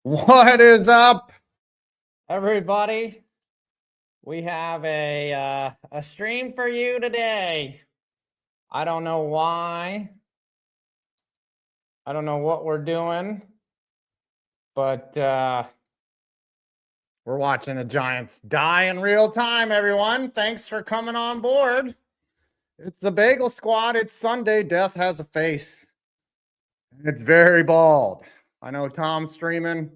What is up, everybody? We have a stream for you today. I don't know why. I don't know what we're doing, but we're watching the Giants die in real time, everyone. Thanks for coming on board. It's the Bagel Squad. It's Sunday. Death has a face. It's very bald. I know Tom's streaming.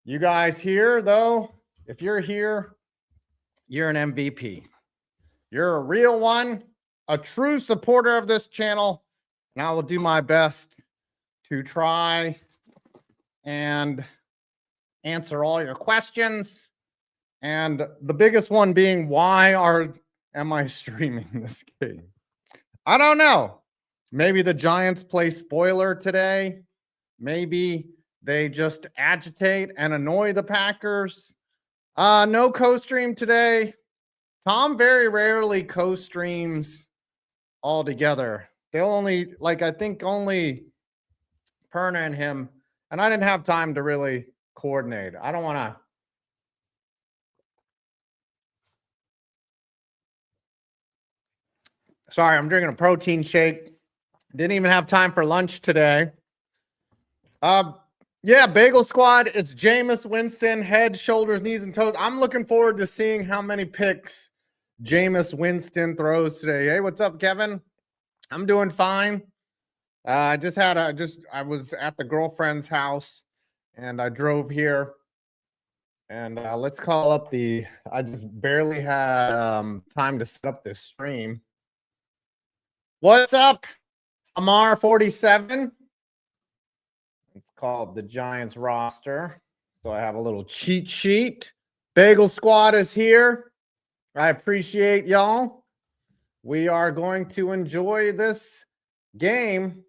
You guys here, though, if you're here, you're an MVP. You're a real one, a true supporter of this channel, and I will do my best to try and answer all your questions. And the biggest one being, why am I streaming this game? I don't know. Maybe the Giants play spoiler today. Maybe they just agitate and annoy the Packers. No co-stream today. Tom very rarely co-streams all together. They'll only, I think only Perna and him. And I didn't have time to really coordinate. I don't want to. Sorry, I'm drinking a protein shake. Didn't even have time for lunch today. Yeah, Bagel Squad, it's Jameis Winston, head, shoulders, knees, and toes. I'm looking forward to seeing how many picks Jameis Winston throws today. Hey, what's up, Kevin? I'm doing fine. I was at the girlfriend's house, and I drove here. And let's call up I just barely had time to set up this stream. What's up, Amar47? It's called the Giants roster. So I have a little cheat sheet. Bagel Squad is here. I appreciate y'all. We are going to enjoy this game.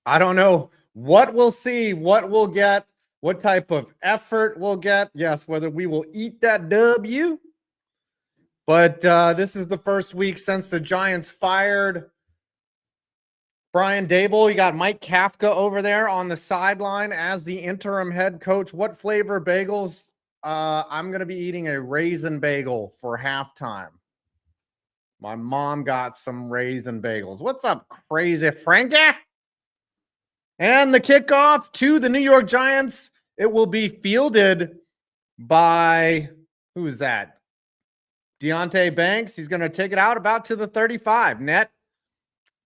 I don't know what we'll see, what we'll get, what type of effort we'll get. Yes, whether we will eat that W. But this is the first week since the Giants fired Brian Dable. You got Mike Kafka over there on the sideline as the interim head coach. What flavor bagels? I'm going to be eating a raisin bagel for halftime. My mom got some raisin bagels. What's up, Crazy Frankie? And the kickoff to the New York Giants. It will be fielded by, who's that? Deontay Banks. He's going to take it out about to the 35. Net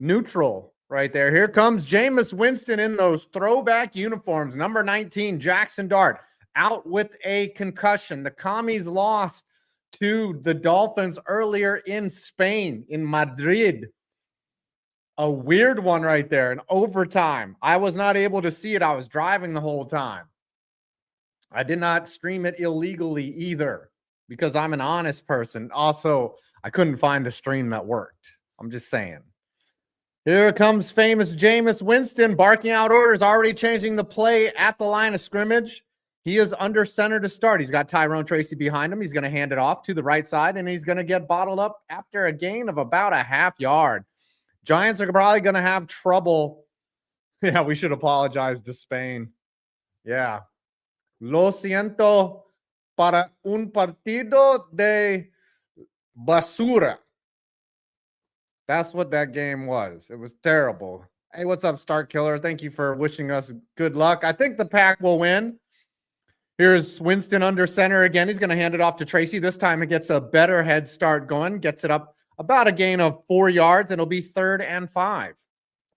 neutral. Right there. Here comes Jameis Winston in those throwback uniforms. Number 19, Jackson Dart, out with a concussion. The Commies lost to the Dolphins earlier in Spain, in Madrid. A weird one right there, an overtime. I was not able to see it. I was driving the whole time. I did not stream it illegally either because I'm an honest person. Also, I couldn't find a stream that worked. I'm just saying. Here comes famous Jameis Winston barking out orders, already changing the play at the line of scrimmage. He is under center to start. He's got Tyrone Tracy behind him. He's going to hand it off to the right side, and he's going to get bottled up after a gain of about a half yard. Giants are probably going to have trouble. Yeah, we should apologize to Spain. Yeah. Lo siento para un partido de basura. That's what that game was. It was terrible. Hey, what's up, Start Killer? Thank you for wishing us good luck. I think the Pack will win. Here's Winston under center again. He's going to hand it off to Tracy. This time it gets a better head start going. Gets it up about a gain of 4 yards. And it'll be 3rd and 5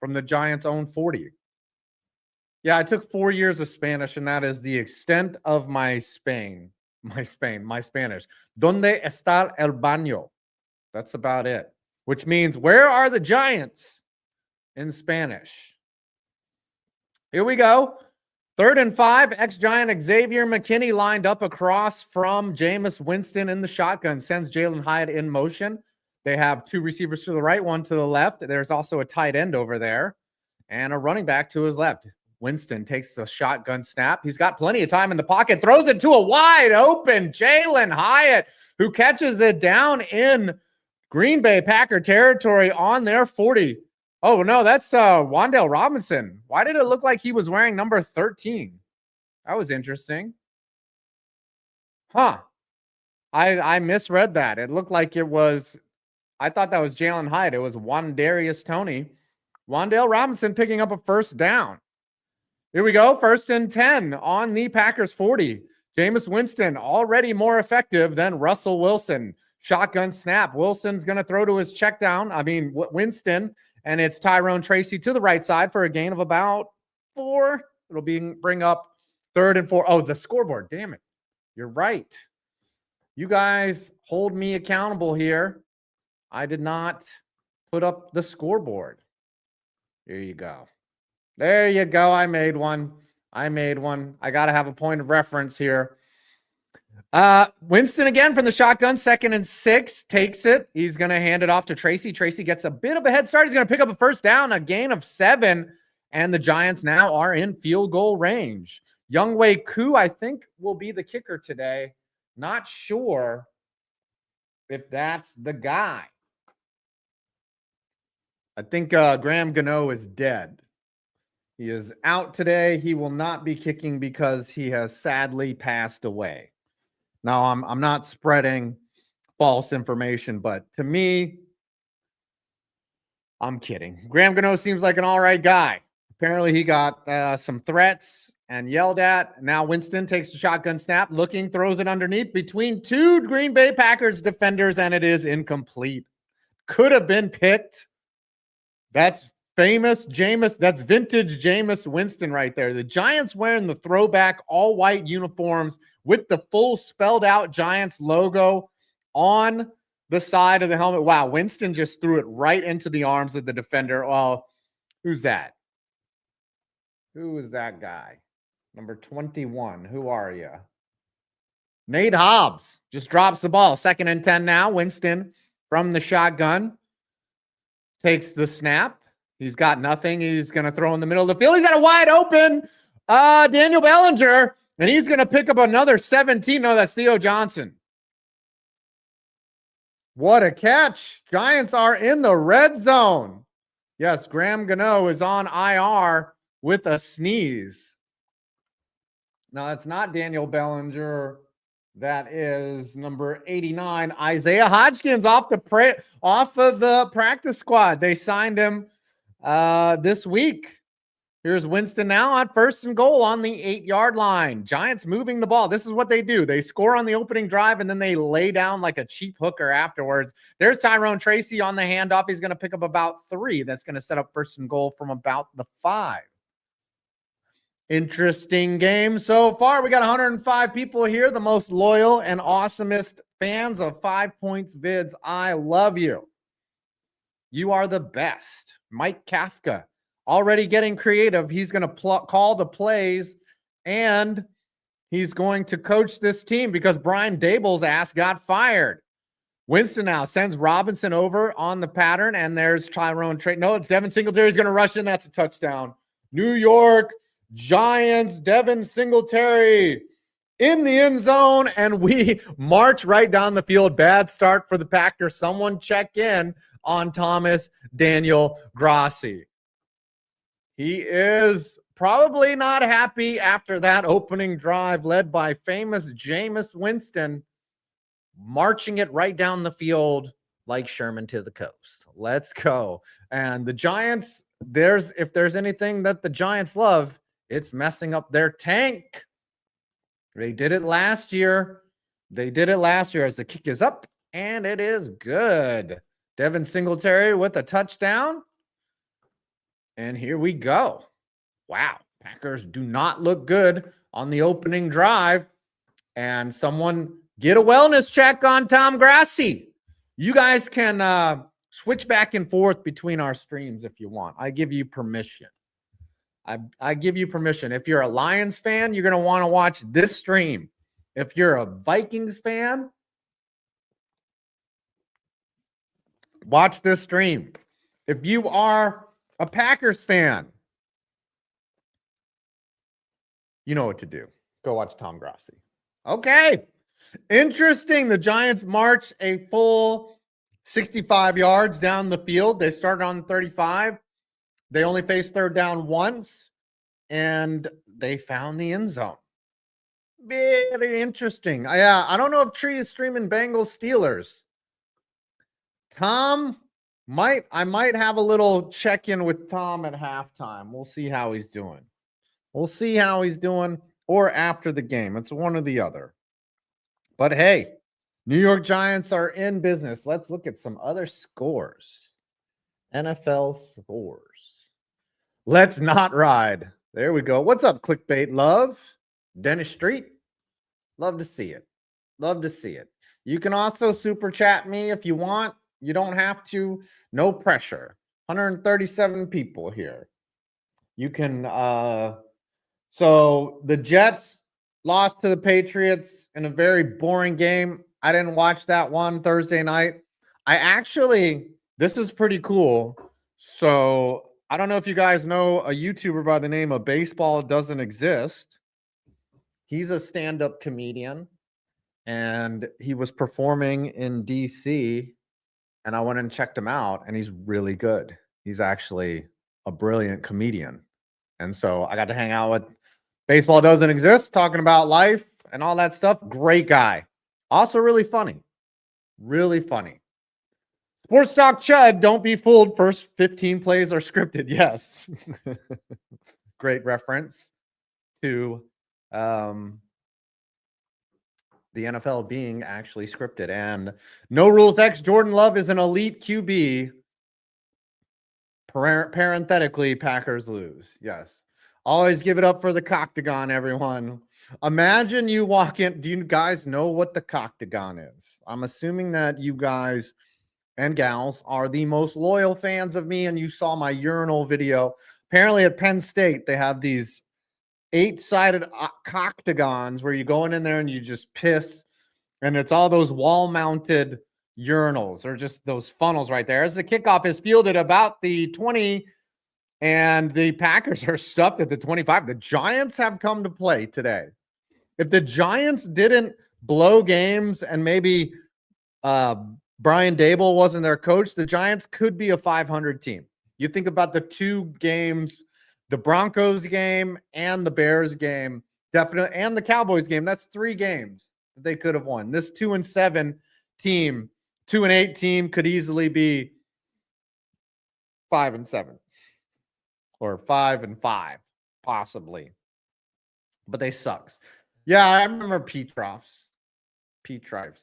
from the Giants' own 40. Yeah, I took 4 years of Spanish, and that is the extent of my Spanish. ¿Dónde está el baño? That's about it. Which means, where are the Giants in Spanish? Here we go. 3rd and 5. Ex-Giant Xavier McKinney lined up across from Jameis Winston in the shotgun. Sends Jalen Hyatt in motion. They have 2 receivers to the right, 1 to the left. There's also a tight end over there and a running back to his left. Winston takes a shotgun snap. He's got plenty of time in the pocket. Throws it to a wide open Jalen Hyatt, who catches it down in Green Bay Packer territory on their 40. Oh, no, that's Wan'Dale Robinson. Why did it look like he was wearing number 13? That was interesting. Huh. I misread that. It looked like it was, I thought that was Jalen Hyde. It was Wandarius Toney. Wan'Dale Robinson picking up a first down. Here we go. 1st and 10 on the Packers 40. Jameis Winston already more effective than Russell Wilson. Shotgun snap. Wilson's going to throw to his check down. Winston. And it's Tyrone Tracy to the right side for a gain of about 4. It'll bring up 3rd and 4. Oh, the scoreboard. Damn it. You're right. You guys hold me accountable here. I did not put up the scoreboard. Here you go. There you go. I made one. I got to have a point of reference here. Winston again from the shotgun, 2nd and 6, takes it. He's going to hand it off to Tracy. Tracy gets a bit of a head start. He's going to pick up a first down, a gain of 7, and the Giants now are in field goal range. Younghoe Koo, I think, will be the kicker today. Not sure if that's the guy. I think Graham Gano is dead. He is out today. He will not be kicking because he has sadly passed away. Now, I'm not spreading false information, but to me, I'm kidding. Graham Gano seems like an all right guy. Apparently, he got some threats and yelled at. Now Winston takes the shotgun snap, looking, throws it underneath between 2 Green Bay Packers defenders, and it is incomplete. Could have been picked. That's famous Jameis. That's vintage Jameis Winston right there. The Giants wearing the throwback all-white uniforms with the full spelled-out Giants logo on the side of the helmet. Wow, Winston just threw it right into the arms of the defender. Well, who's that? Who is that guy? Number 21. Who are you? Nate Hobbs just drops the ball. 2nd and 10 now. Winston from the shotgun takes the snap. He's got nothing. He's going to throw in the middle of the field. He's got a wide open Daniel Bellinger, and he's going to pick up another 17. No, that's Theo Johnson. What a catch. Giants are in the red zone. Yes, Graham Gano is on IR with a sneeze. No, that's not Daniel Bellinger. That is number 89, Isaiah Hodgkins, off of the practice squad. They signed him this week. Here's Winston now on 1st and goal on the 8-yard line. Giants moving the ball. This is what they do. They score on the opening drive, and then they lay down like a cheap hooker afterwards. There's Tyrone Tracy on the handoff. He's going to pick up about 3. That's going to set up 1st and goal from about the 5. Interesting game so far. We got 105 people here, the most loyal and awesomest fans of 5 Points Vids. I love you. You are the best. Mike Kafka already getting creative. He's going to call the plays, and he's going to coach this team because Brian Daboll's ass got fired. Winston now sends Robinson over on the pattern, and there's Tyrone Tracy. No, it's Devin Singletary. He's going to rush in. That's a touchdown. New York Giants, Devin Singletary in the end zone, and we march right down the field. Bad start for the Packers. Someone check in on Thomas Daniel Grassi. He is probably not happy after that opening drive led by famous Jameis Winston, marching it right down the field like Sherman to the coast. Let's go. And the Giants, if there's anything that the Giants love, it's messing up their tank. They did it last year. As the kick is up, and it is good. Devin Singletary with a touchdown. And here we go. Wow. Packers do not look good on the opening drive. And someone get a wellness check on Tom Grassi. You guys can switch back and forth between our streams if you want. I give you permission. I give you permission. If you're a Lions fan, you're going to want to watch this stream. If you're a Vikings fan, watch this stream. If you are a Packers fan, you know what to do. Go watch Tom Grassi. Okay. Interesting. The Giants march a full 65 yards down the field. They started on 35. They only faced third down once, and they found the end zone. Very interesting. Yeah, I don't know if Tree is streaming Bengals Steelers. Tom, I might have a little check-in with Tom at halftime. We'll see how he's doing. Or after the game. It's one or the other. But hey, New York Giants are in business. Let's look at some other scores. NFL scores. Let's not ride. There we go. What's up, Clickbait Love? Dennis Street. Love to see it. You can also super chat me if you want. You don't have to. No pressure. 137 people here. You can so the Jets lost to the Patriots in a very boring game. I didn't watch that one Thursday night. This is pretty cool. So I don't know if you guys know a YouTuber by the name of Baseball Doesn't Exist. He's a stand-up comedian, and he was performing in DC, and I went and checked him out, and he's really good. He's actually a brilliant comedian. And so I got to hang out with Baseball Doesn't Exist, talking about life and all that stuff. Great guy. Also really funny. Really funny. Sports Talk Chud, don't be fooled. First 15 plays are scripted. Yes. Great reference to the NFL being actually scripted. And No Rules X, Jordan Love is an elite QB. Parenthetically, Packers lose. Yes. Always give it up for the Coctagon, everyone. Imagine you walk in. Do you guys know what the Coctagon is? I'm assuming that you guys and gals are the most loyal fans of me, and you saw my urinal video. Apparently at Penn State, they have these 8-sided Coctagons where you go in there and you just piss, and it's all those wall-mounted urinals, or just those funnels right there. As the kickoff is fielded about the 20, and the Packers are stuffed at the 25. The Giants have come to play today. If the Giants didn't blow games and maybe Brian Dable wasn't their coach, the Giants could be a 500 team. You think about the two games, the Broncos game and the Bears game, definitely, and the Cowboys game. That's 3 games that they could have won. This 2-7 team, 2-8 team could easily be 5-7 or 5-5, possibly. But they sucks. Yeah, I remember Petrifes,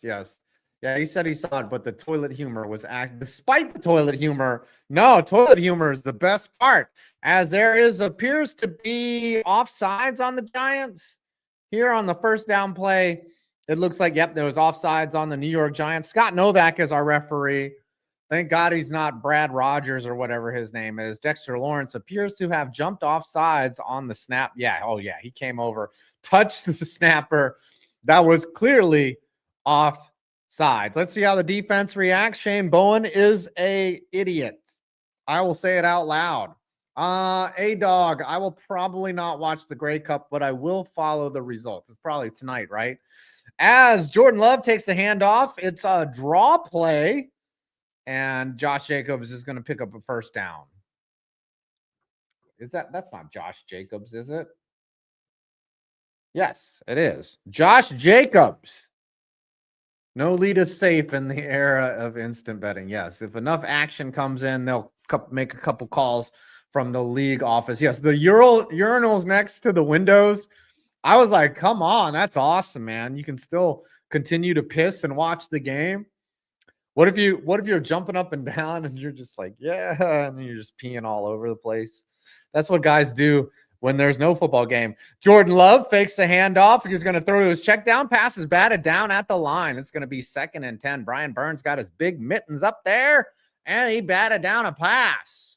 yes. Yeah, he said he saw it, but the toilet humor was despite the toilet humor. No, toilet humor is the best part, as there appears to be offsides on the Giants here on the first down play. It looks like, yep, there was offsides on the New York Giants. Scott Novak is our referee. Thank God he's not Brad Rogers or whatever his name is. Dexter Lawrence appears to have jumped off sides on the snap. Yeah, oh yeah, he came over, touched the snapper. That was clearly off sides. Let's see how the defense reacts. Shane Bowen is a idiot. I will say it out loud. A-Dog, I will probably not watch the Grey Cup, but I will follow the results. It's probably tonight, right? As Jordan Love takes the handoff, it's a draw play, and Josh Jacobs is going to pick up a first down. That's not Josh Jacobs, is it? Yes, it is. Josh Jacobs. No lead is safe in the era of instant betting. Yes, if enough action comes in, they'll make a couple calls from the league office. Yes, the urinals next to the windows. I was like, come on, that's awesome, man. You can still continue to piss and watch the game. What if you're jumping up and down and you're just like, yeah, and you're just peeing all over the place? That's what guys do when there's no football game. Jordan Love fakes the handoff. He's going to throw to his check down. Pass is batted down at the line. It's going to be 2nd and 10. Brian Burns got his big mittens up there, and he batted down a pass.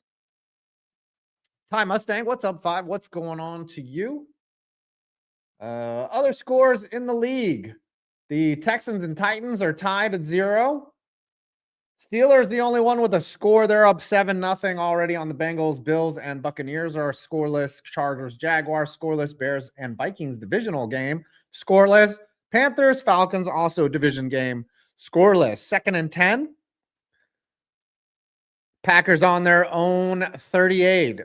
Ty Mustang, what's up, 5? What's going on to you? Other scores in the league. The Texans and Titans are tied at 0. Steelers, the only one with a score. They're up 7-0 already on the Bengals. Bills and Buccaneers are scoreless. Chargers, Jaguars, scoreless. Bears and Vikings divisional game, scoreless. Panthers, Falcons, also division game, scoreless. 2nd and 10. Packers on their own 38.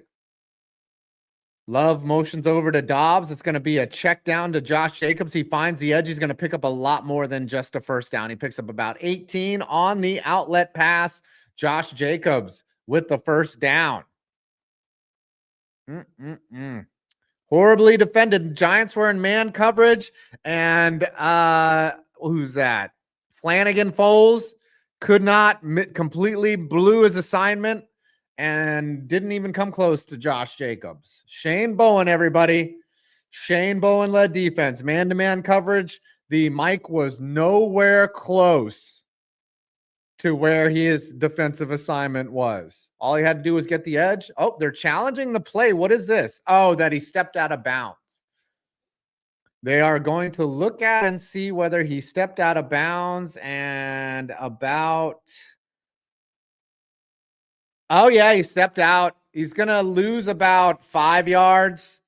Love motions over to Dobbs. It's going to be a check down to Josh Jacobs. He finds the edge. He's going to pick up a lot more than just a first down. He picks up about 18 on the outlet pass. Josh Jacobs with the first down. Horribly defended. Giants were in man coverage. And who's that? Flanagan Foles could not, completely blew his assignment and didn't even come close to Josh Jacobs. Shane Bowen, everybody. Shane Bowen led defense. Man-to-man coverage. The mic was nowhere close to where his defensive assignment was. All he had to do was get the edge. Oh, they're challenging the play. What is this? Oh, that he stepped out of bounds. They are going to look at and see whether he stepped out of bounds and about... Oh, yeah, he stepped out. He's going to lose about 5 yards,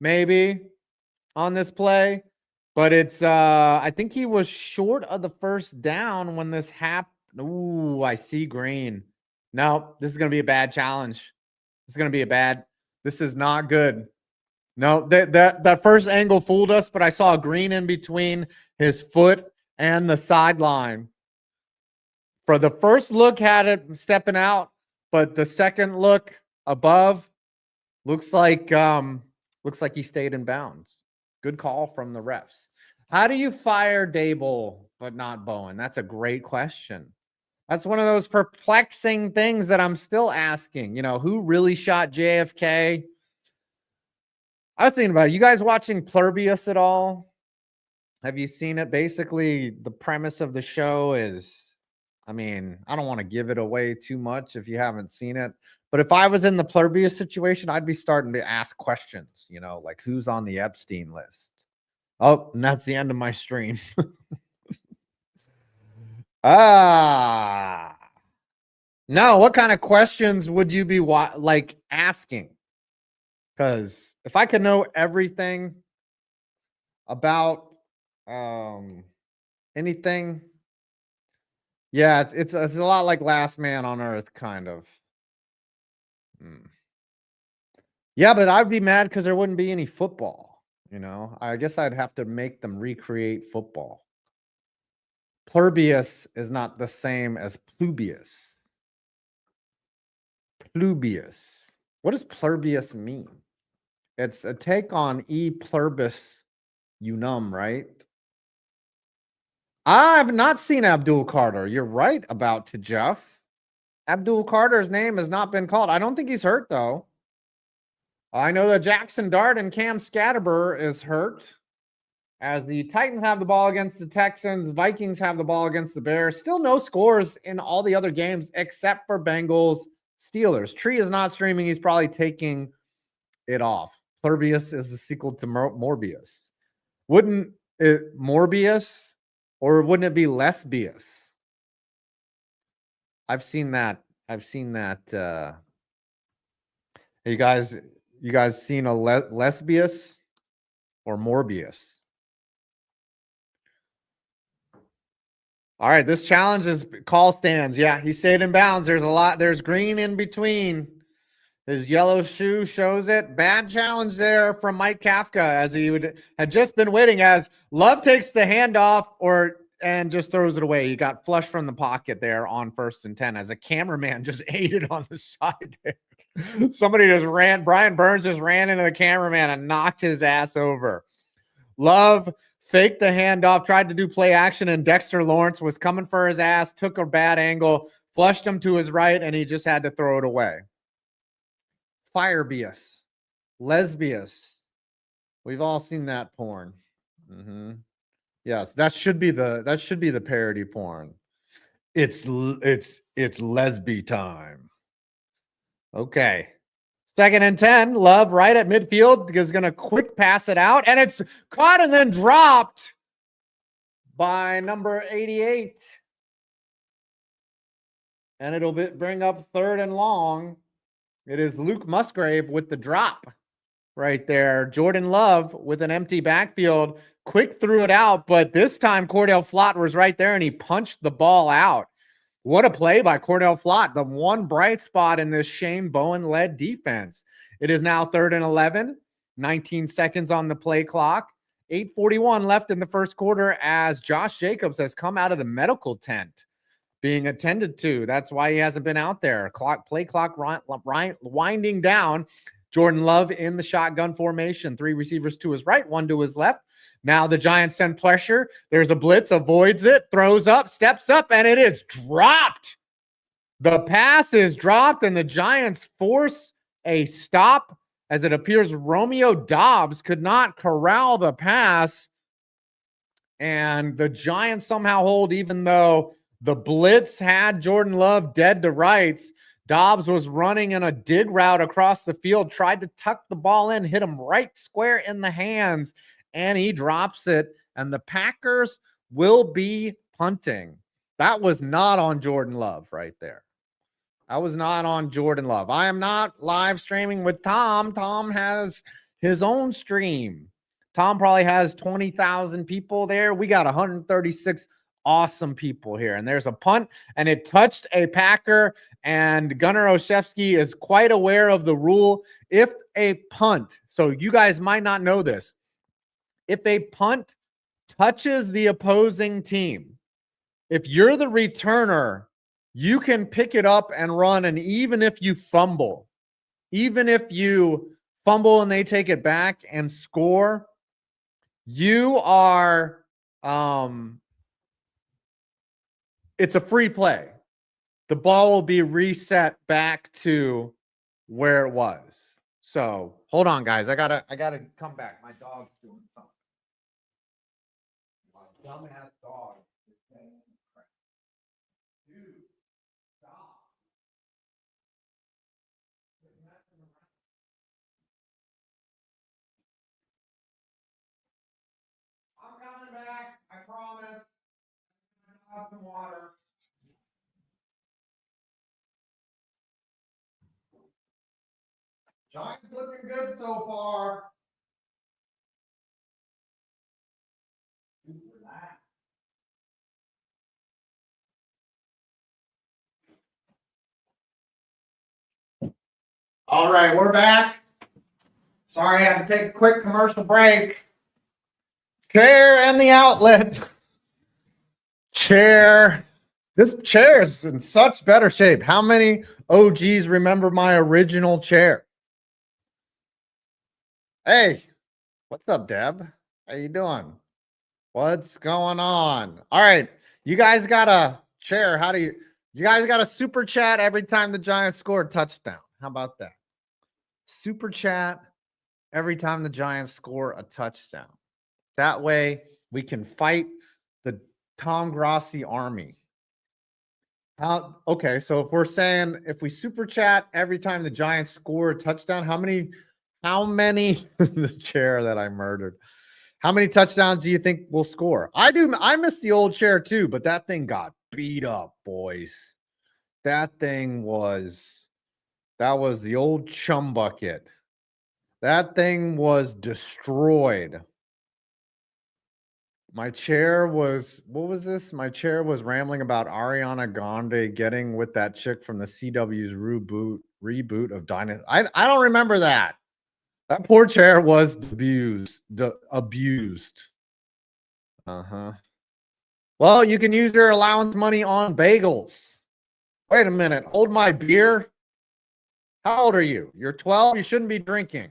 maybe, on this play. But it's, I think he was short of the first down when this happened. Ooh, I see green. No, this is going to be a bad challenge. This is going to be this is not good. No, that first angle fooled us, but I saw a green in between his foot and the sideline. For the first look, had it stepping out. But the second look above looks like he stayed in bounds. Good call from the refs. How do you fire Dable but not Bowen? That's a great question. That's one of those perplexing things that I'm still asking. You know, who really shot JFK? I was thinking about it. You guys watching Plurbius at all? Have you seen it? Basically, the premise of the show is, I mean, I don't want to give it away too much if you haven't seen it. But if I was in the Plurbius situation, I'd be starting to ask questions, you know, like who's on the Epstein list? Oh, and that's the end of my stream. No, what kind of questions would you be like asking? Because if I could know everything about anything, yeah, it's a lot like Last Man on Earth, kind of. Yeah, but I'd be mad because there wouldn't be any football. You know, I guess I'd have to make them recreate football. Plurbius is not the same as Plubius. Plubius. What does Plurbius mean? It's a take on E pluribus unum, right? I have not seen Abdul Carter. You're right about to Jeff. Abdul Carter's name has not been called. I don't think he's hurt, though. I know that Jackson Dart and Cam Scatterber is hurt. As the Titans have the ball against the Texans, Vikings have the ball against the Bears. Still no scores in all the other games except for Bengals Steelers. Tree is not streaming. He's probably taking it off. Plurbius is the sequel to Morbius. Wouldn't it Morbius? Or wouldn't it be Lesbius? I've seen that. You guys seen a Lesbius or Morbius? All right, this challenge is call stands. Yeah, he stayed in bounds. There's green in between. His yellow shoe shows it. Bad challenge there from Mike Kafka, as he had just been waiting. As Love takes the handoff and just throws it away. He got flushed from the pocket there on 1st and 10 as a cameraman just ate it on the side there. Somebody just ran. Brian Burns just ran into the cameraman and knocked his ass over. Love faked the handoff, tried to do play action, and Dexter Lawrence was coming for his ass, took a bad angle, flushed him to his right, and he just had to throw it away. Firebius, Lesbius. We've all seen that porn. Yes, that should be the parody porn. It's lesbi time. Okay. 2nd and 10. Love right at midfield is going to quick pass it out, and it's caught and then dropped by number 88. And it'll bring up 3rd and long. It is Luke Musgrave with the drop right there. Jordan Love with an empty backfield. Quick threw it out, but this time Cordell Flott was right there, and he punched the ball out. What a play by Cordell Flott, the one bright spot in this Shane Bowen-led defense. It is now 3rd and 11, 19 seconds on the play clock, 8:41 left in the first quarter as Josh Jacobs has come out of the medical tent being attended to. That's why he hasn't been out there. Play clock winding down. Jordan Love in the shotgun formation. 3 receivers to his right, 1 to his left. Now the Giants send pressure. There's a blitz, avoids it, throws up, steps up, and it is dropped. The pass is dropped, and the Giants force a stop as it appears Romeo Doubs could not corral the pass. And the Giants somehow hold, even though the blitz had Jordan Love dead to rights. Doubs was running in a dig route across the field, tried to tuck the ball in, hit him right square in the hands, and he drops it. And the Packers will be punting. That was not on Jordan Love right there. That was not on Jordan Love. I am not live streaming with Tom. Tom has his own stream. Tom probably has 20,000 people there. We got 136 awesome people here. And there's a punt, and it touched a Packer, and Gunnar Olszewski is quite aware of the rule. If a punt, so you guys might not know this, if a punt touches the opposing team, if you're the returner, you can pick it up and run. And even if you fumble and they take it back and score, you are, it's a free play. The ball will be reset back to where it was. So hold on, guys. I gotta come back. My dog's doing something. My dumbass dog is saying crap. Dude, stop. I'm coming back. I promise. Have some water. Giants looking good so far. All right, we're back. Sorry, I had to take a quick commercial break. Chair and the outlet. Chair. This chair is in such better shape. How many OGs remember my original chair? Hey, what's up, Deb? How you doing? What's going on? All right, you guys got a chair. You guys got a super chat every time the Giants score a touchdown. How about that? Super chat every time the Giants score a touchdown. That way we can fight the Tom Grossi army. Okay, so if we're saying if we super chat every time the Giants score a touchdown, how many the chair that I murdered? How many touchdowns do you think we'll score? I miss the old chair too, but that thing got beat up, boys. That was the old chum bucket. That thing was destroyed. My chair was, what was this? My chair was rambling about Ariana Grande getting with that chick from the CW's reboot of Dynasty. I don't remember that. That poor chair was abused. Well, you can use your allowance money on bagels. Wait a minute. Hold my beer. How old are you? You're 12. You shouldn't be drinking.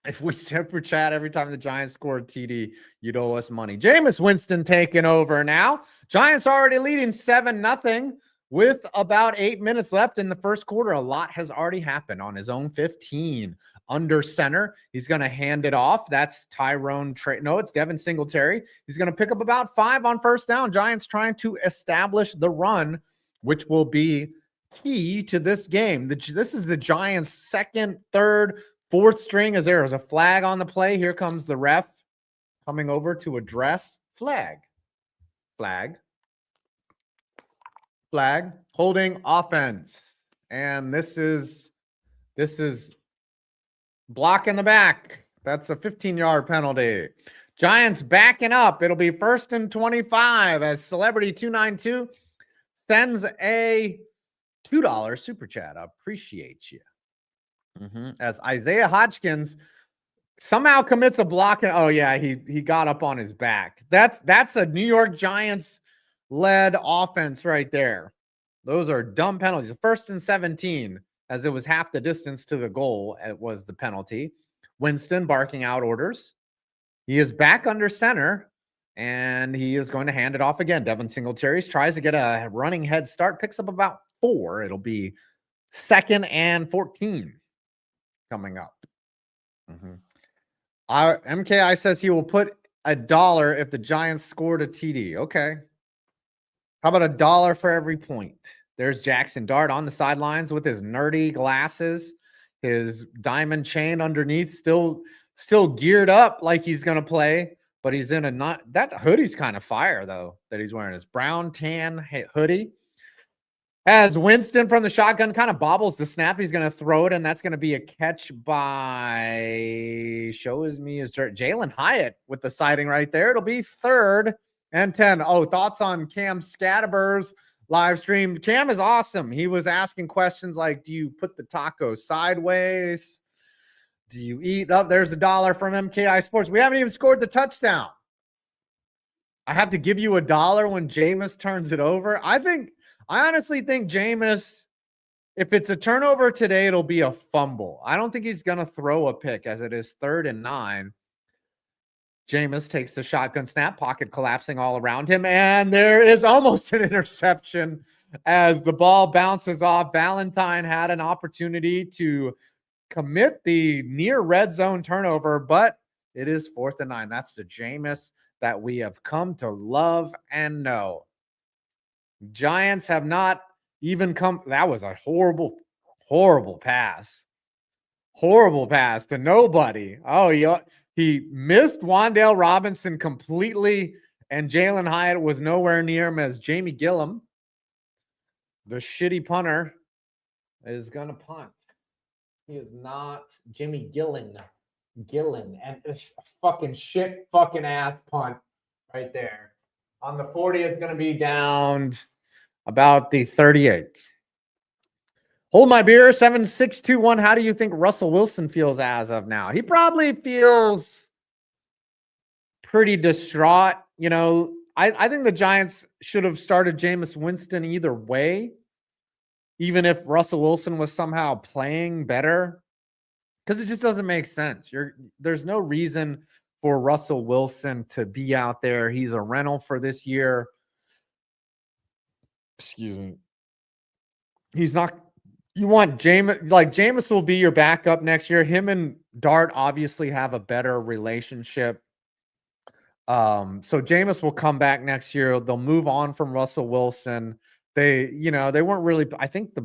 If we super chat every time the Giants score a TD, you'd owe us money. Jameis Winston taking over now. Giants already leading 7-0 with about 8 minutes left in the first quarter. A lot has already happened on his own 15 under center. He's going to hand it off. That's Tyrone. No, it's Devin Singletary. He's going to pick up about 5 on first down. Giants trying to establish the run, which will be key to this game. This is the Giants' second, third, fourth string. As there is a flag on the play. Here comes the ref coming over to address. Flag. Holding offense. And this is block in the back. That's a 15-yard penalty. Giants backing up. It'll be 1st and 25 as Celebrity 292 sends a $2 super chat. I appreciate you. As Isaiah Hodgkins somehow commits a block. And oh yeah, he got up on his back. That's a New York Giants led offense right there. Those are dumb penalties. The 1st and 17, as it was half the distance to the goal, it was the penalty. Winston barking out orders. He is back under center, and he is going to hand it off again. Devin Singletary tries to get a running head start, picks up about 4. It'll be 2nd and 14 coming up. MKI says he will put $1 if the Giants scored a TD. Okay. How about $1 for every point? There's Jackson Dart on the sidelines with his nerdy glasses, his diamond chain underneath, still geared up like he's going to play, but he's in that hoodie's kind of fire though, that he's wearing his brown tan hoodie. As Winston from the shotgun kind of bobbles the snap, he's going to throw it, and that's going to be a catch by Jalen Hyatt with the sighting right there. It'll be 3rd and 10. Oh, thoughts on Cam Scatterber's live stream? Cam is awesome. He was asking questions like, do you put the taco sideways? Do you eat up? There's $1 from MKI Sports. We haven't even scored the touchdown. I have to give you $1 when Jameis turns it over. I honestly think Jameis, if it's a turnover today, it'll be a fumble. I don't think he's going to throw a pick, as it is 3rd and 9. Jameis takes the shotgun snap, pocket collapsing all around him, and there is almost an interception as the ball bounces off. Valentine had an opportunity to commit the near red zone turnover, but it is 4th and 9. That's the Jameis that we have come to love and know. Giants have not even come. That was a horrible pass. Horrible pass to nobody. Oh, he missed Wan'Dale Robinson completely, and Jalen Hyatt was nowhere near him as Jamie Gillum, the shitty punter, is going to punt. He is not Jimmy Gillen, and it's a fucking ass punt right there. On the 40, it's going to be down about the 38. Hold my beer, 7621. How do you think Russell Wilson feels as of now? He probably feels pretty distraught. You know, I think the Giants should have started Jameis Winston either way, even if Russell Wilson was somehow playing better, because it just doesn't make sense. There's no reason for Russell Wilson to be out there. He's a rental for this year. Excuse me. He's not. You want Jameis, like Jameis will be your backup next year. Him and Dart obviously have a better relationship. So Jameis will come back next year. They'll move on from Russell Wilson. They weren't really. I think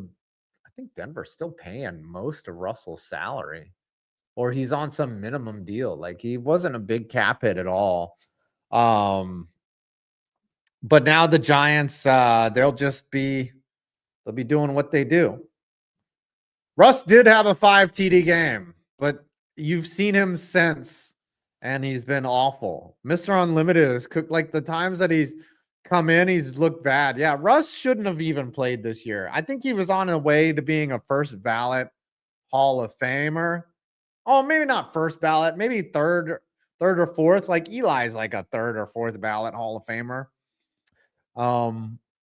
Denver's still paying most of Russell's salary, or he's on some minimum deal. Like, he wasn't a big cap hit at all. But now the Giants, they'll be doing what they do. Russ did have a 5 TD game, but you've seen him since, and he's been awful. Mr. Unlimited has cooked, like, the times that he's come in, he's looked bad. Yeah, Russ shouldn't have even played this year. I think he was on a way to being a first ballot Hall of Famer. Oh, maybe not first ballot, maybe third or fourth. Like, Eli's like a 3rd or 4th ballot Hall of Famer.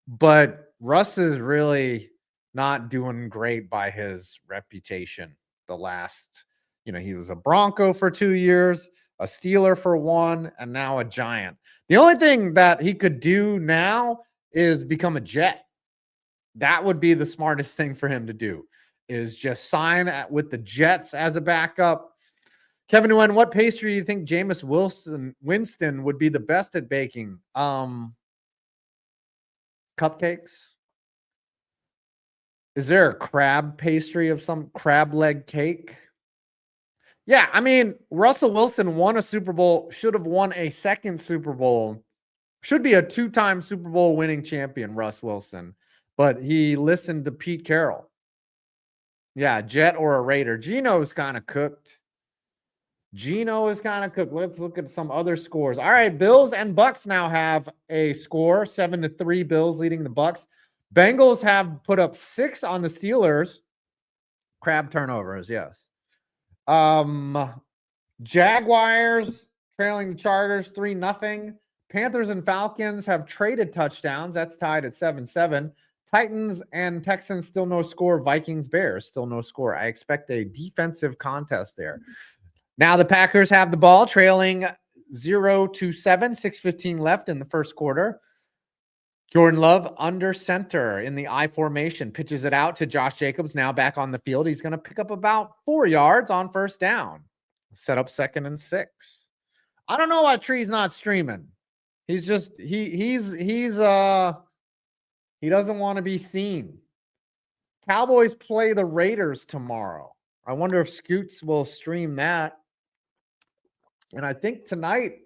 But Russ is really not doing great by his reputation. The last, he was a Bronco for 2 years, a Steeler for 1, and now a Giant. The only thing that he could do now is become a Jet. That would be the smartest thing for him to do, is just sign with the Jets as a backup. Kevin Nguyen, what pastry do you think Jameis Winston would be the best at baking? Cupcakes? Is there a crab pastry of some crab leg cake? Yeah, I mean, Russell Wilson won a Super Bowl, should have won a 2nd Super Bowl, should be a 2-time Super Bowl winning champion, Russ Wilson, but he listened to Pete Carroll. Yeah, Jet or a Raider. Geno is kind of cooked. Let's look at some other scores. All right, Bills and Bucks now have a score, 7-3 Bills leading the Bucks. Bengals have put up 6 on the Steelers. Crab turnovers, yes. Jaguars trailing the Chargers 3-0. Panthers and Falcons have traded touchdowns. That's tied at 7-7. Titans and Texans still no score. Vikings, Bears still no score. I expect a defensive contest there. Now the Packers have the ball trailing 0-7, 6:15 left in the first quarter. Jordan Love under center in the I formation, pitches it out to Josh Jacobs, now back on the field. He's going to pick up about 4 yards on first down. Set up 2nd and 6. I don't know why Tree's not streaming. He's just he doesn't want to be seen. Cowboys play the Raiders tomorrow. I wonder if Scoots will stream that. And I think tonight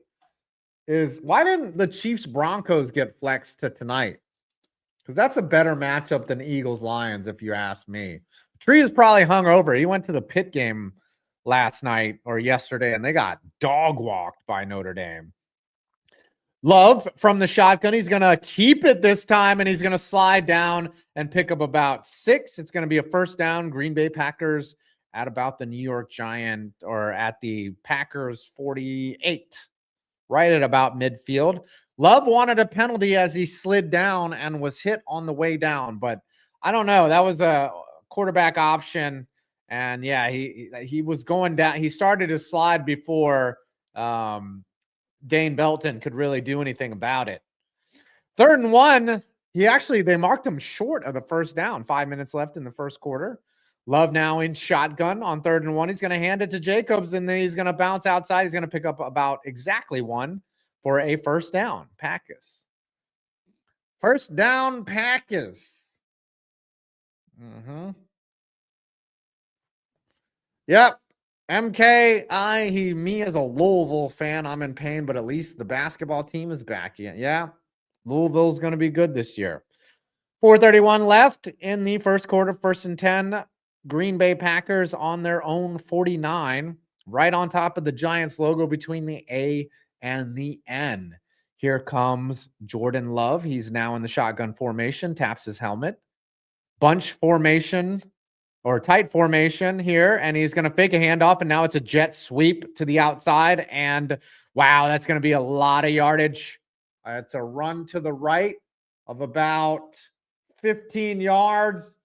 is, why didn't the Chiefs Broncos get flexed to tonight? Because that's a better matchup than Eagles Lions, if you ask me. Tree is probably hung over. He went to the Pitt game last night or yesterday, and they got dog walked by Notre Dame. Love from the shotgun. He's going to keep it this time, and he's going to slide down and pick up about 6. It's going to be a first down. Green Bay Packers at about the New York Giant, or at the Packers 48, right at about midfield. Love wanted a penalty as he slid down and was hit on the way down, but I don't know. That was a quarterback option. And yeah, he was going down. He started his slide before Dane Belton could really do anything about it. 3rd and 1. They marked him short of the first down. 5 minutes left in the first quarter. Love now in shotgun on 3rd and 1. He's going to hand it to Jacobs, and then he's going to bounce outside. He's going to pick up about exactly 1 for a first down. Packers. First down, Packers. Yep. MK, me as a Louisville fan, I'm in pain, but at least the basketball team is back. Yeah. Louisville's going to be good this year. 4:31 left in the first quarter, 1st and 10. Green Bay Packers on their own 49, right on top of the Giants logo between the A and the N. Here comes Jordan Love. He's now in the shotgun formation, taps his helmet. Bunch formation, or tight formation here, and he's going to fake a handoff, and now it's a jet sweep to the outside, and wow, that's going to be a lot of yardage. It's a run to the right of about 15 yards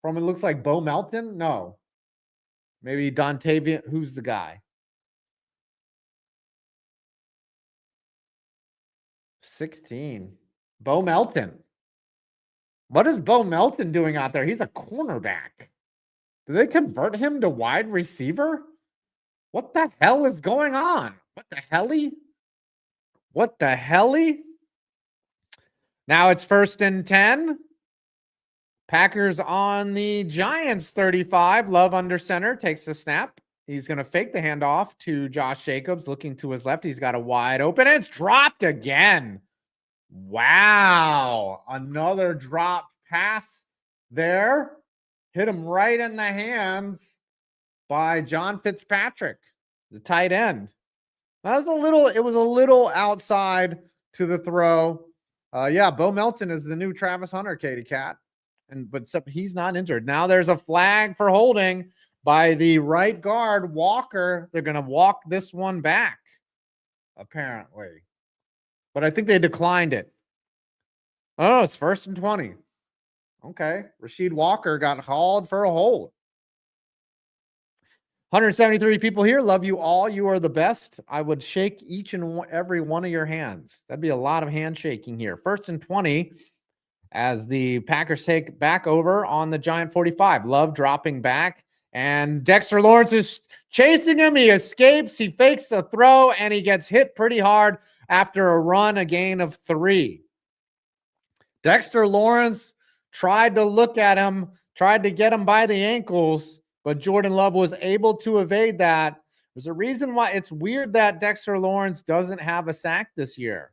from, it looks like Bo Melton. No, maybe Dontavian. Who's the guy? 16. Bo Melton. What is Bo Melton doing out there? He's a cornerback. Did they convert him to wide receiver? What the hell is going on? What the helly? What the helly? Now it's 1st and 10. Packers on the Giants 35. Love under center, takes the snap. He's going to fake the handoff to Josh Jacobs, looking to his left. He's got a wide open. It's dropped again. Wow. Another drop pass there. Hit him right in the hands by John Fitzpatrick, the tight end. It was a little outside to the throw. Yeah, Bo Melton is the new Travis Hunter, Katie Cat. But except he's not injured. Now there's a flag for holding by the right guard, Walker. They're going to walk this one back, apparently. But I think they declined it. Oh, it's 1st and 20. Okay. Rasheed Walker got hauled for a hold. 173 people here. Love you all. You are the best. I would shake each and every one of your hands. That'd be a lot of handshaking here. 1st and 20 as the Packers take back over on the Giant 45. Love dropping back, and Dexter Lawrence is chasing him. He escapes. He fakes a throw, and he gets hit pretty hard after a run, a gain of 3. Dexter Lawrence tried to look at him, tried to get him by the ankles, but Jordan Love was able to evade that. There's a reason why it's weird that Dexter Lawrence doesn't have a sack this year,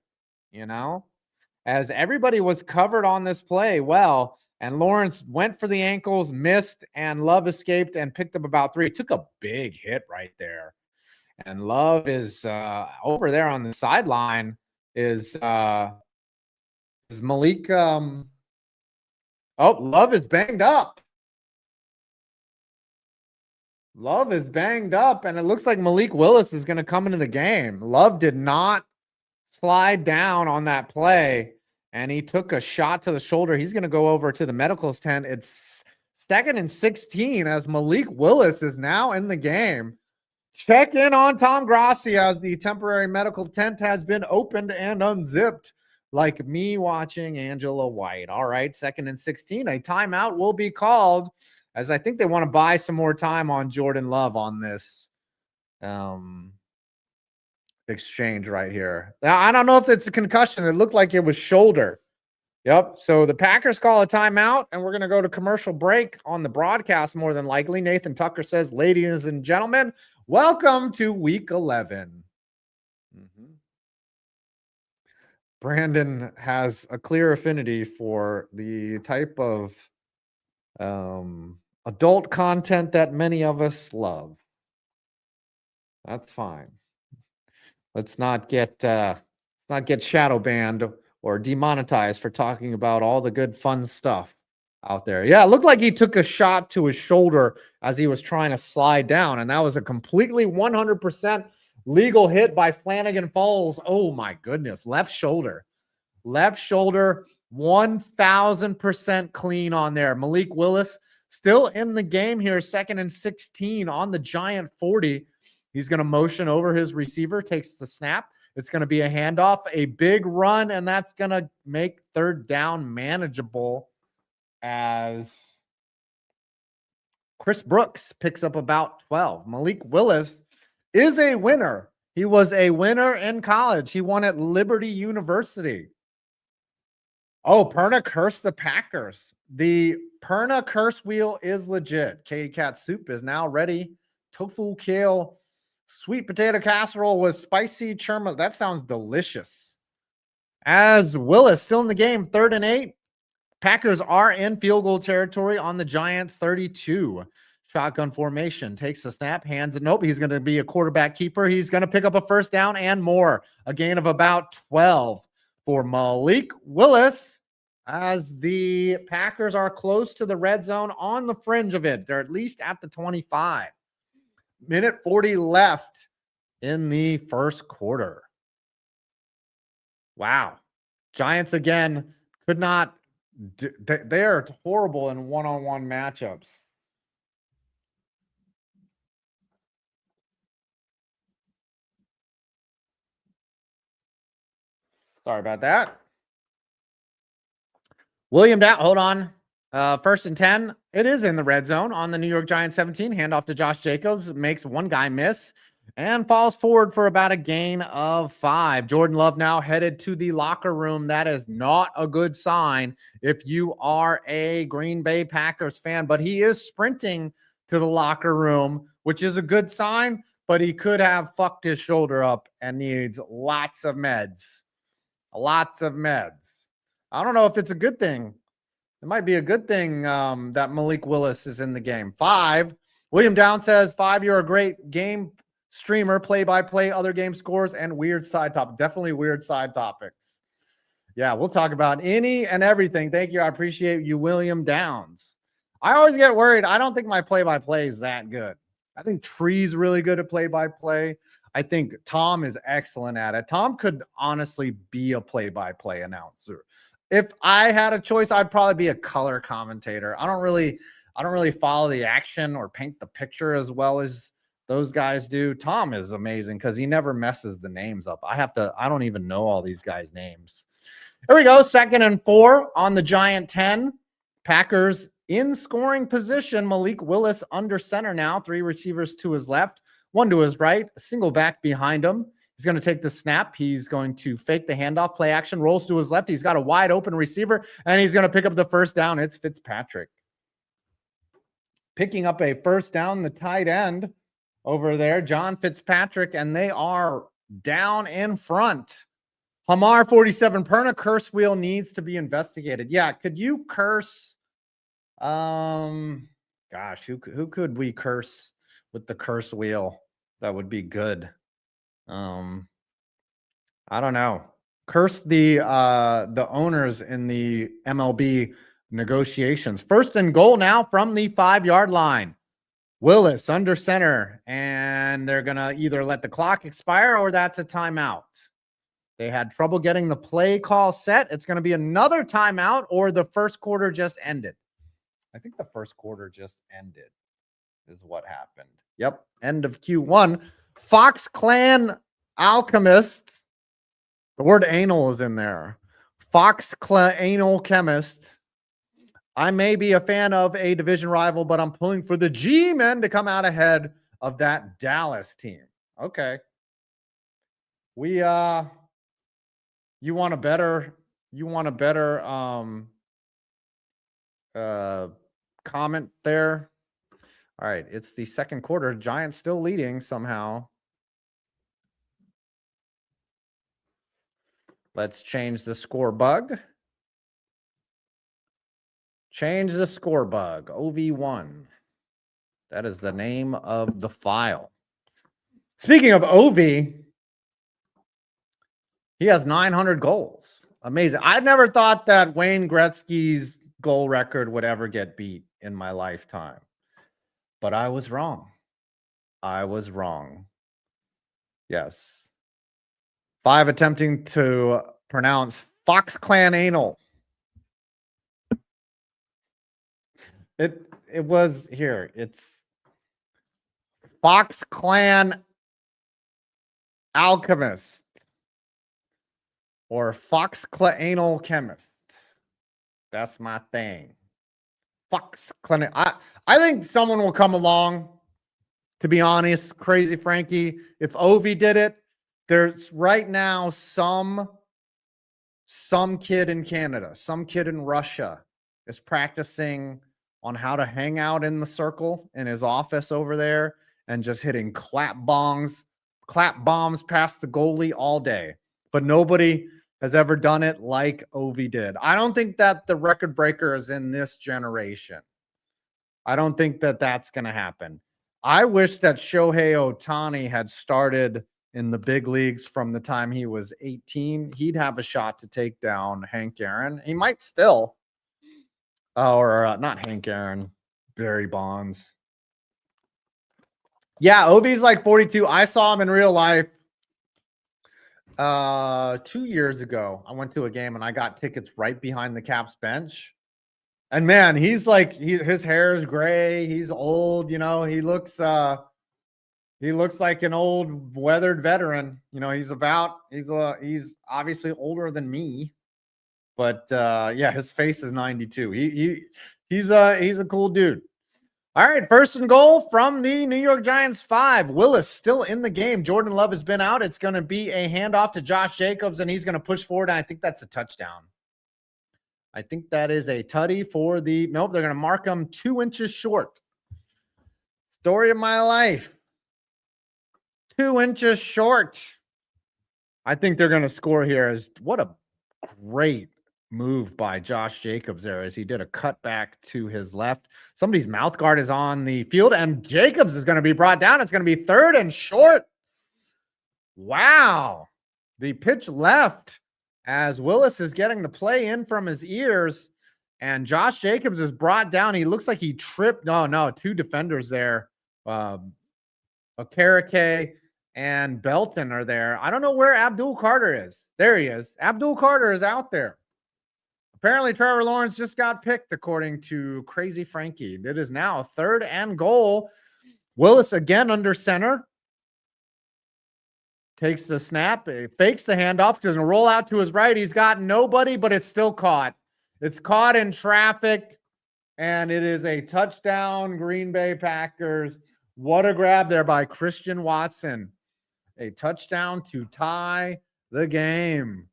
as everybody was covered on this play well, and Lawrence went for the ankles, missed, and Love escaped and picked up about 3. Took a big hit right there. And Love is over there on the sideline is Malik Oh, Love is banged up. Love is banged up, and it looks like Malik Willis is going to come into the game. Love did not slide down on that play, and he took a shot to the shoulder. He's going to go over to the medicals tent. It's 2nd and 16 as Malik Willis is now in the game. Check in on Tom Grassi as the temporary medical tent has been opened and unzipped, like me watching Angela White. All right, 2nd and 16. A timeout will be called, as I think they want to buy some more time on Jordan Love on this exchange right here. Now, I don't know if it's a concussion. It looked like it was shoulder. Yep. So the Packers call a timeout, and we're going to go to commercial break on the broadcast more than likely. Nathan Tucker says, ladies and gentlemen, welcome to week 11. Brandon has a clear affinity for the type of adult content that many of us love. That's fine. Let's not get shadow banned or demonetized for talking about all the good fun stuff out there. Yeah, it looked like he took a shot to his shoulder as he was trying to slide down, and that was a completely 100% legal hit by Flanagan Falls. Oh my goodness, left shoulder, 1000% clean on there. Malik Willis still in the game here, 2nd and 16 on the Giant 40. He's going to motion over his receiver, takes the snap. It's going to be a handoff, a big run, and that's going to make 3rd down manageable as Chris Brooks picks up about 12. Malik Willis is a winner. He was a winner in college. He won at Liberty University. Oh, Perna cursed the Packers. The Perna curse wheel is legit. Katie Cat soup is now ready. Tofu kale sweet potato casserole with spicy churma. That sounds delicious. As Willis still in the game, 3rd and 8. Packers are in field goal territory on the Giants 32. Shotgun formation, takes the snap, hands it. Nope, he's going to be a quarterback keeper. He's going to pick up a 1st down and more. A gain of about 12 for Malik Willis as the Packers are close to the red zone on the fringe of it. They're at least at the 25. Minute 40 left in the 1st quarter. Wow. Giants again could not. They are horrible in one-on-one matchups. Sorry about that. William Dow, hold on. 1st and 10. It is in the red zone on the New York Giants 17. Handoff to Josh Jacobs. Makes one guy miss and falls forward for about a gain of 5. Jordan Love now headed to the locker room. That is not a good sign if you are a Green Bay Packers fan, but he is sprinting to the locker room, which is a good sign, but he could have fucked his shoulder up and needs lots of meds. Lots of meds. I don't know if it's a good thing. It might be a good thing that Malik Willis is in the game. 5. William Down says, 5, you're a great game streamer, play-by-play, other game scores, and weird side topics. Definitely weird side topics. Yeah, we'll talk about any and everything. Thank you. I appreciate you, William Downs. I always get worried. I don't think my play-by-play is that good. I think Tree's really good at play-by-play. I think Tom is excellent at it. Tom could honestly be a play-by-play announcer. If I had a choice, I'd probably be a color commentator. I don't really follow the action or paint the picture as well as those guys do. Tom is amazing because he never messes the names up. I don't even know all these guys' names. Here we go. 2nd and 4 on the Giant 10. Packers in scoring position. Malik Willis under center now. 3 receivers to his left, 1 to his right, a single back behind him. He's going to take the snap. He's going to fake the handoff, play action, rolls to his left. He's got a wide open receiver, and he's going to pick up the 1st down. It's Fitzpatrick. Picking up a 1st down, the tight end over there, John Fitzpatrick, and they are down in front. Hamar 47, Perna curse wheel needs to be investigated. Yeah, could you curse? Gosh, who could we curse with the curse wheel? That would be good. I don't know. Curse the owners in the MLB negotiations. First and goal now from the 5-yard line. Willis under center, and they're going to either let the clock expire or that's a timeout. They had trouble getting the play call set. It's going to be another timeout, or the first quarter just ended. I think the first quarter just ended is what happened. Yep, end of Q1. Fox Clan Alchemist. The word anal is in there. Fox Clan Anal Chemist. I may be a fan of a division rival, but I'm pulling for the G-men to come out ahead of that Dallas team. Okay. You want a better comment there. All right, it's the second quarter. Giants still leading somehow. Let's change the score bug. Change the score bug. OV1. That is the name of the file. Speaking of OV, he has 900 goals. Amazing. I never thought that Wayne Gretzky's goal record would ever get beat in my lifetime. But I was wrong. I was wrong. Yes. 5 attempting to pronounce Fox Clan Anal. It was here. It's Fox Clan Alchemist or Fox Clan Anal Chemist. That's my thing. Fox Clan. I think someone will come along. To be honest, Crazy Frankie, if Ovi did it, there's right now some kid in Canada, some kid in Russia is practicing on how to hang out in the circle in his office over there and just hitting clap bombs past the goalie all day. But nobody has ever done it like Ovi did. I don't think that the record breaker is in this generation. I don't think that that's going to happen. I wish that Shohei Ohtani had started in the big leagues from the time he was 18. He'd have a shot to take down Hank Aaron. He might still. Not Hank Aaron, Barry Bonds. Yeah, Ovi's like 42. I saw him in real life 2 years ago. I went to a game and I got tickets right behind the Caps bench. And man, he's like his hair is gray. He's old, he looks like an old weathered veteran. He's obviously older than me. But yeah, his face is 92. He's a cool dude. All right, first and goal from the New York Giants 5. Willis still in the game. Jordan Love has been out. It's going to be a handoff to Josh Jacobs, and he's going to push forward. And I think that's a touchdown. I think that is a tutty for the. Nope, they're going to mark him 2 inches short. Story of my life. 2 inches short. I think they're going to score here. What a great move by Josh Jacobs there as he did a cutback to his left. Somebody's mouth guard is on the field, and Jacobs is going to be brought down. It's going to be 3rd and short. Wow. The pitch left as Willis is getting the play in from his ears, and Josh Jacobs is brought down. He looks like he tripped. No, 2 defenders there. Okereke and Belton are there. I don't know where Abdul Carter is. There he is. Abdul Carter is out there. Apparently, Trevor Lawrence just got picked, according to Crazy Frankie. It is now 3rd and goal. Willis again under center. Takes the snap, fakes the handoff, going to roll out to his right. He's got nobody, but it's still caught. It's caught in traffic, and it is a touchdown, Green Bay Packers. What a grab there by Christian Watson. A touchdown to tie the game.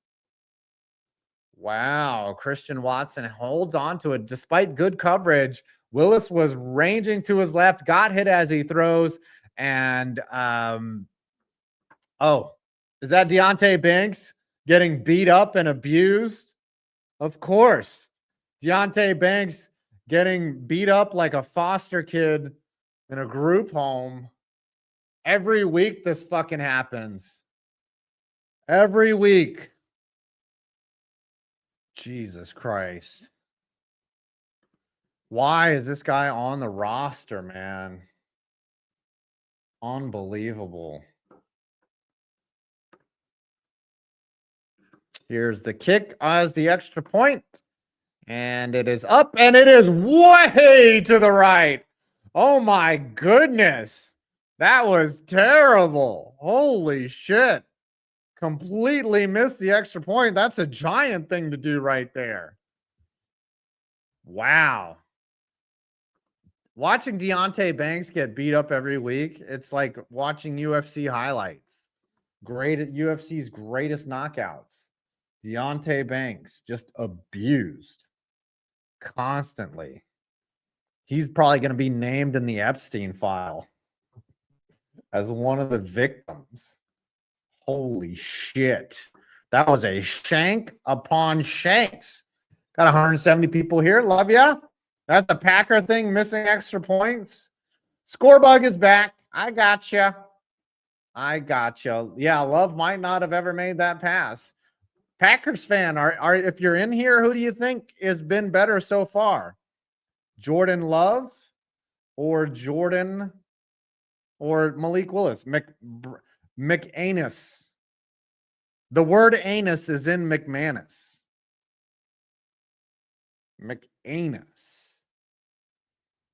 Wow, Christian Watson holds on to it despite good coverage. Willis was ranging to his left, got hit as he throws, and is that Deonte Banks getting beat up and abused? Of course. Deonte Banks getting beat up like a foster kid in a group home. Every week this fucking happens. Every week. Jesus Christ. Why is this guy on the roster, man? Unbelievable. Here's the kick as the extra point. And it is up, and it is way to the right. Oh, my goodness. That was terrible. Holy shit. Completely missed the extra point. That's a giant thing to do right there. Wow. Watching Deontay Banks get beat up every week, it's like watching UFC highlights. UFC's greatest knockouts. Deontay Banks just abused constantly. He's probably going to be named in the Epstein file as one of the victims. Holy shit. That was a shank upon shanks. Got 170 people here. Love ya. That's the Packer thing, missing extra points. Scorebug is back. I gotcha. Yeah, Love might not have ever made that pass. Packers fan, are if you're in here, who do you think has been better so far? Jordan Love or Jordan or Malik Willis? McAnus. The word anus is in McManus. McAnus.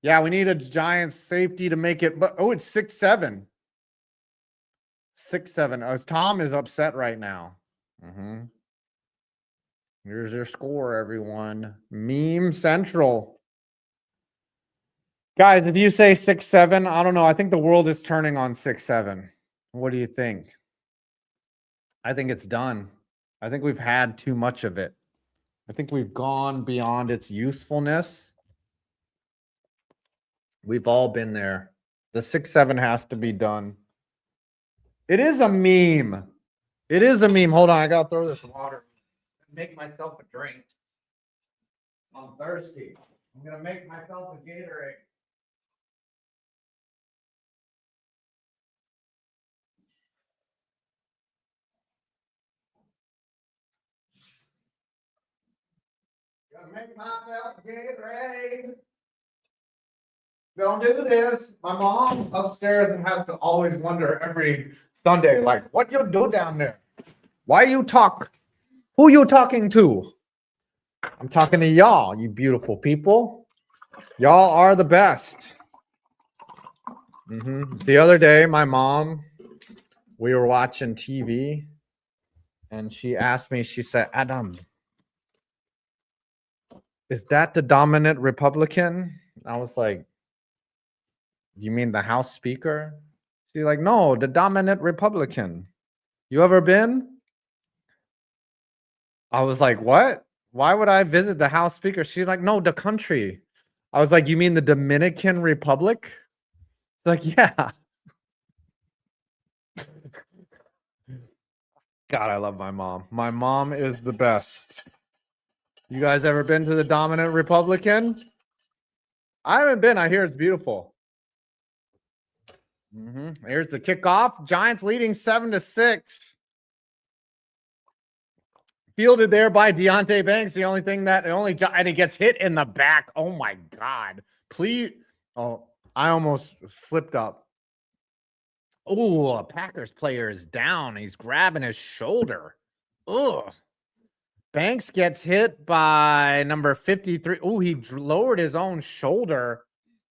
Yeah, we need a Giants safety to make it. But it's 6-7. 6-7. Oh, Tom is upset right now. Here's your score, everyone. Meme Central. Guys, if you say 6-7, I don't know. I think the world is turning on 6-7. What do you think? I think it's done. I think we've had too much of it. I think we've gone beyond its usefulness. We've all been there. The 6-7 has to be done. It is a meme. It is a meme. Hold on. I got to throw this water. Make myself a drink. I'm thirsty. I'm going to make myself a Gatorade. Gonna make myself a Gatorade. Gonna do this. My mom upstairs and has to always wonder every Sunday, like, what you do down there? Why you talk? Who you talking to? I'm talking to y'all, you beautiful people. Y'all are the best. The other day, my mom, we were watching TV, and she asked me, she said, Adam, is that the dominant Republican? I was like, you mean the House Speaker? She's like, no, the dominant Republican. You ever been? I was like, what? Why would I visit the House Speaker? She's like, no, the country. I was like, you mean the Dominican Republic? She's like, yeah. God, I love my mom. My mom is the best. You guys ever been to the dominant Republican? I haven't been. I hear it's beautiful. Here's the kickoff. Giants leading 7-6. Fielded there by Deontay Banks. The only thing that and it gets hit in the back. Oh my God. Please. Oh, I almost slipped up. Oh, a Packers player is down. He's grabbing his shoulder. Ugh. Banks gets hit by number 53. Oh, he lowered his own shoulder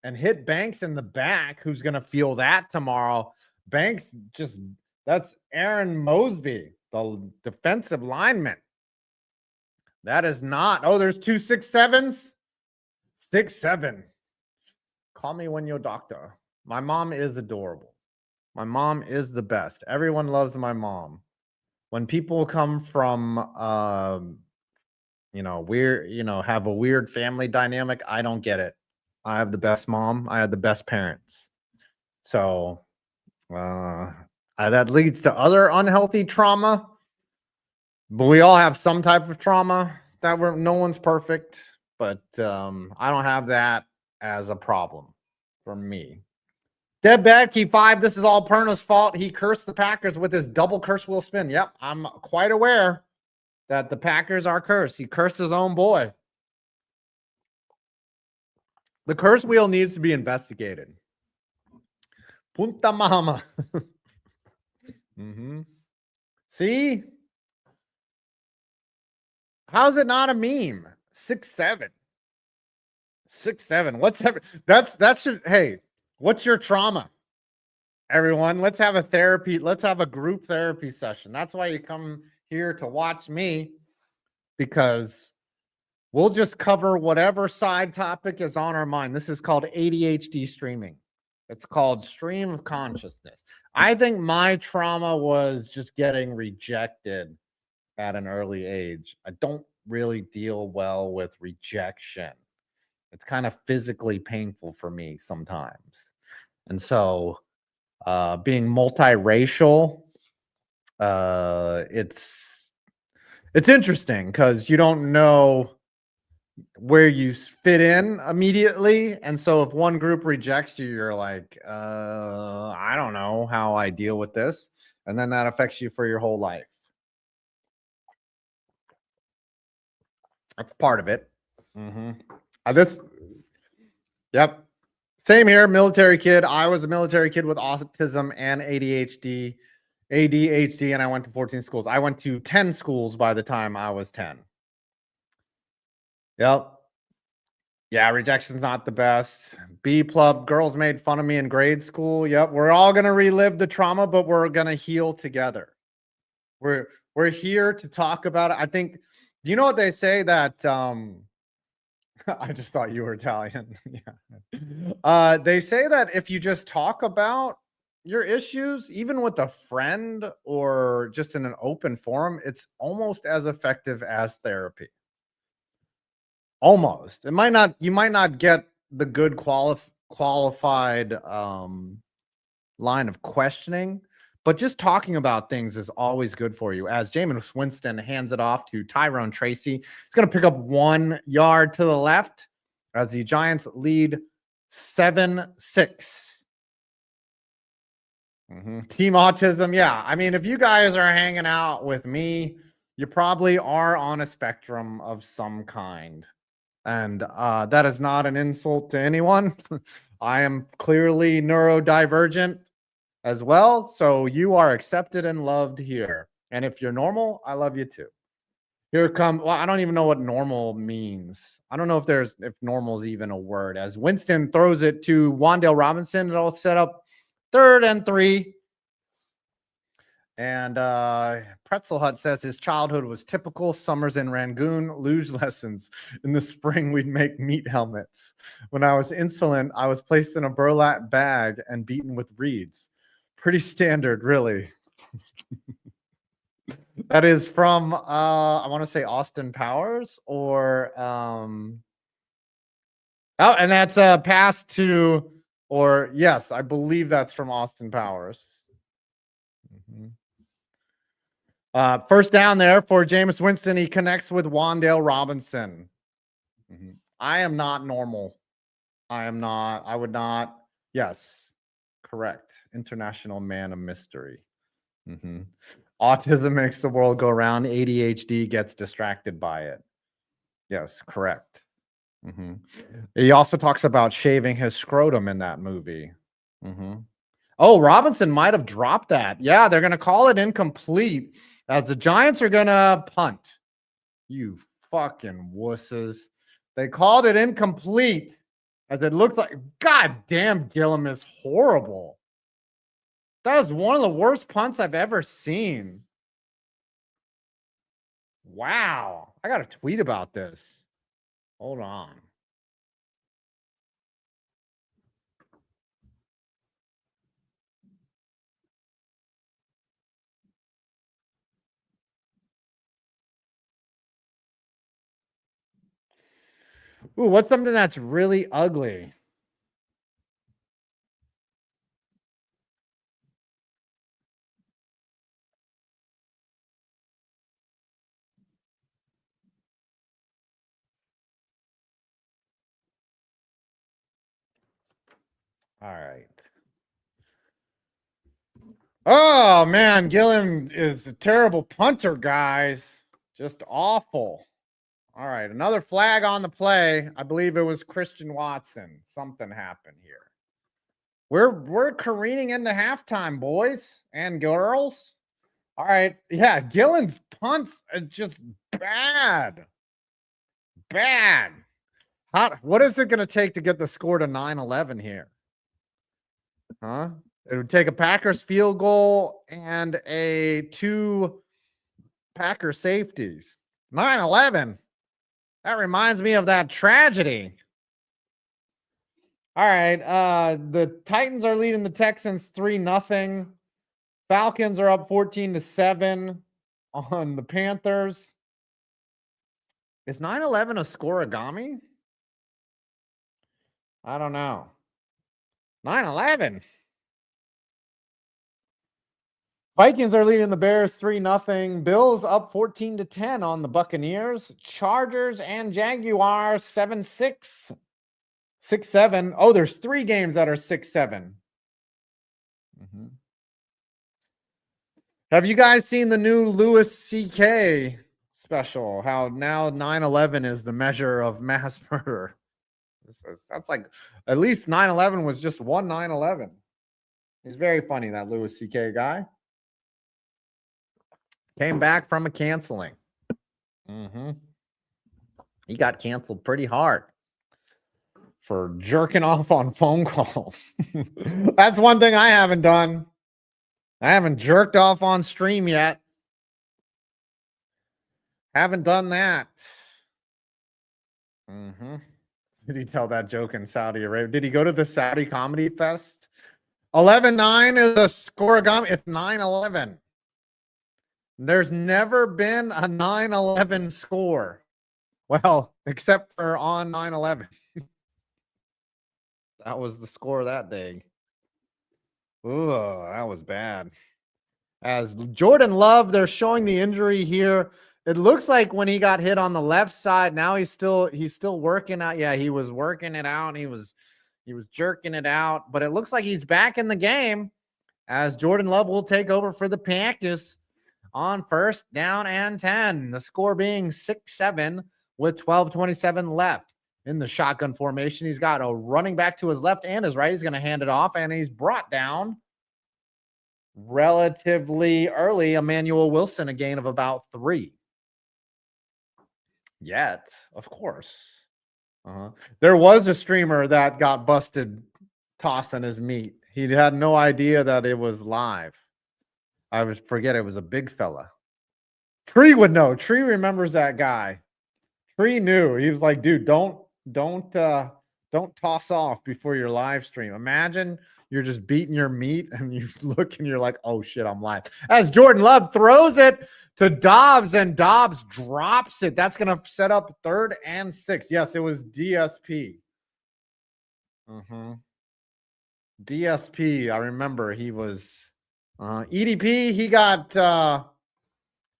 and hit Banks in the back. Who's going to feel that tomorrow? Banks that's Aaron Mosby, the defensive lineman. That is not. Oh, there's 2 6-7s. 6-7. Call me when you're doctor. My mom is adorable. My mom is the best. Everyone loves my mom. When people come from, weird, have a weird family dynamic, I don't get it. I have the best mom. I have the best parents. So that leads to other unhealthy trauma. But we all have some type of trauma no one's perfect. But I don't have that as a problem for me. Dead Bad Key 5. This is all Perna's fault. He cursed the Packers with his double curse wheel spin. Yep, I'm quite aware that the Packers are cursed. He cursed his own boy. The curse wheel needs to be investigated. Punta Mama. See? How's it not a meme? 6'7". 6'7". What's that should hey, what's your trauma? Everyone, let's have a therapy. Let's have a group therapy session. That's why you come here to watch me, because we'll just cover whatever side topic is on our mind. This is called ADHD streaming. It's called stream of consciousness. I think my trauma was just getting rejected at an early age. I don't really deal well with rejection. It's kind of physically painful for me sometimes. And so being multiracial, it's interesting because you don't know where you fit in immediately. And so if one group rejects you, you're like, I don't know how I deal with this. And then that affects you for your whole life. That's part of it. Yep. Same here, military kid. I was a military kid with autism and ADHD, and I went to 14 schools. I went to 10 schools by the time I was 10. Yep. Yeah, rejection's not the best. B plub, girls made fun of me in grade school. Yep, we're all going to relive the trauma, but we're going to heal together. We're here to talk about it. I think, do you know what they say that I just thought you were Italian. Yeah. They say that if you just talk about your issues, even with a friend or just in an open forum, it's almost as effective as therapy. Almost. You might not get the good qualified line of questioning, but just talking about things is always good for you. As Jameis Winston hands it off to Tyrone Tracy, he's going to pick up 1 yard to the left as the Giants lead 7-6. Team autism. Yeah. I mean, if you guys are hanging out with me, you probably are on a spectrum of some kind. And that is not an insult to anyone. I am clearly neurodivergent as well. So you are accepted and loved here. And if you're normal, I love you too. Here come, well, I don't even know what normal means. I don't know if normal is even a word. As Winston throws it to Wan'Dale Robinson, it'll set up 3rd and 3. And Pretzel Hut says his childhood was typical. Summers in Rangoon, luge lessons. In the spring, we'd make meat helmets. When I was insolent, I was placed in a burlap bag and beaten with reeds. Pretty standard, really. That is from, I want to say Austin Powers or, oh, and that's a pass to, or yes, I believe that's from Austin Powers. First down there for Jameis Winston. He connects with Wan'Dale Robinson. I am not normal. I am not. I would not. Yes, correct. International man of mystery. Autism makes the world go round. ADHD gets distracted by it. Yes, correct. He also talks about shaving his scrotum in that movie. Oh, Robinson might have dropped that. Yeah, they're going to call it incomplete as the Giants are going to punt. You fucking wusses. They called it incomplete as it looked like, God damn, Gillum is horrible. That was one of the worst punts I've ever seen. Wow. I got to tweet about this. Hold on. Ooh, what's something that's really ugly? All right. Oh, man. Gillen is a terrible punter, guys. Just awful. All right, another flag on the play. I believe it was Christian Watson. Something happened here. We're careening into halftime, boys and girls. All right, yeah, Gillen's punts are just bad. Bad. What is it going to take to get the score to 9-11 here? Huh? It would take a Packers field goal and a 2 Packer safeties. 9-11. That reminds me of that tragedy. All right. The Titans are leading the Texans 3-0. Falcons are up 14-7 on the Panthers. Is 9-11 a scoreagami? I don't know. 9-11. Vikings are leading the Bears 3-0. Bills up 14-10 on the Buccaneers. Chargers and Jaguars 7-6. 6-7. Oh, there's 3 games that are 6-7. Have you guys seen the new Louis C.K. special? How now 9/11 is the measure of mass murder. That's like, at least 9/11 was just one 9/11. He's very funny, that Louis C.K. guy. Came back from a canceling. He got canceled pretty hard for jerking off on phone calls. That's one thing I haven't done. I haven't jerked off on stream yet. Haven't done that. Did he tell that joke in Saudi Arabia? Did he go to the Saudi Comedy Fest? 11-9 is a scoreagami. It's 9-11. There's never been a 9-11 score. Well, except for on 9/11. That was the score that day. Oh, that was bad. As Jordan Love, they're showing the injury here. It looks like when he got hit on the left side, now he's still working out. Yeah, he was working it out. He was jerking it out, but it looks like he's back in the game as Jordan Love will take over for the Packers on 1st down and 10. The score being 6-7 with 12:27 left. In the shotgun formation, he's got a running back to his left and his right. He's going to hand it off, and he's brought down relatively early. Emmanuel Wilson, a gain of about 3. Yet, of course. There was a streamer that got busted tossing his meat. He had no idea that it was live. I forget it was a big fella. Tree would know. Tree remembers that guy. Tree knew. He was like, dude, don't toss off before your live stream. Imagine you're just beating your meat and you look and you're like, oh shit, I'm live. As Jordan Love throws it to Dobbs and Dobbs drops it. That's going to set up 3rd and 6. Yes, it was DSP. DSP. I remember he was EDP.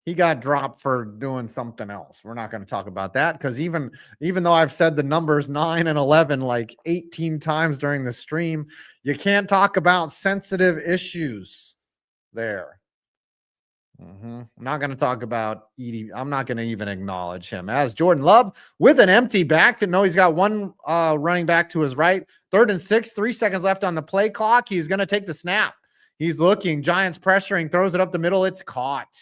He got dropped for doing something else. We're not going to talk about that because even though I've said the numbers 9 and 11 like 18 times during the stream, you can't talk about sensitive issues there. I'm not going to talk about ED. I'm not going to even acknowledge him. As Jordan Love with an empty backfield. No, he's got one running back to his right. 3rd and 6, 3 seconds left on the play clock. He's going to take the snap. He's looking. Giants pressuring. Throws it up the middle. It's caught.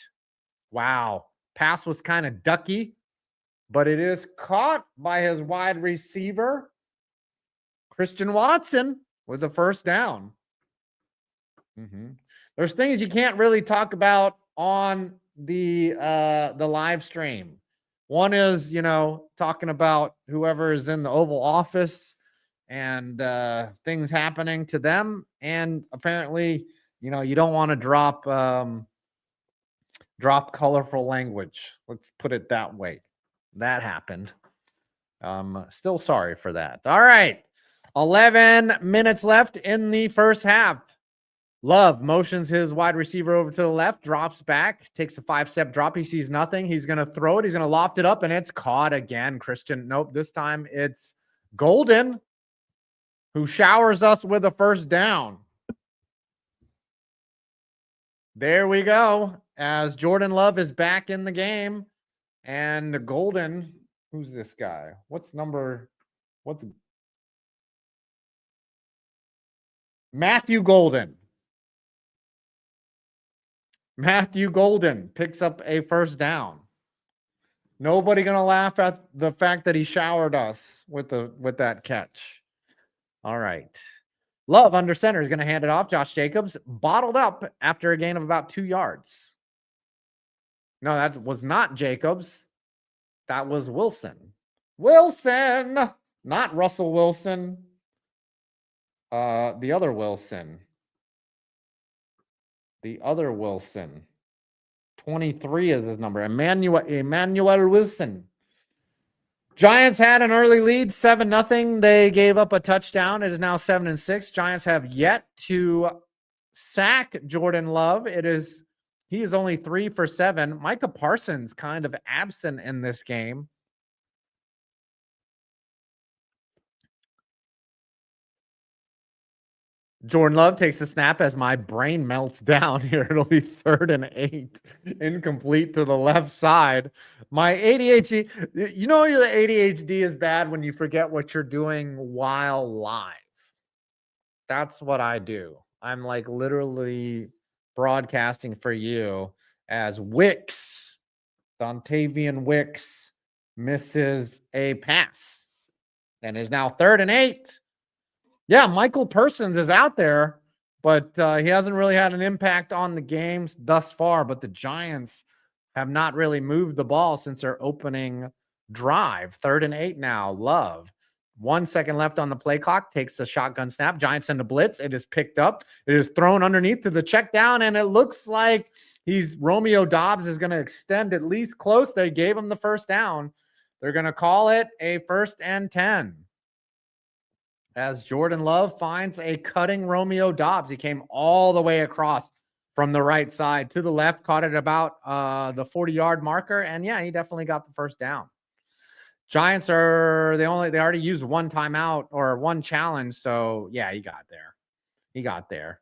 Wow. Pass was kind of ducky, but it is caught by his wide receiver, Christian Watson, with the 1st down. There's things you can't really talk about on the live stream. One is, talking about whoever is in the Oval Office and things happening to them. And apparently, you don't want to drop colorful language. Let's put it that way. That happened. Still sorry for that. All right. 11 minutes left in the first half. Love motions his wide receiver over to the left, drops back, takes a 5-step drop. He sees nothing. He's going to throw it. He's going to loft it up, and it's caught again. Christian, nope, this time it's Golden who showers us with a 1st down. There we go. As Jordan Love is back in the game, and Golden Who's this guy? What's Matthew Golden. Matthew Golden picks up a first down. Nobody gonna laugh at the fact that he showered us with that catch. All right. Love under center is going to hand it off. Josh Jacobs bottled up after a gain of about 2 yards. No, that was not Jacobs. That was Wilson. Wilson, not Russell Wilson. The other Wilson. The other Wilson. 23 is his number. Emmanuel Wilson. Giants had an early lead, 7-0. They gave up a touchdown. It is now 7-6. Giants have yet to sack Jordan Love. He is only 3 for 7. Micah Parsons kind of absent in this game. Jordan Love takes a snap as my brain melts down here. It'll be 3rd and 8. Incomplete to the left side. My ADHD, you know, your ADHD is bad when you forget what you're doing while live. That's what I do. I'm like literally broadcasting for you as Wicks, Dontavian Wicks, misses a pass and is now 3rd and 8. Yeah, Michael Parsons is out there, but he hasn't really had an impact on the games thus far. But the Giants have not really moved the ball since their opening drive. 3rd and 8 now. Love. 1 second left on the play clock. Takes a shotgun snap. Giants send a blitz. It is picked up. It is thrown underneath to the check down, and it looks like Romeo Doubs is going to extend at least close. They gave him the first down. They're going to call it a 1st and 10. As Jordan Love finds a cutting Romeo Doubs. He came all the way across from the right side to the left, caught it about the 40-yard marker, and yeah, he definitely got the first down. Giants they already used 1 timeout or 1 challenge, so yeah, he got there.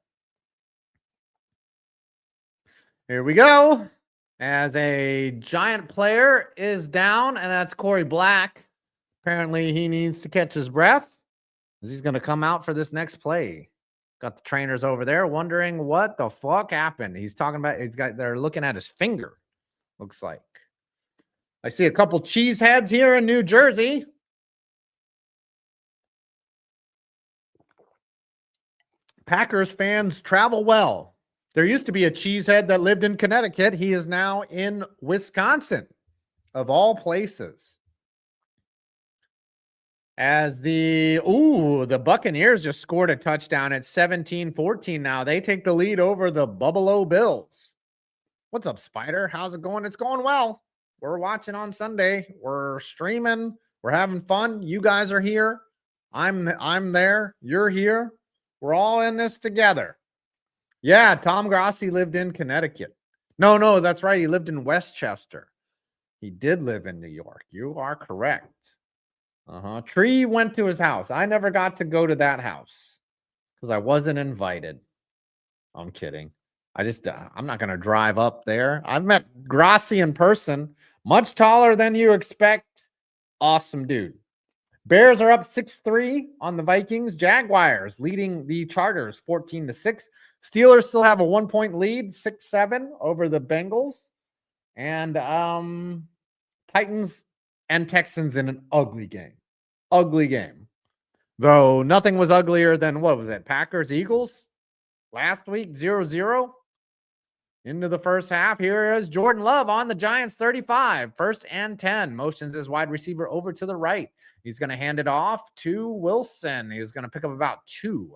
Here we go. As a Giant player is down, and that's Corey Black. Apparently he needs to catch his breath. He's going to come out for this next play. Got the trainers over there wondering what the fuck happened. He's talking about they're looking at his finger, looks like. I see a couple cheeseheads here in New Jersey. Packers fans travel well. There used to be a cheesehead that lived in Connecticut. He is now in Wisconsin, of all places. As the Buccaneers just scored a touchdown at 17-14 now. They take the lead over the Buffalo Bills. What's up, Spider? How's it going? It's going well. We're watching on Sunday. We're streaming. We're having fun. You guys are here. I'm there. You're here. We're all in this together. Yeah, Tom Grassi lived in Connecticut. No, that's right. He lived in Westchester. He did live in New York. You are correct. Tree went to his house. I never got to go to that house because I wasn't invited. I'm kidding. I'm not going to drive up there. I've met Grassi in person. Much taller than you expect. Awesome dude. Bears are up 6-3 on the Vikings. Jaguars leading the Chargers 14-6. Steelers still have a 1-point lead, 6-7 over the Bengals. And Titans and Texans in an ugly game. Ugly game. Though nothing was uglier than, what was it, Packers, Eagles? Last week, 0-0. Into the first half. Here is Jordan Love on the Giants 35. 1st and 10. Motions his wide receiver over to the right. He's going to hand it off to Wilson. He's going to pick up about 2.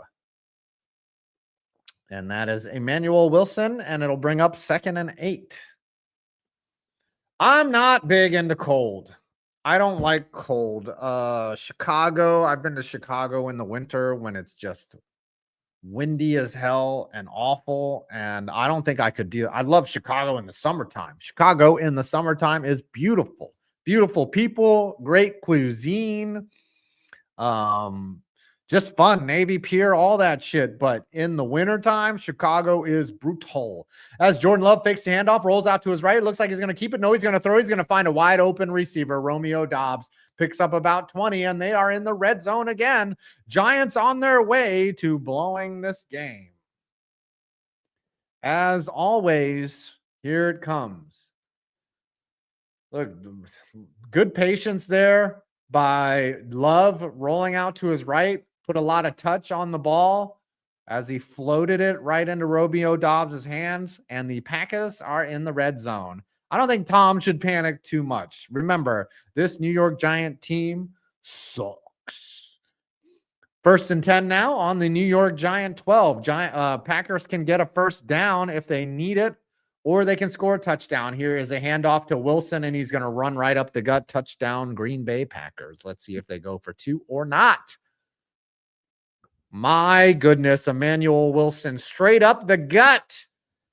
And that is Emmanuel Wilson, and it'll bring up 2nd and 8. I'm not big into cold. I don't like cold. Chicago, I've been to Chicago in the winter when it's just windy as hell and awful, and I don't think I could deal. I love Chicago in the summertime. Chicago in the summertime is beautiful. Beautiful people, great cuisine. Just Just fun, Navy Pier, all that shit. But in the wintertime, Chicago is brutal. As Jordan Love fakes the handoff, rolls out to his right. It looks like he's going to keep it. No, he's going to throw. He's going to find a wide open receiver. Romeo Doubs picks up about 20, and they are in the red zone again. Giants on their way to blowing this game. As always, here it comes. Look, good patience there by Love rolling out to his right. Put a lot of touch on the ball as he floated it right into Romeo Doubs' hands, and the Packers are in the red zone. I don't think Tom should panic too much. Remember, this New York Giant team sucks. 1st and 10 now on the New York Giant 12. Packers can get a first down if they need it, or they can score a touchdown. Here is a handoff to Wilson, and he's going to run right up the gut. Touchdown, Green Bay Packers. Let's see if they go for 2 or not. My goodness, Emmanuel Wilson straight up the gut,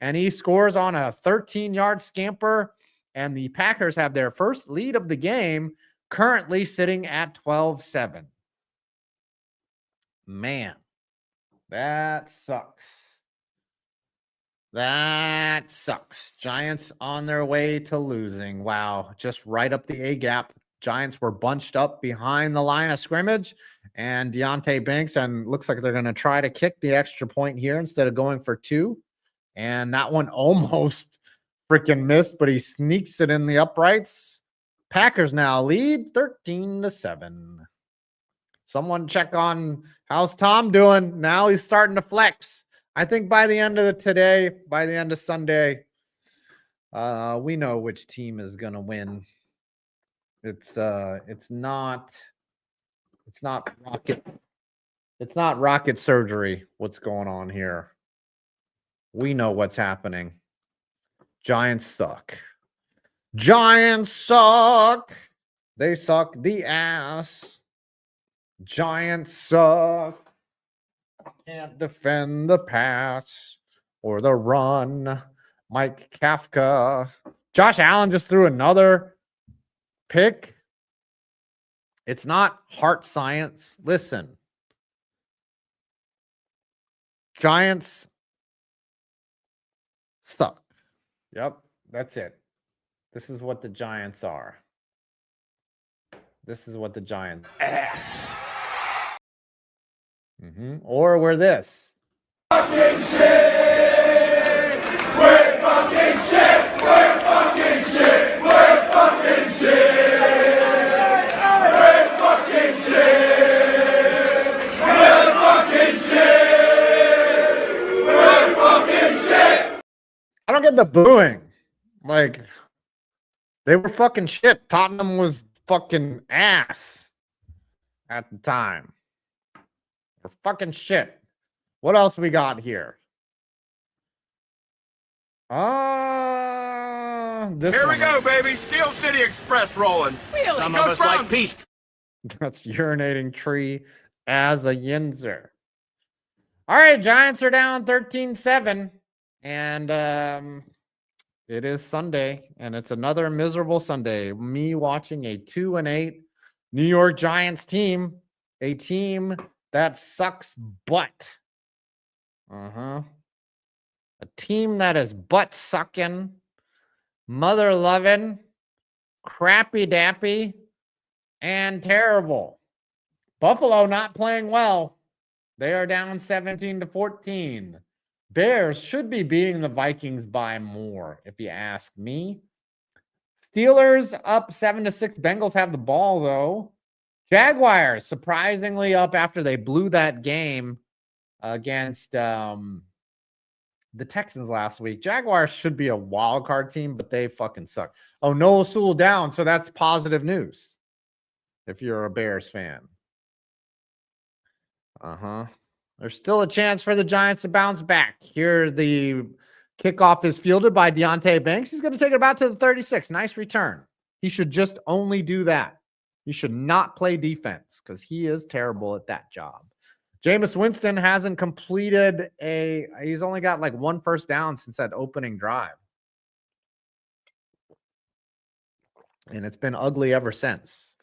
and he scores on a 13-yard scamper, and the Packers have their first lead of the game, currently sitting at 12-7. Man, that sucks. That sucks. Giants on their way to losing. Wow, just right up the A-gap. Giants were bunched up behind the line of scrimmage, and Deonte Banks, and looks like they're going to try to kick the extra point here instead of going for 2. And that one almost freaking missed, but he sneaks it in the uprights. Packers now lead 13-7. Someone check on how's Tom doing. Now he's starting to flex. I think by the end of by the end of Sunday, we know which team is going to win. It's not rocket surgery. What's going on here? We know what's happening. Giants suck. Giants suck. They suck the ass. Giants suck. Can't defend the pass or the run. Mike Kafka. Josh Allen just threw another pick. It's not heart science. Listen. Giants suck. Yep, that's it. This is what the Giants are. This is what the Giants ass. Or we're this. Fucking shit. We're fucking shit. We're fucking shit. We're fucking shit. We're fucking shit. We're fucking shit. We're fucking shit. I don't get the booing. Like, they were fucking shit. Tottenham was fucking ass at the time. For fucking shit. What else we got here? Here we go, baby. Steel City Express rolling. Really? Some of us like peace. That's urinating tree as a yinzer. All right, Giants are down 13-7. And it is Sunday, and it's another miserable Sunday. Me watching a 2-8 New York Giants team, a team that sucks butt. A team that is butt sucking, mother loving, crappy dappy, and terrible. Buffalo not playing well. They are down 17-14. Bears should be beating the Vikings by more, if you ask me. Steelers up 7-6. Bengals have the ball, though. Jaguars surprisingly up after they blew that game against the Texans last week. Jaguars should be a wild card team, but they fucking suck. Oh, Noah Sewell down, so that's positive news if you're a Bears fan. There's still a chance for the Giants to bounce back. Here, the kickoff is fielded by Deonte Banks. He's going to take it about to the 36. Nice return. He should just only do that. He should not play defense because he is terrible at that job. Jameis Winston hasn't completed he's only got like 1 first down since that opening drive. And it's been ugly ever since.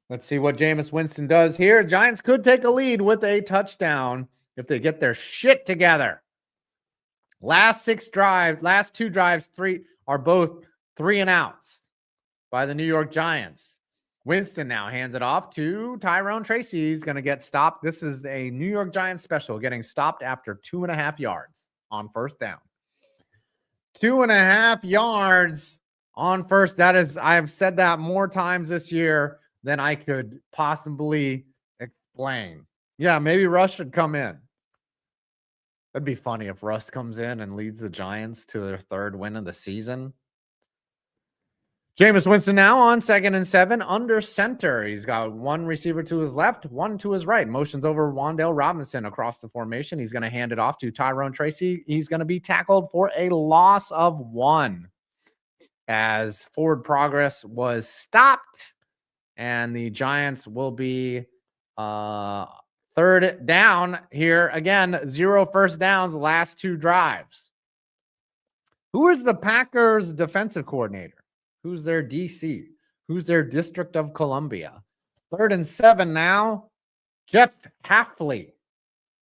Let's see what Jameis Winston does here. Giants could take a lead with a touchdown if they get their shit together. Last two drives, three are both 3 and outs by the New York Giants. Winston now hands it off to Tyrone Tracy. He's going to get stopped. This is a New York Giants special, getting stopped after 2.5 yards on first down. 2.5 yards on first. That is, I've said that more times this year than I could possibly explain. Yeah, maybe Russ should come in. That'd be funny if Russ comes in and leads the Giants to their 3rd win of the season. Jameis Winston now on 2nd and 7 under center. He's got 1 receiver to his left, 1 to his right. Motions over Wan'Dale Robinson across the formation. He's going to hand it off to Tyrone Tracy. He's going to be tackled for a loss of 1 as forward progress was stopped. And the Giants will be 3rd down here. Again, 0 first downs, last 2 drives. Who is the Packers defensive coordinator? Who's their DC? Who's their District of Columbia? 3rd and 7 now. Jeff Hafley,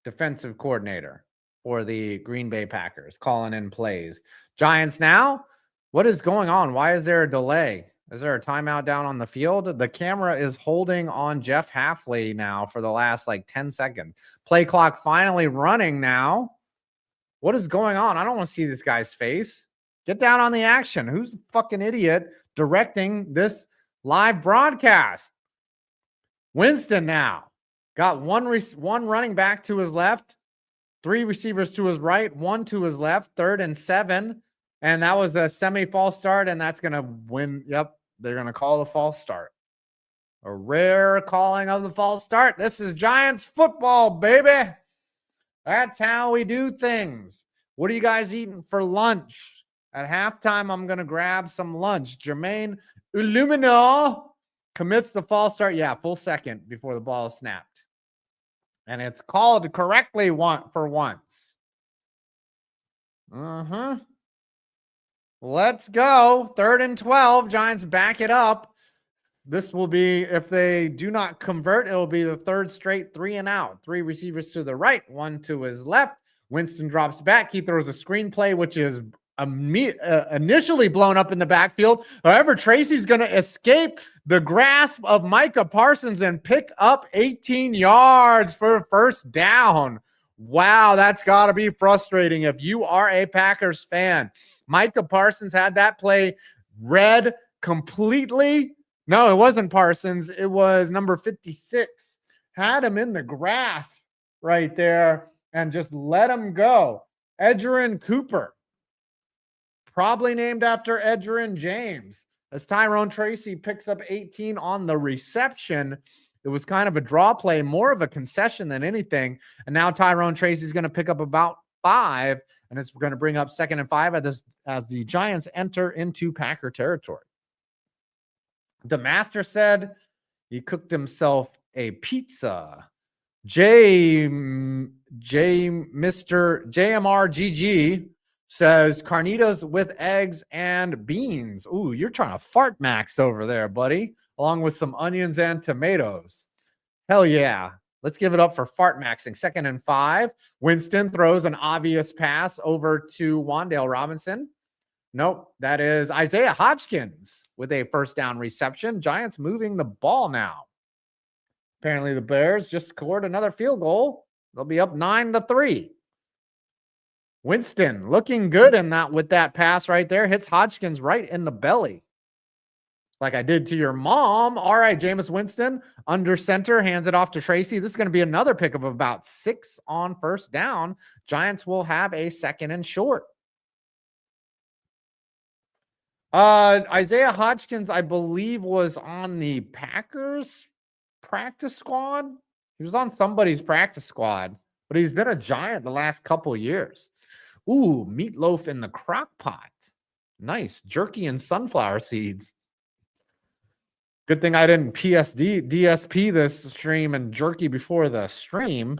defensive coordinator for the Green Bay Packers, calling in plays. Giants now. What is going on? Why is there a delay? Is there a timeout down on the field? The camera is holding on Jeff Hafley now for the last 10 seconds. Play clock finally running now. What is going on? I don't want to see this guy's face. Get down on the action. Who's the fucking idiot directing this live broadcast? Winston now got one running back to his left, 3 receivers to his right, 1 to his left, 3rd and 7. And that was a semi-false start, and that's going to win. Yep, they're going to call the false start. A rare calling of the false start. This is Giants football, baby. That's how we do things. What are you guys eating for lunch? At halftime, I'm going to grab some lunch. Jermaine Illumino commits the false start. Yeah, full second before the ball is snapped. And it's called correctly for once. Let's go. 3rd and 12. Giants back it up. This will be, if they do not convert, it'll be the 3rd straight 3 and out. 3 receivers to the right, 1 to his left. Winston drops back. He throws a screenplay, which is initially blown up in the backfield. However, Tracy's going to escape the grasp of Micah Parsons and pick up 18 yards for 1st down. Wow, that's got to be frustrating if you are a Packers fan. Micah Parsons had that play read completely. No, it wasn't Parsons. It was number 56. Had him in the grasp right there and just let him go. Edgerrin Cooper. Probably named after Edgerrin James. As Tyrone Tracy picks up 18 on the reception, it was kind of a draw play, more of a concession than anything. And now Tyrone Tracy is going to pick up about 5, and it's going to bring up 2nd and 5 as the Giants enter into Packer territory. The master said he cooked himself a pizza. Mr. JMRGG says carnitas with eggs and beans. Ooh, you're trying to fart max over there, buddy, along with some onions and tomatoes. Hell yeah. Let's give it up for fart maxing. 2nd and 5. Winston throws an obvious pass over to Wan'Dale Robinson. Nope, that is Isaiah Hodgkins with a 1st down reception. Giants moving the ball now. Apparently the Bears just scored another field goal. They'll be up 9-3. Winston looking good in that with that pass right there. Hits Hodgkins right in the belly. Like I did to your mom. All right, Jameis Winston under center, hands it off to Tracy. This is going to be another pick of about 6 on 1st down. Giants will have a 2nd and short. Isaiah Hodgkins, I believe, was on the Packers practice squad. He was on somebody's practice squad, but he's been a Giant the last couple years. Ooh, meatloaf in the crock pot. Nice. Jerky and sunflower seeds. Good thing I didn't DSP this stream and jerky before the stream.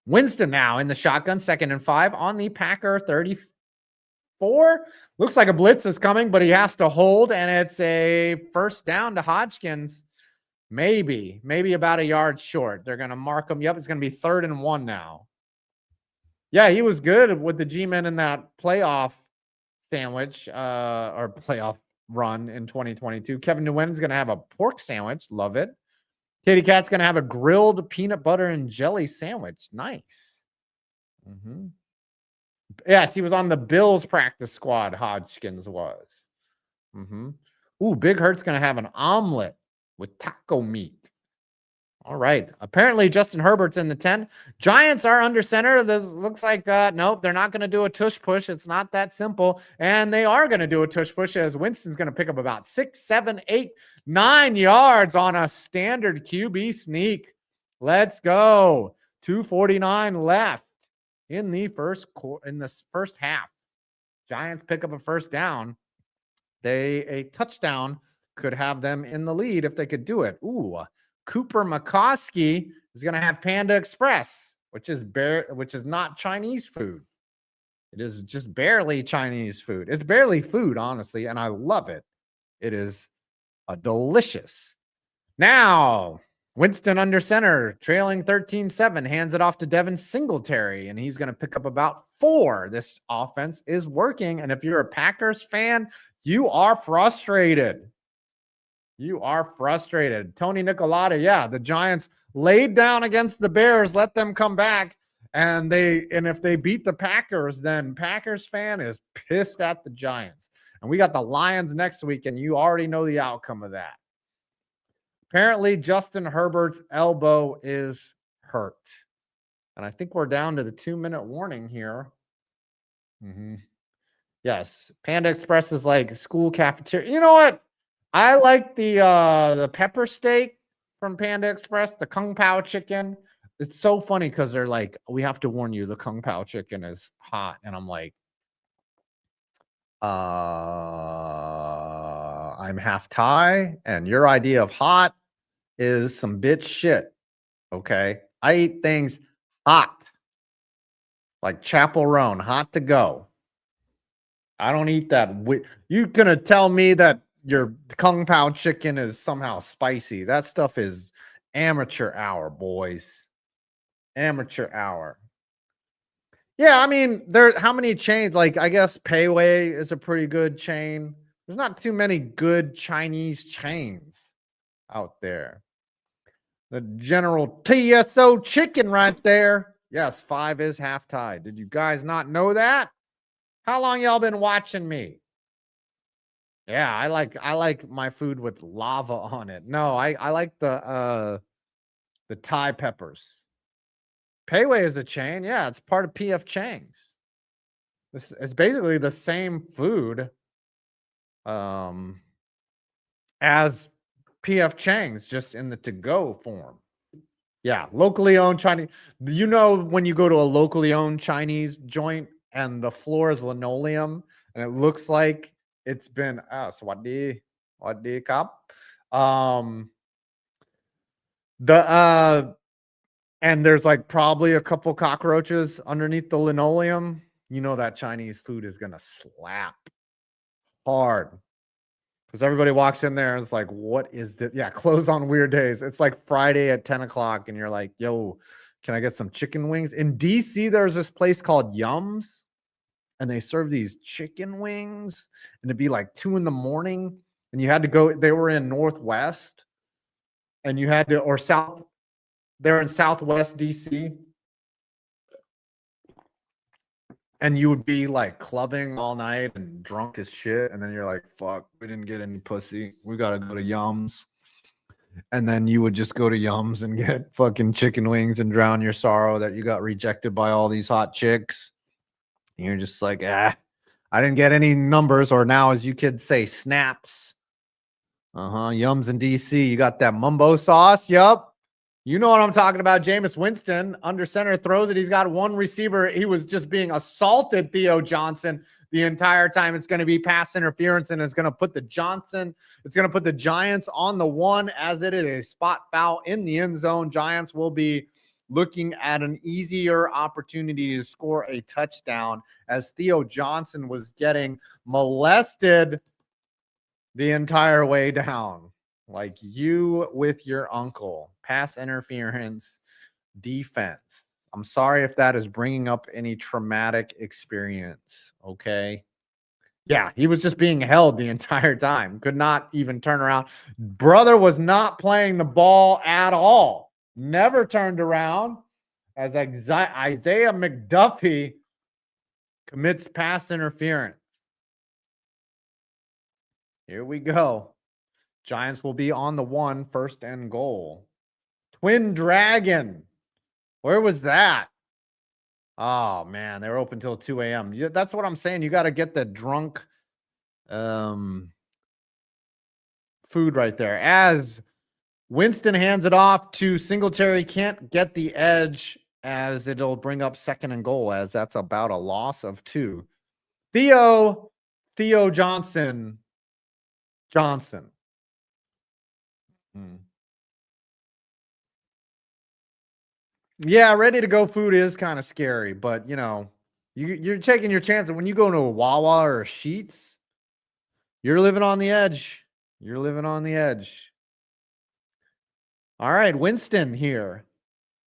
Winston now in the shotgun, 2nd and 5 on the Packer 34. Looks like a blitz is coming, but he has to hold, and it's a 1st down to Hodgkins. Maybe about a yard short. They're going to mark him. Yep, it's going to be 3rd and 1 now. Yeah, he was good with the G-Men in that playoff sandwich or playoff run in 2022. Kevin Nguyen's going to have a pork sandwich. Love it. Katie Cat's going to have a grilled peanut butter and jelly sandwich. Nice. Yes, he was on the Bills practice squad, Hodgkins was. Ooh, Big Hurt's going to have an omelet with taco meat. All right. Apparently, Justin Herbert's in the 10. Giants are under center. This looks like, nope, they're not going to do a tush push. It's not that simple. And they are going to do a tush push as Winston's going to pick up about 6, 7, 8, 9 yards on a standard QB sneak. Let's go. 2:49 left in the first half. Giants pick up a first down. A touchdown could have them in the lead if they could do it. Ooh, Cooper McCoskey is going to have Panda Express, which is not Chinese food. It is just barely Chinese food. It's barely food, honestly, and I love it. It is delicious. Now, Winston under center, trailing 13-7, hands it off to Devin Singletary, and he's going to pick up about 4. This offense is working, and if you're a Packers fan, you are frustrated. You are frustrated. Tony Nicolata, yeah, the Giants laid down against the Bears, let them come back, and if they beat the Packers, then Packers fan is pissed at the Giants. And we got the Lions next week, and you already know the outcome of that. Apparently, Justin Herbert's elbow is hurt. And I think we're down to the 2-minute warning here. Yes, Panda Express is like school cafeteria. You know what? I like the pepper steak from Panda Express, the Kung Pao chicken. It's so funny because they're like, we have to warn you, the Kung Pao chicken is hot. And I'm like, I'm half Thai, and your idea of hot is some bitch shit. Okay. I eat things hot, like Chapel Roan, hot to go. I don't eat that. You're going to tell me that your Kung Pao chicken is somehow spicy. That stuff is amateur hour, boys. Amateur hour. Yeah, I mean, how many chains? Like, I guess Payway is a pretty good chain. There's not too many good Chinese chains out there. The General TSO chicken right there. Yes, 5 is half Thai. Did you guys not know that? How long y'all been watching me? Yeah, I like my food with lava on it. No, I like the Thai peppers. Payway is a chain. Yeah, it's part of PF Chang's. This is basically the same food as PF Chang's, just in the to-go form. Yeah, locally owned Chinese. You know, when you go to a locally owned Chinese joint and the floor is linoleum and it looks like it's been Swadee Cup. And there's like probably a couple cockroaches underneath the linoleum. You know that Chinese food is gonna slap hard. Because everybody walks in there and it's like, what is this? Yeah, close on weird days. It's like Friday at 10 o'clock and you're like, yo, can I get some chicken wings? In DC, there's this place called Yums. And they serve these chicken wings, and it'd be like 2 a.m. and you had to go. They were in Northwest, and you had to, or South. They're in Southwest DC, and you would be like clubbing all night and drunk as shit, and then you're like, "Fuck, we didn't get any pussy. We gotta go to Yums." And then you would just go to Yums and get fucking chicken wings and drown your sorrow that you got rejected by all these hot chicks. And you're just like, I didn't get any numbers, or now, as you kids say, snaps. Yums in DC. You got that mumbo sauce. Yup. You know what I'm talking about. Jameis Winston under center throws it. He's got one receiver. He was just being assaulted, Theo Johnson, the entire time. It's going to be pass interference, and it's going to put the Giants on the 1 as it is a spot foul in the end zone. Giants will be looking at an easier opportunity to score a touchdown as Theo Johnson was getting molested the entire way down. Like you with your uncle. Pass interference, defense. I'm sorry if that is bringing up any traumatic experience. Okay. Yeah, he was just being held the entire time. Could not even turn around. Brother was not playing the ball at all. Never turned around as Isaiah McDuffie commits pass interference. Here we go. Giants will be on the 1, 1st and goal. Twin Dragon. Where was that? Oh, man. They were open till 2 a.m. That's what I'm saying. You got to get the drunk food right there. As Winston hands it off to Singletary, can't get the edge as it'll bring up 2nd and goal, as that's about a loss of 2. Theo Johnson. Yeah, ready to go food is kind of scary, but you know, you're taking your chances. When you go to a Wawa or a Sheetz, you're living on the edge. You're living on the edge. All right, Winston here.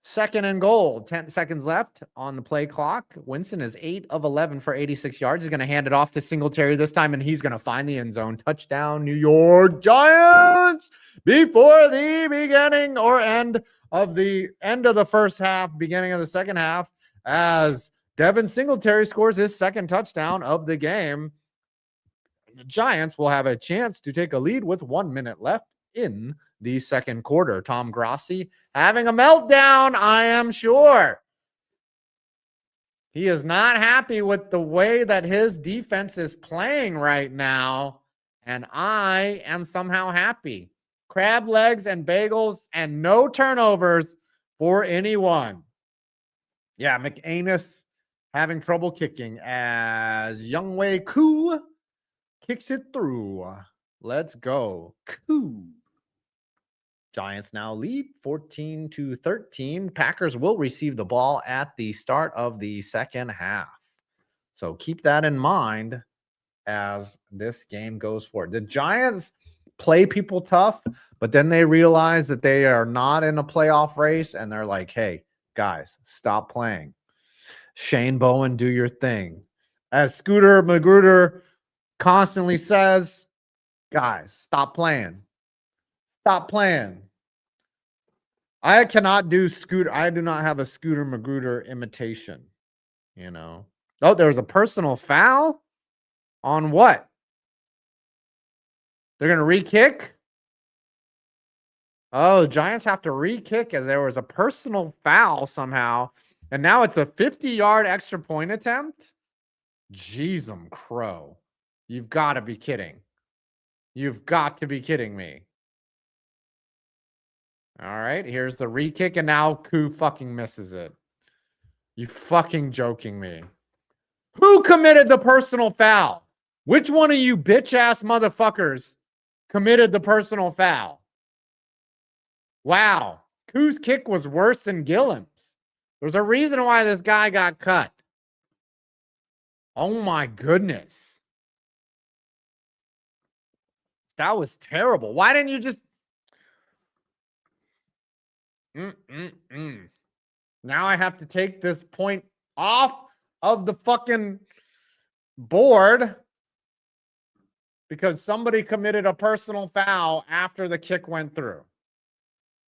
2nd and goal. 10 seconds left on the play clock. Winston is 8 of 11 for 86 yards. He's going to hand it off to Singletary this time, and he's going to find the end zone. Touchdown, New York Giants, before the beginning or end of the first half, beginning of the second half, as Devin Singletary scores his 2nd touchdown of the game. The Giants will have a chance to take a lead with 1 minute left in the 2nd quarter. Tom Grassi having a meltdown, I am sure. He is not happy with the way that his defense is playing right now, and I am somehow happy. Crab legs and bagels and no turnovers for anyone. Yeah, McAnus having trouble kicking as Younghoe Koo kicks it through. Let's go. Koo. Giants now lead 14-13. Packers will receive the ball at the start of the second half. So keep that in mind as this game goes forward. The Giants play people tough, but then they realize that they are not in a playoff race, and they're like, hey, guys, stop playing. Shane Bowen, do your thing. As Scooter Magruder constantly says, guys, stop playing. Stop playing. I cannot do Scooter. I do not have a Scooter Magruder imitation, you know. Oh, there was a personal foul? On what? They're going to re-kick? Oh, Giants have to re-kick as there was a personal foul somehow. And now it's a 50-yard extra point attempt? Jeez, crow. You've got to be kidding. You've got to be kidding me. All right, here's the re-kick, and now Koo fucking misses it. You fucking joking me. Who committed the personal foul? Which one of you bitch-ass motherfuckers committed the personal foul? Wow. Koo's kick was worse than Gillum's. There's a reason why this guy got cut. Oh, my goodness. That was terrible. Why didn't you just... Now I have to take this point off of the fucking board because somebody committed a personal foul after the kick went through.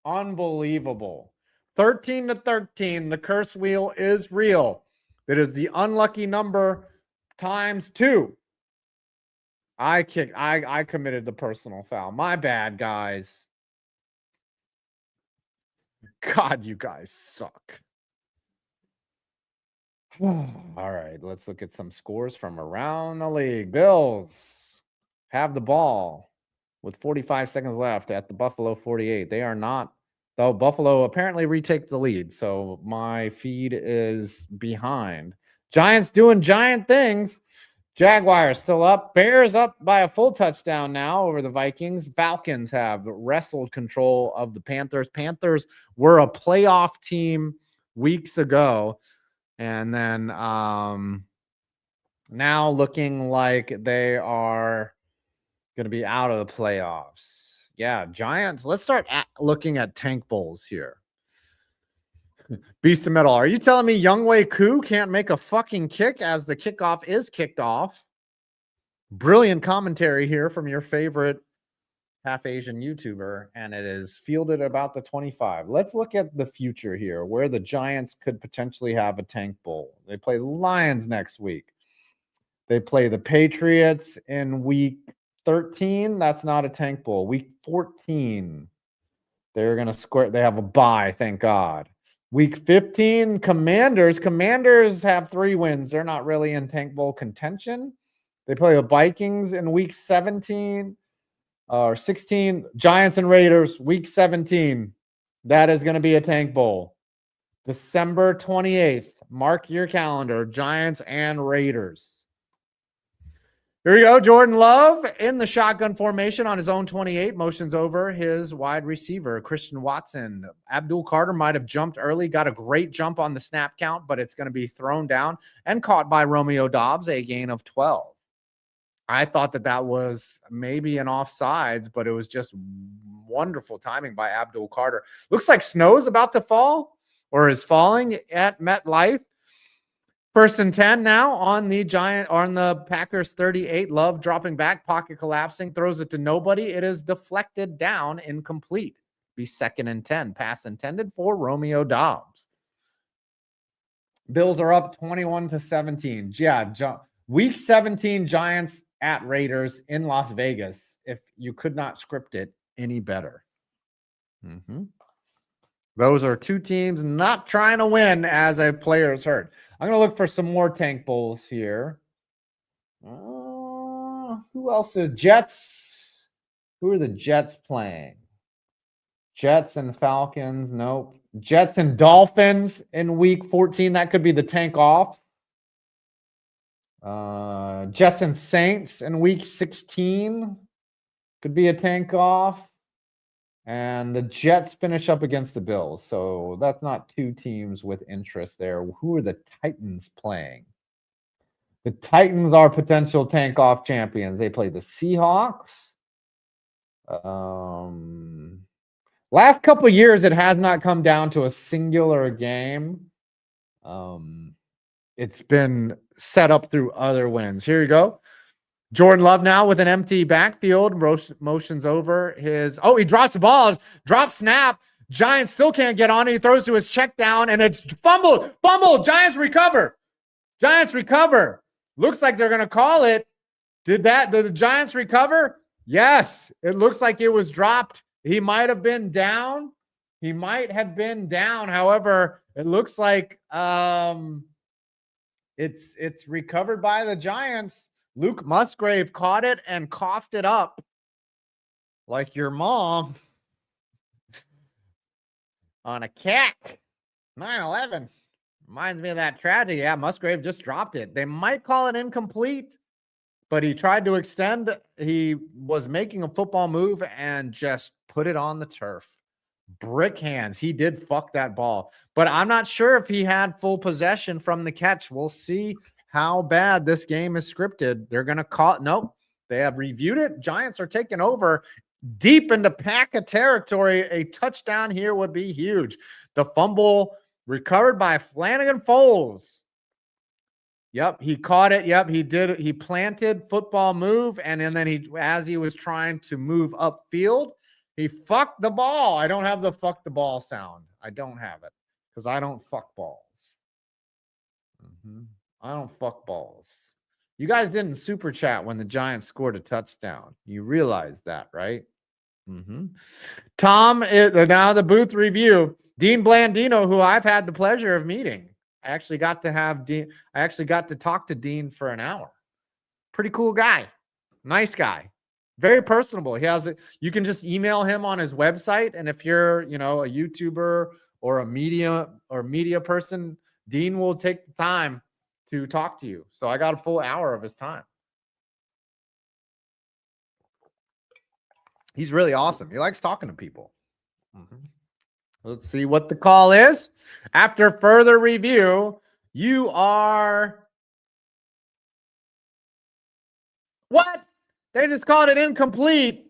Unbelievable. 13-13. The curse wheel is real. That is the unlucky number times 2. I committed the personal foul. My bad, guys. God, you guys suck. All right, let's look at some scores from around the league. Bills have the ball with 45 seconds left at the Buffalo 48. They are not, though Buffalo apparently retake the lead, so my feed is behind. Giants doing giant things. Jaguars still up. Bears up by a full touchdown now over the Vikings. Falcons have wrestled control of the Panthers. Panthers were a playoff team weeks ago. And then now looking like they are going to be out of the playoffs. Yeah, Giants. Let's start looking at tank bowls here. Beast of Metal. Are you telling me Younghoe Koo can't make a fucking kick as the kickoff is kicked off? Brilliant commentary here from your favorite half Asian YouTuber, and it is fielded about the 25. Let's look at the future here, where the Giants could potentially have a tank bowl. They play the Lions next week. They play the Patriots in week 13. That's not a tank bowl. Week 14, they're going to score. They have a bye, thank God. Week 15, Commanders. Commanders have 3 wins. They're not really in tank bowl contention. They play the Vikings in week 17 or 16. Giants and Raiders, week 17. That is going to be a tank bowl. December 28th. Mark your calendar. Giants and Raiders. Here we go. Jordan Love in the shotgun formation on his own 28. Motions over his wide receiver, Christian Watson. Abdul Carter might have jumped early, got a great jump on the snap count, but it's going to be thrown down and caught by Romeo Doubs, a gain of 12. I thought that was maybe an offsides, but it was just wonderful timing by Abdul Carter. Looks like snow's about to fall or is falling at MetLife. 1st and 10 now on the Packers 38. Love dropping back, pocket collapsing, throws it to nobody. It is deflected down, incomplete. Be 2nd and 10. Pass intended for Romeo Doubs. Bills are up 21-17. Yeah, week 17 Giants at Raiders in Las Vegas. If you could not script it any better. Those are 2 teams not trying to win, as a player has heard. I'm going to look for some more tank bowls here. Who else is Jets? Who are the Jets playing? Jets and Falcons. Nope. Jets and Dolphins in week 14. That could be the tank off. Jets and Saints in week 16. Could be a tank off. And the Jets finish up against the Bills. So that's not 2 teams with interest there. Who are the Titans playing? The Titans are potential tank-off champions. They play the Seahawks. Last couple of years, it has not come down to a singular game. It's been set up through other wins. Here you go. Jordan Love now with an empty backfield. Motions over his. Oh, he drops the ball. Drop snap. Giants still can't get on it. He throws to his check down, and it's fumbled. Fumbled. Giants recover. Giants recover. Looks like they're going to call it. Did the Giants recover? Yes. It looks like it was dropped. He might have been down. However, it looks like it's recovered by the Giants. Luke Musgrave caught it and coughed it up like your mom on a cat. 9/11. Reminds me of that tragedy. Yeah, Musgrave just dropped it. They might call it incomplete, but he tried to extend. He was making a football move and just put it on the turf. Brick hands. He did fuck that ball. But I'm not sure if he had full possession from the catch. We'll see how bad this game is scripted. They're going to call. Nope. They have reviewed it. Giants are taking over deep into Packer territory. A touchdown here would be huge. The fumble recovered by Flanagan Foles. Yep, he caught it. Yep, he did. He planted football move, and then as he was trying to move upfield, he fucked the ball. I don't have the fuck the ball sound. I don't have it because I don't fuck balls. I don't fuck balls. You guys didn't super chat when the Giants scored a touchdown. You realize that, right? Tom, now the booth review. Dean Blandino, who I've had the pleasure of meeting. I actually got to talk to Dean for an hour. Pretty cool guy. Nice guy. Very personable. You can just email him on his website. And if you're, a YouTuber or a media person, Dean will take the time to talk to you. So I got a full hour of his time. He's really awesome. He likes talking to people. Let's see what the call is. After further review, you are... What? They just called it incomplete.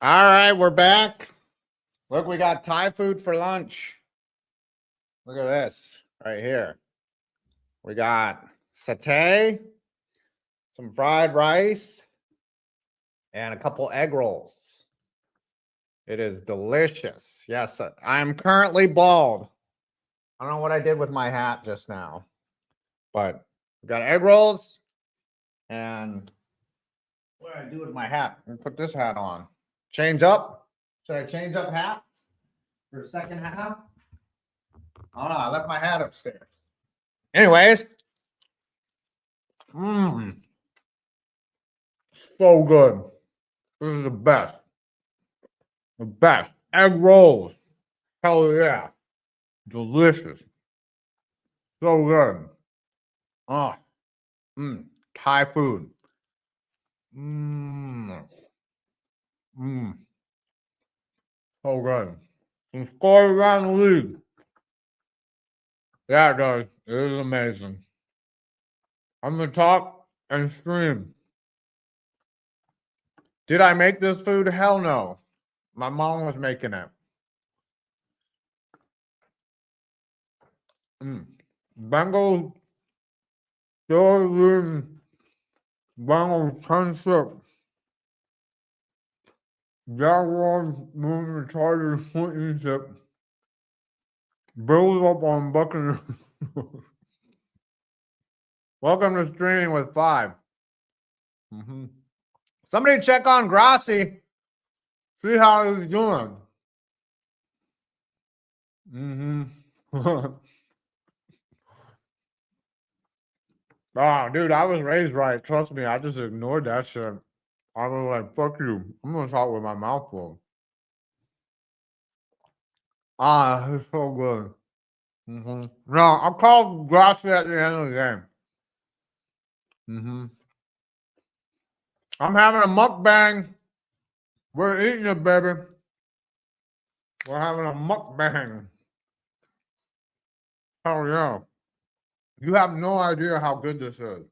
All right, we're back. Look, we got Thai food for lunch. Look at this right here. We got satay, some fried rice, and a couple egg rolls. It is delicious. Yes, I'm currently bald. I don't know what I did with my hat just now, but we got egg rolls. And what did I do with my hat? Let me put this hat on. Change up. Should I change up hats for the second half? I don't know. I left my hat upstairs. Anyways. So good. This is the best. The best. Egg rolls. Hell yeah. Delicious. So good. Thai food. So good. Some scores around the league. Yeah, it does. It is amazing. I'm gonna talk and stream. Did I make this food? Hell no. My mom was making it. Bengals, Bengals 10-6. Jaguars moving the Chargers 14-6. Bills up on Buccaneers. Welcome to streaming with 5. Somebody check on Grassi. See how he's doing. Oh, dude, I was raised right. Trust me, I just ignored that shit. I was like, fuck you. I'm gonna talk with my mouth full. It's so good. No, I'll call Grassi at the end of the game. I'm having a mukbang. We're eating it, baby. We're having a mukbang. Hell yeah. You have no idea how good this is.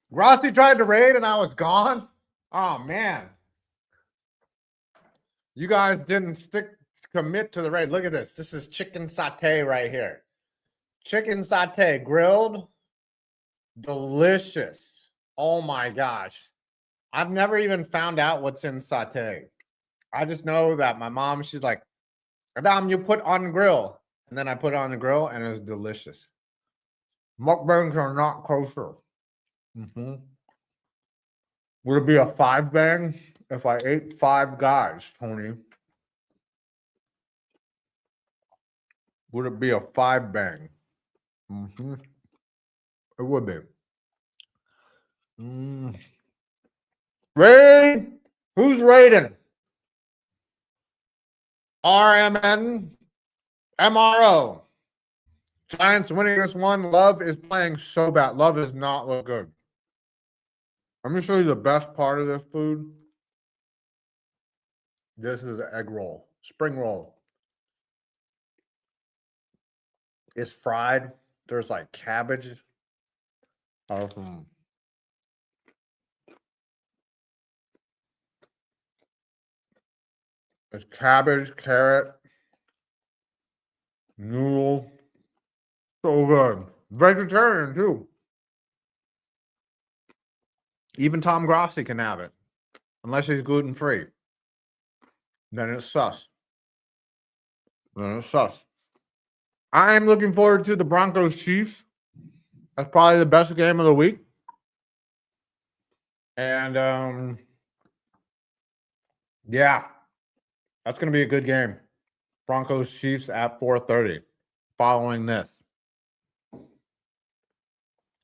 Rossi tried to raid and I was gone. Oh, man. You guys didn't commit to the raid. Look at this. This is chicken satay right here. Chicken satay, grilled. Delicious. Oh, my gosh. I've never even found out what's in satay. I just know that my mom, she's like, Adam, you put on the grill. And then I put it on the grill and it's delicious. Mukbangs are not kosher. Would it be a 5 bang if I ate 5 guys, Tony? Would it be a 5 bang? It would be. Raid? Who's raiding? RMN? MRO. Giants winning this one. Love is playing so bad. Love does not look good. Let me show you the best part of this food. This is the egg roll. Spring roll. It's fried. There's like cabbage. There's cabbage, carrot, noodle. So good. Vegetarian too. Even Tom Grossi can have it. Unless he's gluten-free. Then it's sus. I am looking forward to the Broncos Chiefs. That's probably the best game of the week. And yeah. That's going to be a good game. Broncos Chiefs at 4:30 following this.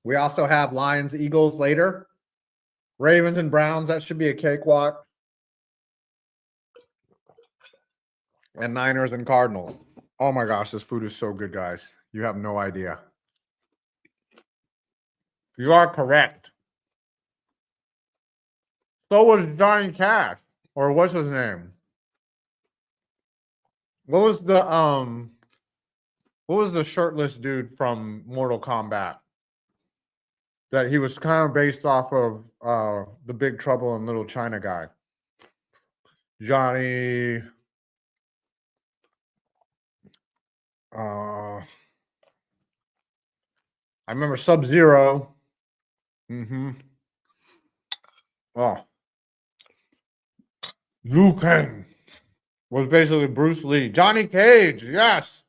We also have Lions Eagles later. Ravens and Browns, that should be a cakewalk. And Niners and Cardinals. Oh my gosh, this food is so good, guys. You have no idea. You are correct. So was Johnny Cash. Or what's his name? What was the shirtless dude from Mortal Kombat? That he was kind of based off of the Big Trouble in Little China guy. Johnny. I remember Sub-Zero. Oh. Liu Kang was basically Bruce Lee. Johnny Cage, yes.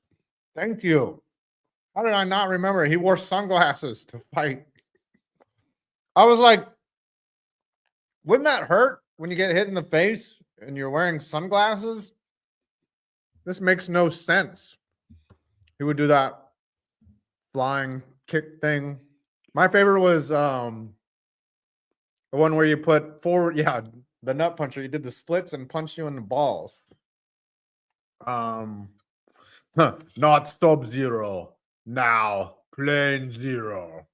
Thank you. How did I not remember? He wore sunglasses to fight. I was like, wouldn't that hurt when you get hit in the face and you're wearing sunglasses? This makes no sense. He would do that flying kick thing. My favorite was the one where you put forward, the nut puncher. You did the splits and punched you in the balls. Not Sub-Zero. Now, Plain Zero.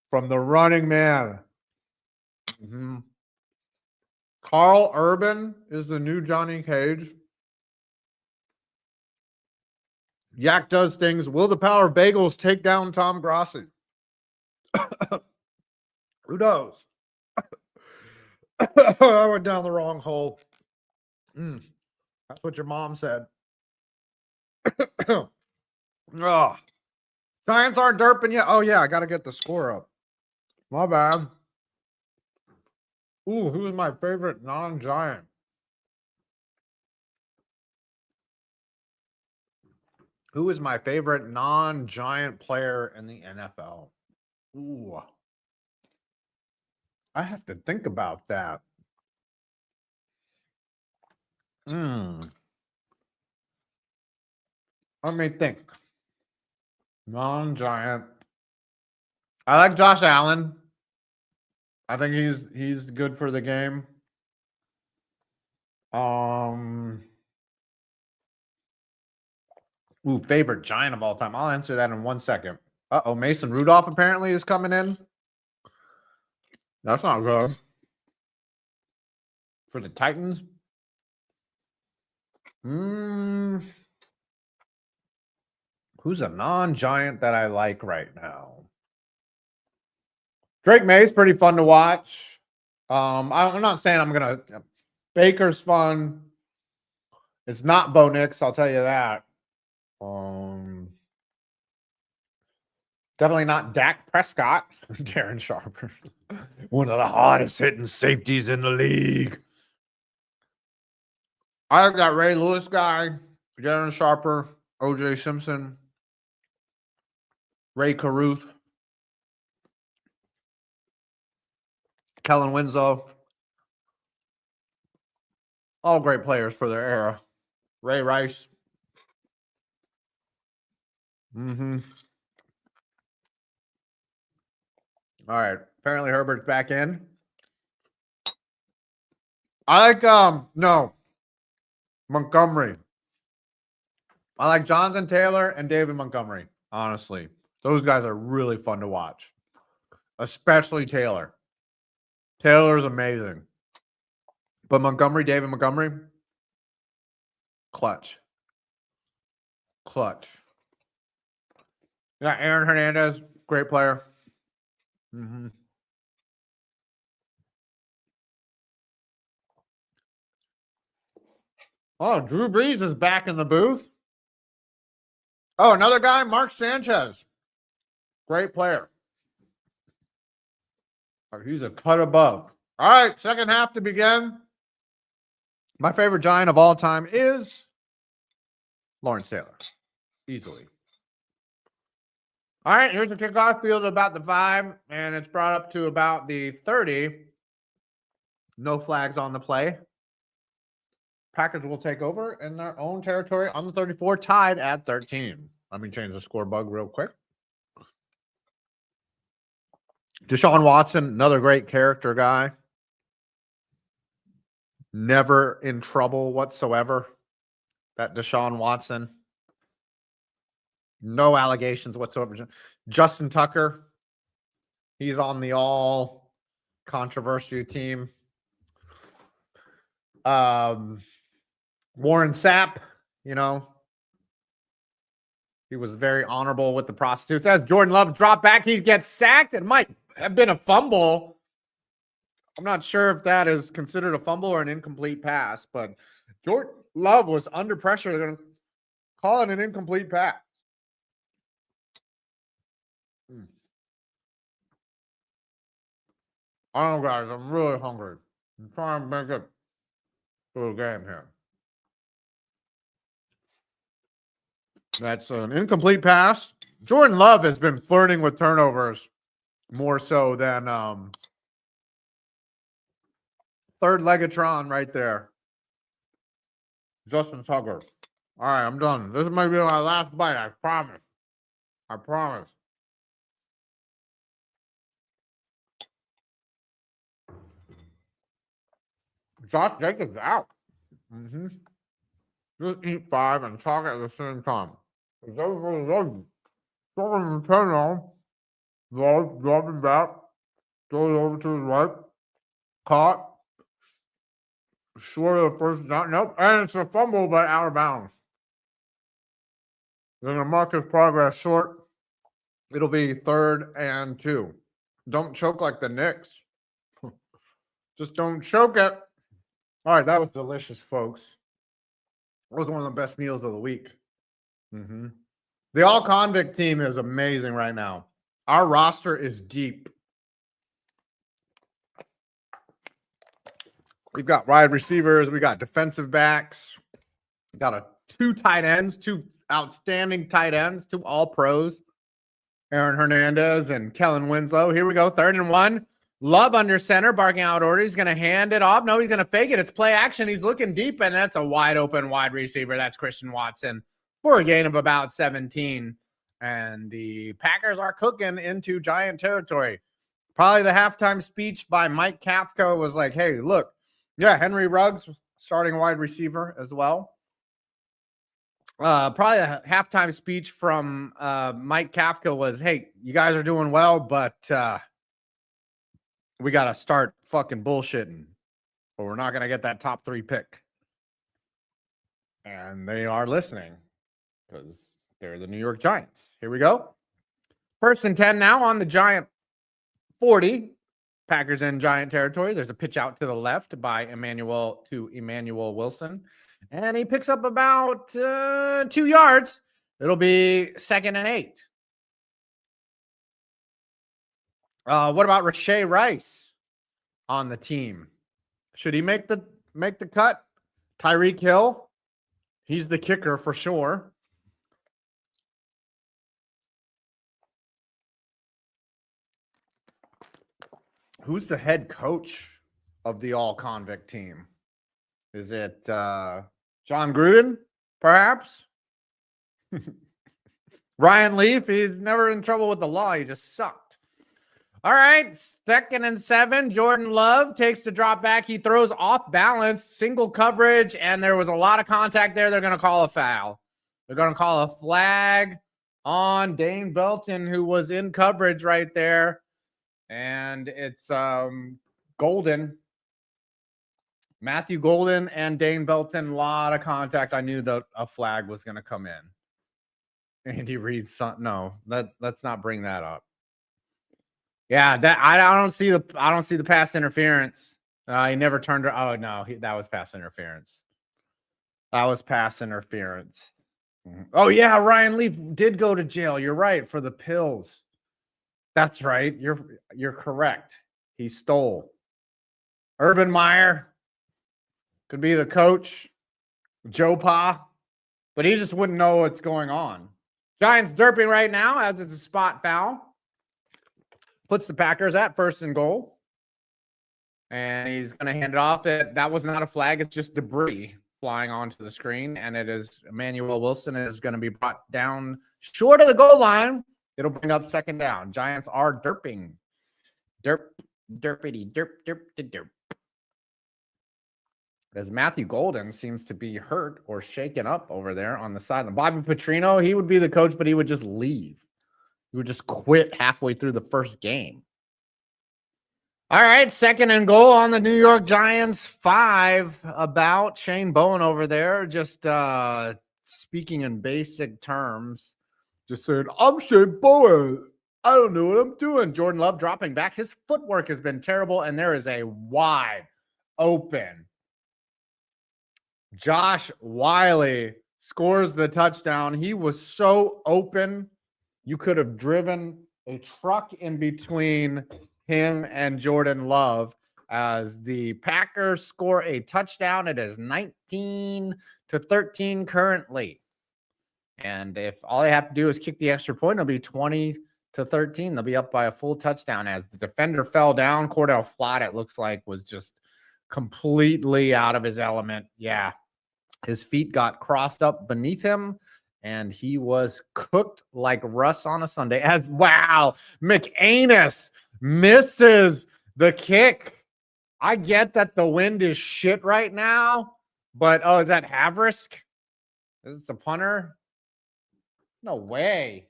From the Running Man. Carl Urban is the new Johnny Cage. Yak does things. Will the power of bagels take down Tom Grossi? Who knows? I went down the wrong hole. That's what your mom said. Oh. Giants aren't derping yet. Oh, yeah, I got to get the score up. My bad. Ooh, who's my favorite non-Giant? Who is my favorite non-Giant player in the NFL? Ooh. I have to think about that. Let me think. Non-Giant. I like Josh Allen. I think he's good for the game. Favorite Giant of all time. I'll answer that in 1 second. Mason Rudolph apparently is coming in. That's not good. For the Titans. Who's a non-giant that I like right now? Drake May's pretty fun to watch. I'm not saying I'm gonna. Baker's fun. It's not Bo Nix, I'll tell you that. Definitely not Dak Prescott. Darren Sharper, one of the hardest hitting safeties in the league. I've got Ray Lewis guy, Darren Sharper, OJ Simpson, Ray Caruth, Kellen Winslow. All great players for their era. Ray Rice. All right. Apparently Herbert's back in. I like Montgomery. I like Jonathan Taylor and David Montgomery, honestly. Those guys are really fun to watch. Especially Taylor. Taylor's amazing. But David Montgomery, clutch. Yeah, Aaron Hernandez, great player. Oh, Drew Brees is back in the booth. Oh, another guy, Mark Sanchez. Great player. Oh, he's a cut above. All right, second half to begin. My favorite Giant of all time is Lawrence Taylor. Easily. All right, here's the kickoff field about the 5, and it's brought up to about the 30. No flags on the play. Packers will take over in their own territory on the 34, tied at 13. Let me change the score bug real quick. Deshaun Watson, another great character guy. Never in trouble whatsoever. That Deshaun Watson. No allegations whatsoever. Justin Tucker. He's on the all controversy team. Warren Sapp, he was very honorable with the prostitutes. As Jordan Love dropped back, he gets sacked. It might have been a fumble. I'm not sure if that is considered a fumble or an incomplete pass, but Jordan Love was under pressure. They're going to call it an incomplete pass. I don't know, guys. I'm really hungry. I'm trying to make it through the game here. That's an incomplete pass. Jordan Love has been flirting with turnovers more so than third Legatron right there. Justin Tucker. All right, I'm done. This might be my last bite. I promise. Josh Jacobs out. Just eat 5 and talk at the same time. Dropping back. Throws over to his right. Caught. Short of the first down. Nope. And it's a fumble, but out of bounds. They're going to mark his progress short. It'll be 3rd and 2. Don't choke like the Knicks. Just don't choke it. All right, that was delicious, folks. That was one of the best meals of the week. The all-convict team is amazing right now. Our roster is deep. We've got wide receivers. We got defensive backs. We got 2 tight ends, 2 outstanding tight ends, 2 all-pros. Aaron Hernandez and Kellen Winslow. Here we go, 3rd and 1. Love under center, barking out order. He's going to hand it off. No, he's going to fake it. It's play action. He's looking deep, and that's a wide open wide receiver. That's Christian Watson for a gain of about 17. And the Packers are cooking into Giant territory. Probably the halftime speech by Mike Kafka was like, hey, look, yeah, Henry Ruggs starting wide receiver as well. Probably a halftime speech from Mike Kafka was, hey, you guys are doing well, but we got to start fucking bullshitting, or we're not going to get that top 3 pick. And they are listening because they're the New York Giants. Here we go. 1st and 10 now on the Giant 40. Packers in Giant territory. There's a pitch out to the left by Emmanuel Wilson. And he picks up about 2 yards. It'll be 2nd and 8. What about Rashee Rice on the team? Should he make the cut? Tyreek Hill, he's the kicker for sure. Who's the head coach of the all-convict team? Is it John Gruden, perhaps? Ryan Leaf, he's never in trouble with the law. He just sucked. All right, 2nd and 7. Jordan Love takes the drop back. He throws off balance, single coverage, and there was a lot of contact there. They're going to call a foul. They're going to call a flag on Dane Belton, who was in coverage right there. And it's Golden. Matthew Golden and Dane Belton, a lot of contact. I knew that a flag was going to come in. Andy Reid's son. No, let's not bring that up. Yeah, that I don't see the pass interference. He never turned. Oh no, that was pass interference. That was pass interference. Oh yeah, Ryan Leaf did go to jail. You're right, for the pills. That's right. You're correct. He stole. Urban Meyer could be the coach. Joe Pa, but he just wouldn't know what's going on. Giants derping right now as it's a spot foul. Puts the Packers at 1st and goal. And he's going to hand it off. That was not a flag. It's just debris flying onto the screen. And it is Emmanuel Wilson is going to be brought down short of the goal line. It'll bring up 2nd down. Giants are derping. Derp. As Matthew Golden seems to be hurt or shaken up over there on the sideline. Bobby Petrino, he would be the coach, but he would just leave. He would just quit halfway through the first game. All right, 2nd and goal on the New York Giants 5. About Shane Bowen over there, just speaking in basic terms, just saying, I'm Shane Bowen. I don't know what I'm doing. Jordan Love dropping back. His footwork has been terrible, and there is a wide open. Josh Wiley scores the touchdown. He was so open. You could have driven a truck in between him and Jordan Love as the Packers score a touchdown. It is 19-13 currently. And if all they have to do is kick the extra point, it'll be 20-13. They'll be up by a full touchdown as the defender fell down. Cordell Flott, it looks like, was just completely out of his element. Yeah. His feet got crossed up beneath him, and he was cooked like Russ on a Sunday. Wow, McAnus misses the kick. I get that the wind is shit right now, but is that Havrisk? Is this a punter? No way.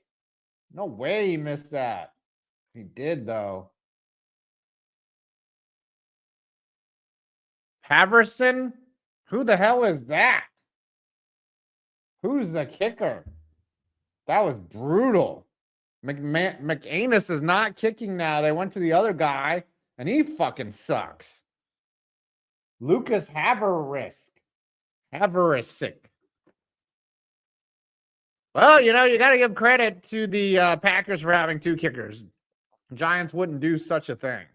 No way he missed that. He did, though. Haverson? Who the hell is that? Who's the kicker? That was brutal. McAnus is not kicking now. They went to the other guy, and he fucking sucks. Lucas Haverisk. Well, you got to give credit to the Packers for having 2 kickers. Giants wouldn't do such a thing.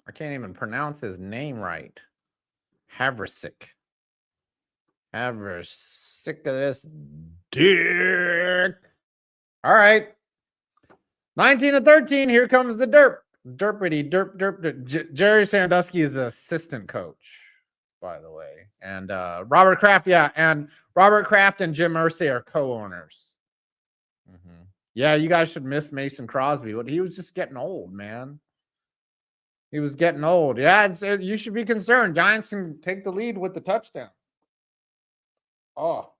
I can't even pronounce his name right. Haversick. Sick of this dick. All right. 19-13. Here comes the derp. Derp. Jerry Sandusky is the assistant coach, by the way. And Robert Kraft, and Robert Kraft and Jim Irsay are co-owners. Yeah, you guys should miss Mason Crosby, but he was just getting old, man. He was getting old. Yeah, you should be concerned. Giants can take the lead with the touchdown. Oh.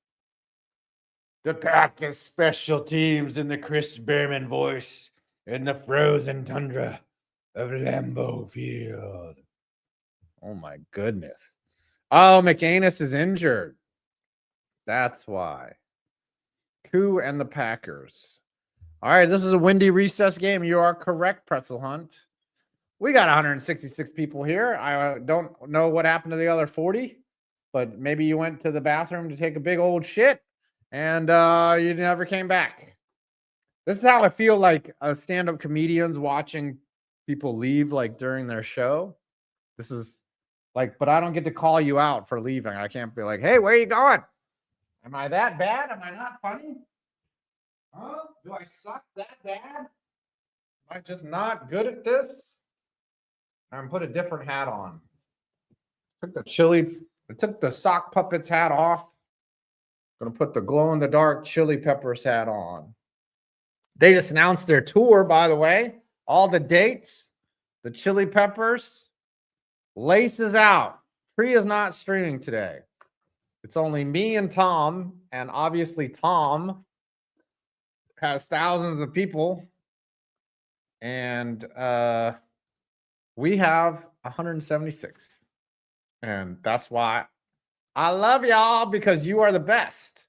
The Packers special teams in the Chris Berman voice. in the frozen tundra of Lambeau Field. Oh, my goodness. Oh, McAnus is injured. That's why. Koo and the Packers. All right, this is a windy recess game. You are correct, Pretzel Hunt. We got 166 people here. I don't know what happened to the other 40, but maybe you went to the bathroom to take a big old shit and you never came back. This is how I feel like stand-up comedians watching people leave like during their show. This is like, but I don't get to call you out for leaving. I can't be like, hey, where are you going? Am I that bad? Am I not funny? Huh? Do I suck that bad? Am I just not good at this? I'm put a different hat on. I took the sock puppets hat off. Gonna put the glow-in-the-dark Chili Peppers hat on. They just announced their tour, by the way. All the dates. The Chili Peppers. Laces out. Tree is not streaming today. It's only me and Tom, and obviously Tom has thousands of people, and we have 176, and that's why I love y'all, because you are the best.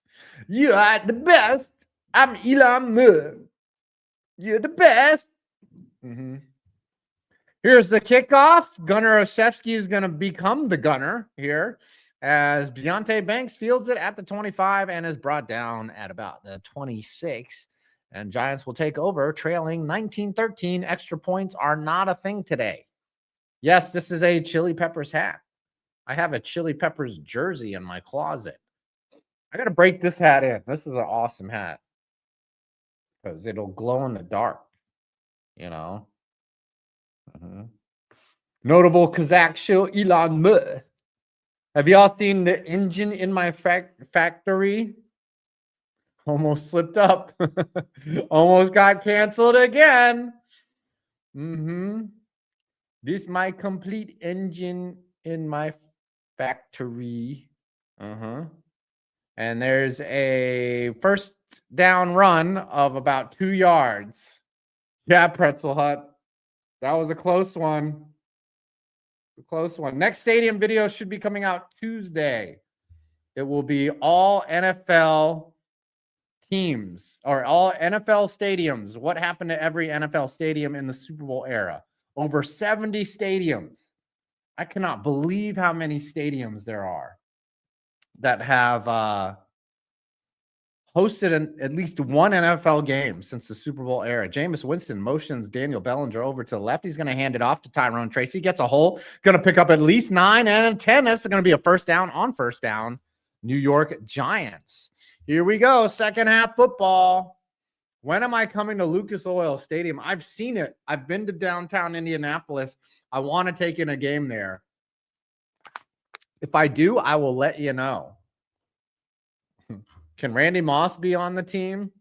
You are the best. I'm Elon Musk. You're the best. Here's the kickoff. Gunnar Olszewski is going to become the gunner here, as Deonte Banks fields it at the 25 and is brought down at about the 26. And Giants will take over, trailing 19-13. Extra points are not a thing today. Yes, this is a Chili Peppers hat. I have a Chili Peppers jersey in my closet. I got to break this hat in. This is an awesome hat because it'll glow in the dark, you know. Notable Kazakh shill Elon Musk. Have y'all seen the engine in my factory? Almost slipped up. Almost got canceled again. This my complete engine in my factory. And there's a first down run of about 2 yards. Yeah, Pretzel Hut. That was a close one. A close one. Next stadium video should be coming out Tuesday. It will be all NFL teams or all NFL stadiums. What happened to every NFL stadium in the Super Bowl era? Over 70 stadiums. I cannot believe how many stadiums there are that have hosted at least one NFL game since the Super Bowl era. Jameis Winston motions Daniel Bellinger over to the left. He's going to hand it off to Tyrone Tracy. Gets a hole. Going to pick up at least 9 and 10. That's going to be a first down on first down. New York Giants. Here we go. Second half football. When am I coming to Lucas Oil Stadium? I've seen it. I've been to downtown Indianapolis. I want to take in a game there. If I do, I will let you know. Can Randy Moss be on the team?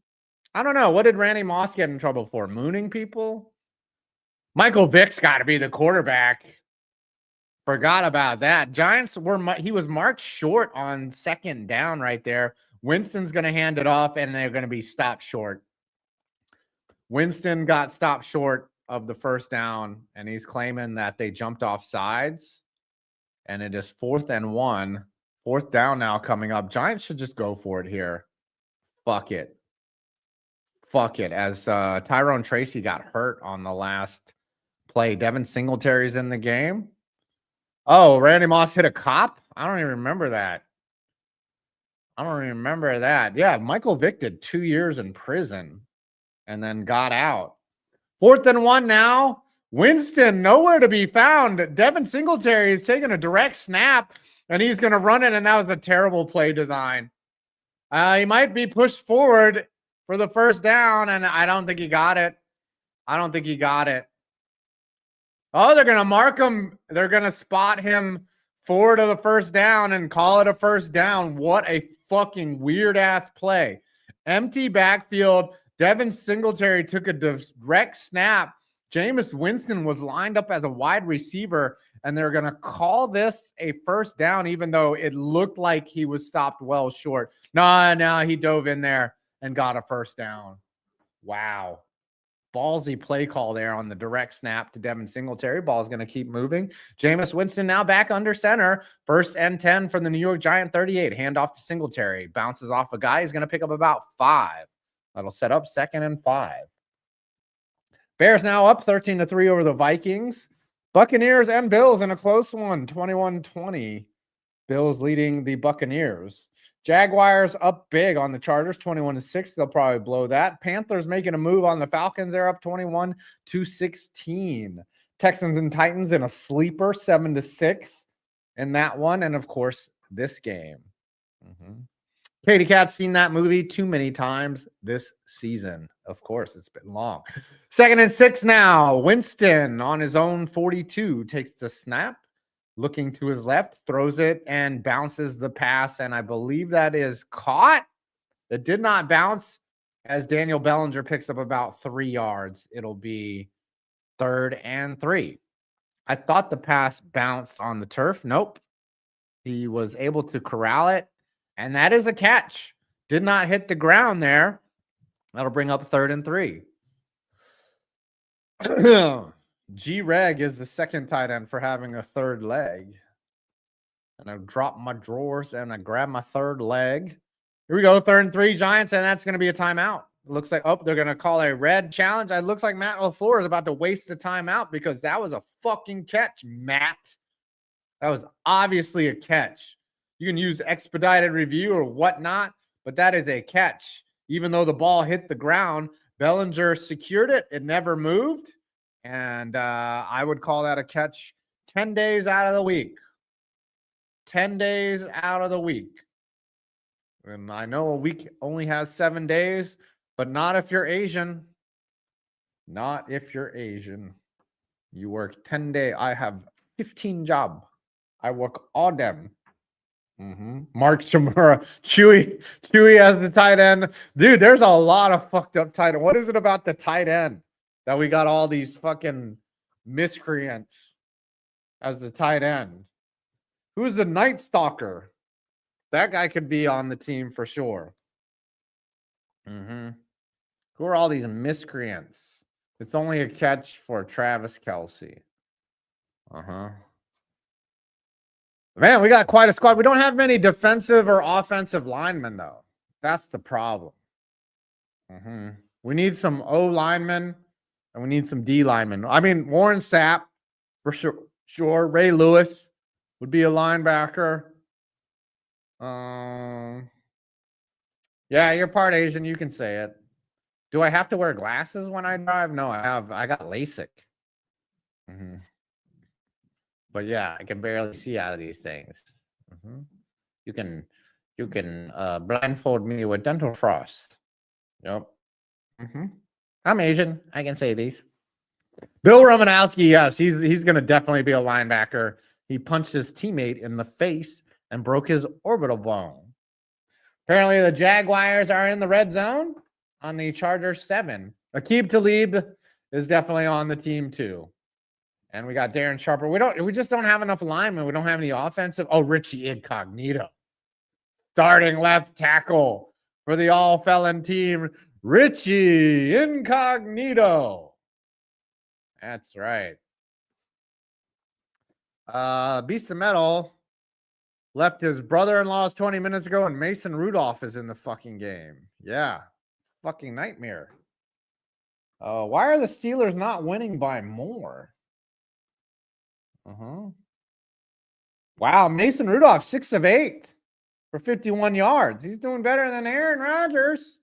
I don't know. What did Randy Moss get in trouble for? Mooning people? Michael Vick's got to be the quarterback. Forgot about that. Giants he was marked short on second down right there. Winston's going to hand it off, and they're going to be stopped short. Winston got stopped short of the first down, and he's claiming that they jumped off sides, and it is 4th and 1. 4th down now coming up. Giants should just go for it here. Fuck it. Fuck it. As Tyrone Tracy got hurt on the last play. Devin Singletary's in the game. Oh, Randy Moss hit a cop? I don't even remember that. Yeah, Michael Vick did 2 years in prison and then got out. 4th and 1 now. Winston, nowhere to be found. Devin Singletary is taking a direct snap, and he's going to run it, and that was a terrible play design. He might be pushed forward for the first down, and I don't think he got it. Oh, they're going to mark him. They're going to spot him forward of the first down and call it a first down. What a fucking weird-ass play. Empty backfield. Devin Singletary took a direct snap. Jameis Winston was lined up as a wide receiver, and they're going to call this a first down, even though it looked like he was stopped well short. No, he dove in there and got a first down. Wow. ballsy play call there on the direct snap to Devin Singletary. Ball's going to keep moving. Jameis Winston now back under center. 1st and 10 from the New York Giant 38. Handoff to Singletary. Bounces off a guy. He's going to pick up about 5. That'll set up 2nd and 5. Bears now up 13-3 over the Vikings. Buccaneers and Bills in a close one, 21-20. Bills leading the Buccaneers. Jaguars up big on the Chargers, 21-6. They'll probably blow that. Panthers making a move on the Falcons. They're up 21-16. Texans and Titans in a sleeper, 7-6 in that one. And, of course, this game. Katie Cat's seen that movie too many times this season. Of course, it's been long. 2nd and 6 now. Winston on his own 42 takes the snap. Looking to his left, throws it and bounces the pass. And I believe that is caught. It did not bounce as Daniel Bellinger picks up about 3 yards. It'll be 3rd and 3. I thought the pass bounced on the turf. Nope. He was able to corral it. And that is a catch. Did not hit the ground there. That'll bring up 3rd and 3. G-Reg is the second tight end for having a 3rd leg. And I drop my drawers and I grab my 3rd leg. Here we go, 3rd and 3 Giants, and that's going to be a timeout. It looks like, they're going to call a red challenge. It looks like Matt LaFleur is about to waste a timeout because that was a fucking catch, Matt. That was obviously a catch. You can use expedited review or whatnot, but that is a catch. Even though the ball hit the ground, Bellinger secured it. It never moved. And I would call that a catch 10 days out of the week. 10 days out of the week. And I know a week only has 7 days, but not if you're Asian. Not if you're Asian. You work 10 days. I have 15 jobs. I work all them. Mark Chimura, Chewy as the tight end. Dude, there's a lot of fucked up tight end. What is it about the tight end that we got all these fucking miscreants as the tight end? Who's the Night Stalker? That guy could be on the team for sure. Who are all these miscreants? It's only a catch for Travis Kelce. Man, we got quite a squad. We don't have many defensive or offensive linemen, though. That's the problem. We need some O linemen, and we need some D linemen. I mean, Warren Sapp, for sure. Ray Lewis would be a linebacker. Yeah, you're part Asian. You can say it. Do I have to wear glasses when I drive? No, I got LASIK. But yeah, I can barely see out of these things. You can blindfold me with dental floss. Yep. I'm Asian. I can say these. Bill Romanowski, yes, he's going to definitely be a linebacker. He punched his teammate in the face and broke his orbital bone. Apparently, the Jaguars are in the red zone on the Chargers 7. Aqib Talib is definitely on the team too. And we got Darren Sharper. We just don't have enough linemen. We don't have any offensive. Oh, Richie Incognito. Starting left tackle for the all-felon team. Richie Incognito. That's right. Beast of Metal left his brother-in-law's 20 minutes ago, and Mason Rudolph is in the fucking game. Yeah. Fucking nightmare. Why are the Steelers not winning by more? Wow, Mason Rudolph, 6 of 8 for 51 yards. He's doing better than Aaron Rodgers.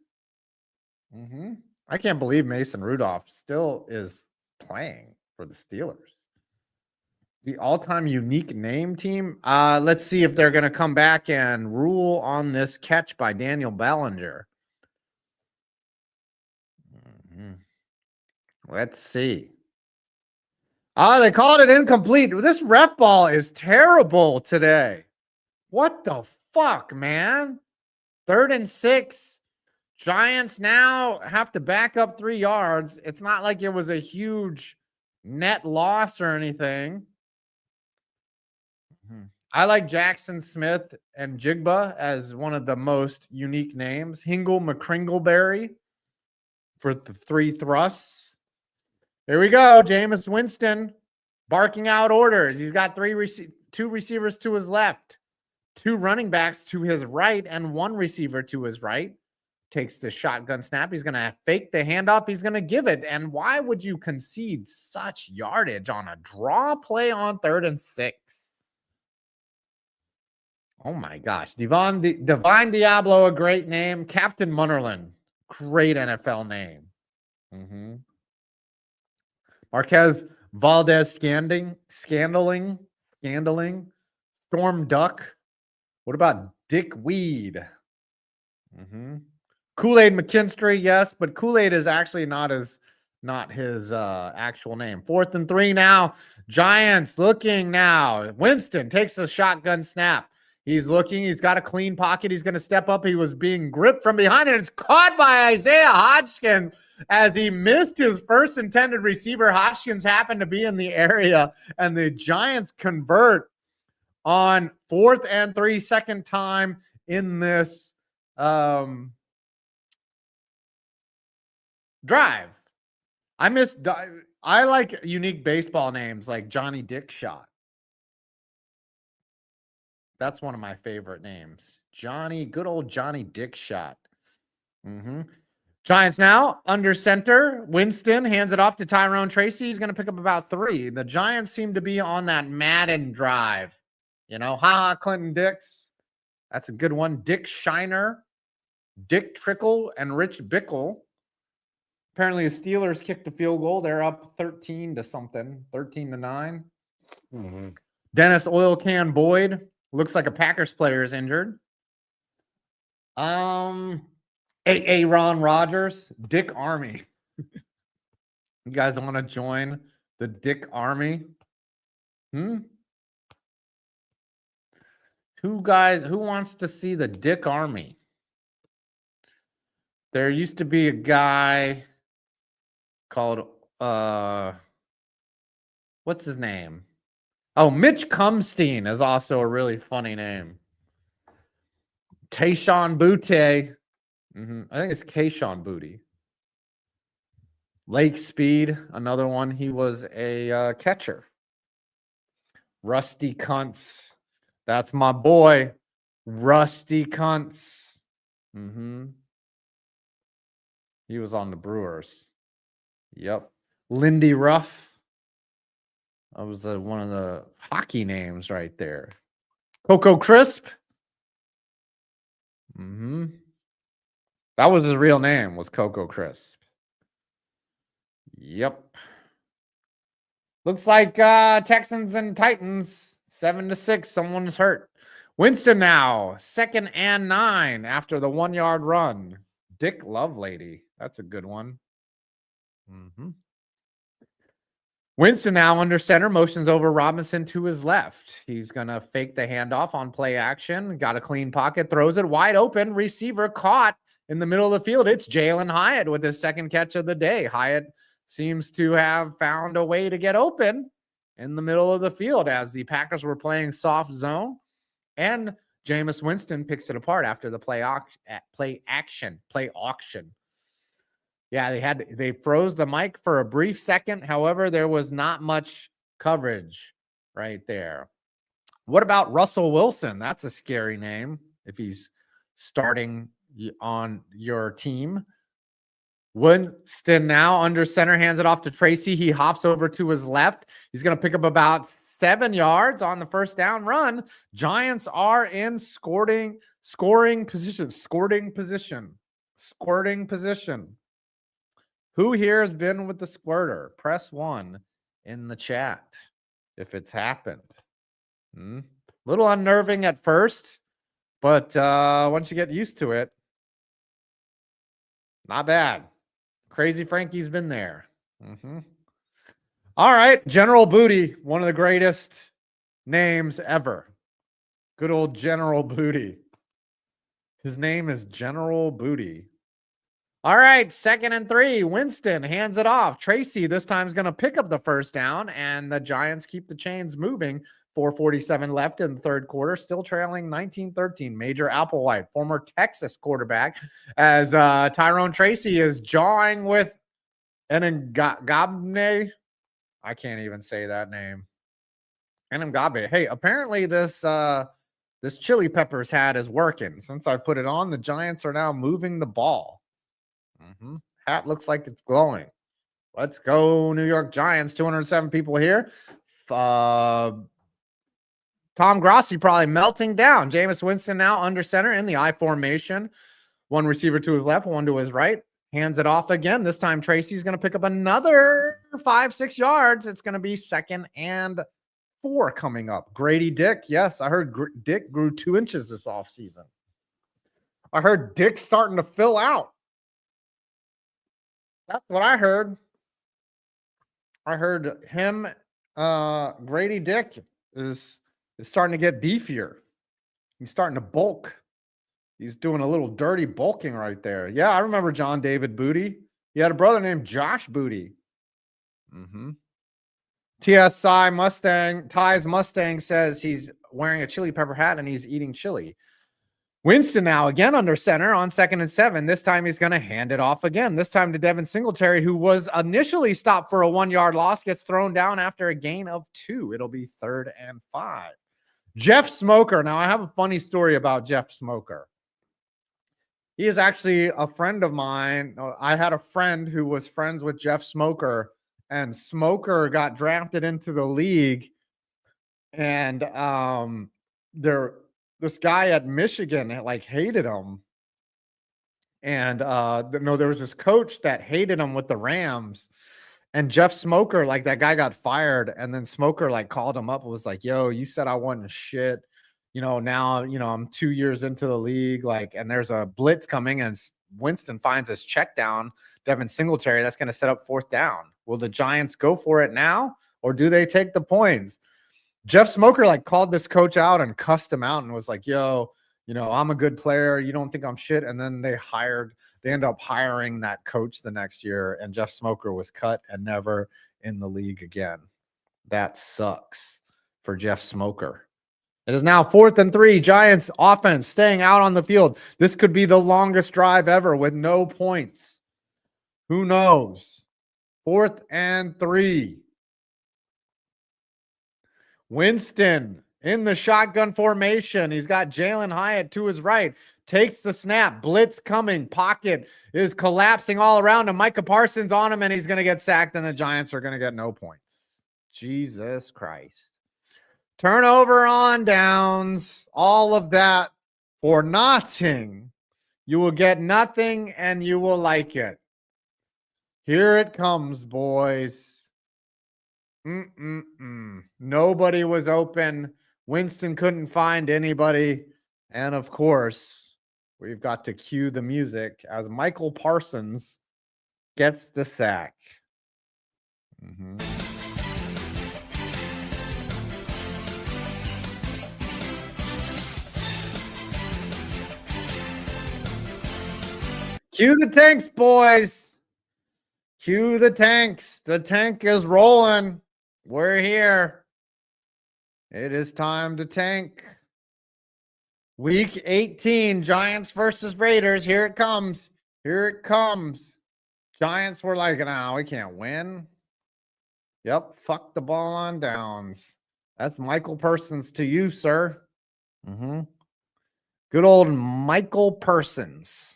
I can't believe Mason Rudolph still is playing for the Steelers. The all-time unique name team. Let's see if they're going to come back and rule on this catch by Daniel Bellinger. Let's see. They called it incomplete. This ref ball is terrible today. What the fuck, man? 3rd and 6. Giants now have to back up 3 yards. It's not like it was a huge net loss or anything. I like Jackson Smith and Jigba as one of the most unique names. Hingle McCringleberry for the 3 thrusts. Here we go. Jameis Winston barking out orders. He's got two receivers to his left, 2 running backs to his right, and 1 receiver to his right. Takes the shotgun snap. He's going to fake the handoff. He's going to give it. And why would you concede such yardage on a draw play on 3rd and 6? Oh my gosh. Divine Diablo, a great name. Captain Munnerlyn, great NFL name. Marquez Valdez Scandaling. Storm Duck. What about Dick Weed? Kool-Aid McKinstry, yes, but Kool-Aid is actually not his actual name. 4th and 3 now. Giants looking now. Winston takes a shotgun snap. He's looking. He's got a clean pocket. He's going to step up. He was being gripped from behind, and it's caught by Isaiah Hodgkins as he missed his first intended receiver. Hodgkins happened to be in the area, and the Giants convert on 4th and 3, second time in this drive. I like unique baseball names like Johnny Dickshot. That's one of my favorite names. Good old Johnny Dickshot. Giants now under center. Winston hands it off to Tyrone Tracy. He's going to pick up about 3. The Giants seem to be on that Madden drive. Clinton Dix. That's a good one. Dick Shiner, Dick Trickle, and Rich Bickle. Apparently, the Steelers kicked a field goal. They're up 13 to something, 13-9. Dennis Oil Can Boyd. Looks like a Packers player is injured. Ron Rodgers, Dick Army. You guys want to join the Dick Army? Who wants to see the Dick Army? There used to be a guy called what's his name? Oh, Mitch Cumstein is also a really funny name. Tayshaun Boutte. I think it's Kayshawn Booty. Lake Speed, another one. He was a catcher. Rusty Kuntz. That's my boy. Rusty Kuntz. He was on the Brewers. Yep. Lindy Ruff. That was one of the hockey names right there. Coco Crisp. That was his real name, was Coco Crisp. Yep. Looks like Texans and Titans, 7-6. Someone's hurt. Winston now, 2nd and 9 after the 1-yard run. Dick Lovelady. That's a good one. Winston now under center, motions over Robinson to his left. He's going to fake the handoff on play action. Got a clean pocket, throws it wide open. Receiver caught in the middle of the field. It's Jalen Hyatt with his 2nd catch of the day. Hyatt seems to have found a way to get open in the middle of the field as the Packers were playing soft zone. And Jameis Winston picks it apart after the play auction. Yeah, they froze the mic for a brief second. However, there was not much coverage right there. What about Russell Wilson? That's a scary name if he's starting on your team. Winston now under center, hands it off to Tracy. He hops over to his left. He's going to pick up about 7 yards on the first down run. Giants are in scoring position. Who here has been with the squirter? Press 1 in the chat if it's happened. Little unnerving at first, but once you get used to it, not bad. Crazy Frankie's been there. All right, General Booty, one of the greatest names ever. Good old General Booty. His name is General Booty. All right, 2nd and 3. Winston hands it off. Tracy this time is going to pick up the first down, and the Giants keep the chains moving. 4:47 left in the 3rd quarter, still trailing 19-13. Major Applewhite, former Texas quarterback, as Tyrone Tracy is jawing with Enengabne. I can't even say that name. Enengabne. Hey, apparently this this chili peppers hat is working. Since I put it on, the Giants are now moving the ball. Hat looks like it's glowing. Let's go, New York Giants. 207 people here. Tom Grossi probably melting down. Jameis Winston now under center in the I formation. One receiver to his left, one to his right. Hands it off again. This time Tracy's going to pick up another 5-6 yards. It's going to be 2nd and 4 coming up. Grady Dick. Yes, I heard Dick grew 2 inches this offseason. I heard Dick starting to fill out. That's what I heard. I heard him, Grady Dick is starting to get beefier. He's starting to bulk. He's doing a little dirty bulking right there. Yeah, I remember John David Booty. He had a brother named Josh Booty. TSI Mustang, Ty's Mustang says he's wearing a chili pepper hat and he's eating chili. Winston now again under center on 2nd and 7. This time he's going to hand it off again. This time to Devin Singletary, who was initially stopped for a 1-yard loss, gets thrown down after a gain of 2. It'll be 3rd and 5. Jeff Smoker. Now I have a funny story about Jeff Smoker. He is actually a friend of mine. I had a friend who was friends with Jeff Smoker, and Smoker got drafted into the league. And this guy at Michigan hated him. And there was this coach that hated him with the Rams. And Jeff Smoker, that guy got fired. And then Smoker called him up and was like, yo, you said I wasn't shit. Now, I'm 2 years into the league, and there's a blitz coming, and Winston finds his check down, Devin Singletary, that's going to set up 4th down. Will the Giants go for it now, or do they take the points? Jeff Smoker, called this coach out and cussed him out and was like, yo, I'm a good player. You don't think I'm shit? And then they ended up hiring that coach the next year, and Jeff Smoker was cut and never in the league again. That sucks for Jeff Smoker. It is now 4th and 3. Giants offense staying out on the field. This could be the longest drive ever with no points. Who knows? 4th and 3. Winston in the shotgun formation. He's got Jalen Hyatt to his right. Takes the snap. Blitz coming. Pocket is collapsing all around him. Micah Parsons on him, and he's going to get sacked, and the Giants are going to get no points. Jesus Christ. Turnover on downs, all of that for nothing. You will get nothing and you will like it. Here it comes, boys. Nobody was open. Winston couldn't find anybody. And of course, we've got to cue the music as Michael Parsons gets the sack. Cue the tanks, boys. Cue the tanks. The tank is rolling. We're here. It is time to tank. Week 18, Giants versus Raiders. Here it comes. Here it comes. Giants were like, no, we can't win. Yep, fuck the ball on downs. That's Michael Parsons to you, sir. Good old Michael Parsons.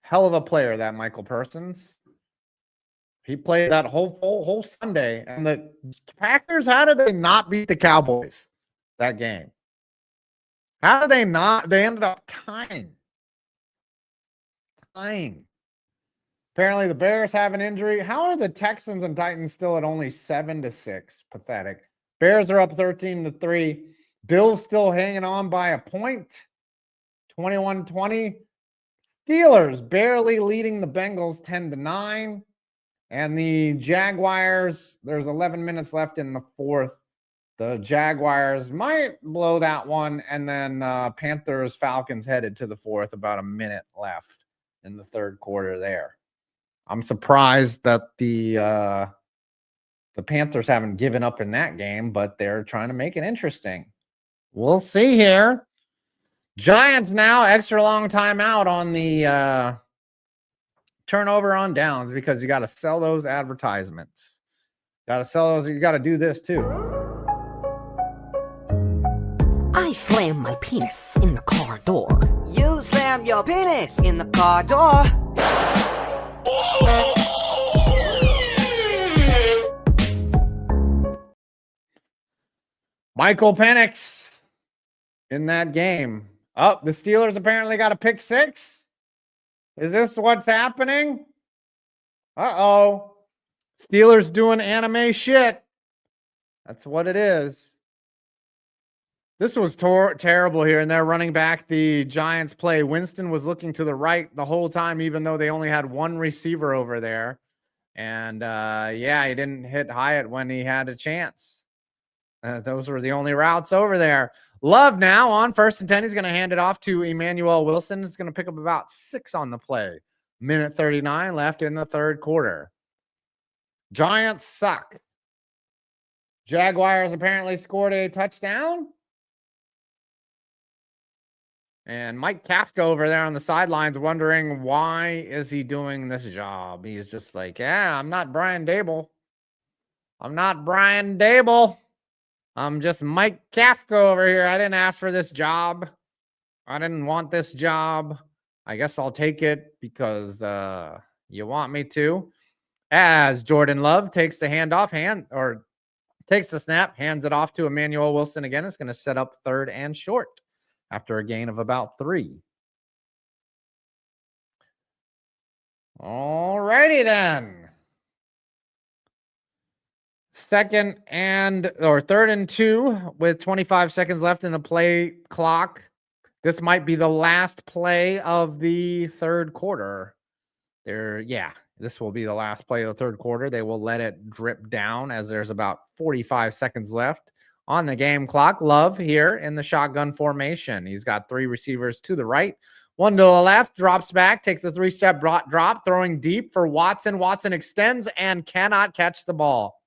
Hell of a player, that Michael Parsons. He played that whole Sunday. And the Packers, how did they not beat the Cowboys that game? How did they not? They ended up tying. Apparently the Bears have an injury. How are the Texans and Titans still at only 7-6? Pathetic. Bears are up 13-3. Bills still hanging on by a point. 21-20. Steelers barely leading the Bengals 10-9. And the Jaguars, there's 11 minutes left in the 4th. The Jaguars might blow that one. And then Panthers, Falcons headed to the 4th, about a minute left in the 3rd quarter there. I'm surprised that the Panthers haven't given up in that game, but they're trying to make it interesting. We'll see here. Giants now, extra long timeout on the turnover on downs because you got to sell those advertisements. Got to sell those. You got to do this too. I slam my penis in the car door. You slam your penis in the car door. Michael Penix in that game. Oh, the Steelers apparently got a pick six. Is this what's happening? Uh-oh. Steelers doing anime shit. That's what it is. This was terrible here, and they're running back the Giants play. Winston was looking to the right the whole time, even though they only had one receiver over there. And, yeah, he didn't hit Hyatt when he had a chance. Those were the only routes over there. Love now on 1st and 10. He's going to hand it off to Emmanuel Wilson. It's going to pick up about 6 on the play. Minute 39 left in the third quarter. Giants suck. Jaguars apparently scored a touchdown. And Mike Kafka over there on the sidelines wondering why is he doing this job. He's just like, yeah, I'm not Brian Dable. I'm not Brian Dable. I'm just Mike Kafka over here. I didn't ask for this job. I didn't want this job. I guess I'll take it because you want me to. As Jordan Love takes the handoff, takes the snap, hands it off to Emmanuel Wilson again. It's going to set up 3rd and short after a gain of about 3. All righty then. 3rd and 2 with 25 seconds left in the play clock. This might be the last play of the third quarter. This will be the last play of the third quarter. They will let it drip down as there's about 45 seconds left on the game clock. Love here in the shotgun formation. He's got 3 receivers to the right, 1 to the left, drops back, takes a 3-step drop, throwing deep for Watson. Watson extends and cannot catch the ball.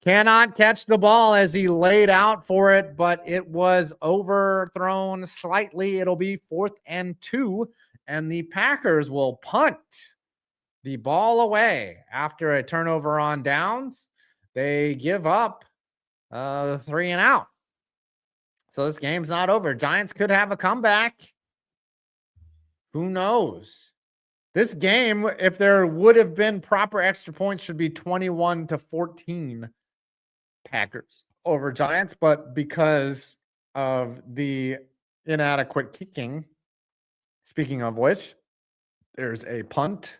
Cannot catch the ball as he laid out for it, but it was overthrown slightly. It'll be 4th and 2, and the Packers will punt the ball away after a turnover on downs. They give up 3 and out. So this game's not over. Giants could have a comeback. Who knows? This game, if there would have been proper extra points, should be 21-14 Packers over Giants, but because of the inadequate kicking, speaking of which, there's a punt.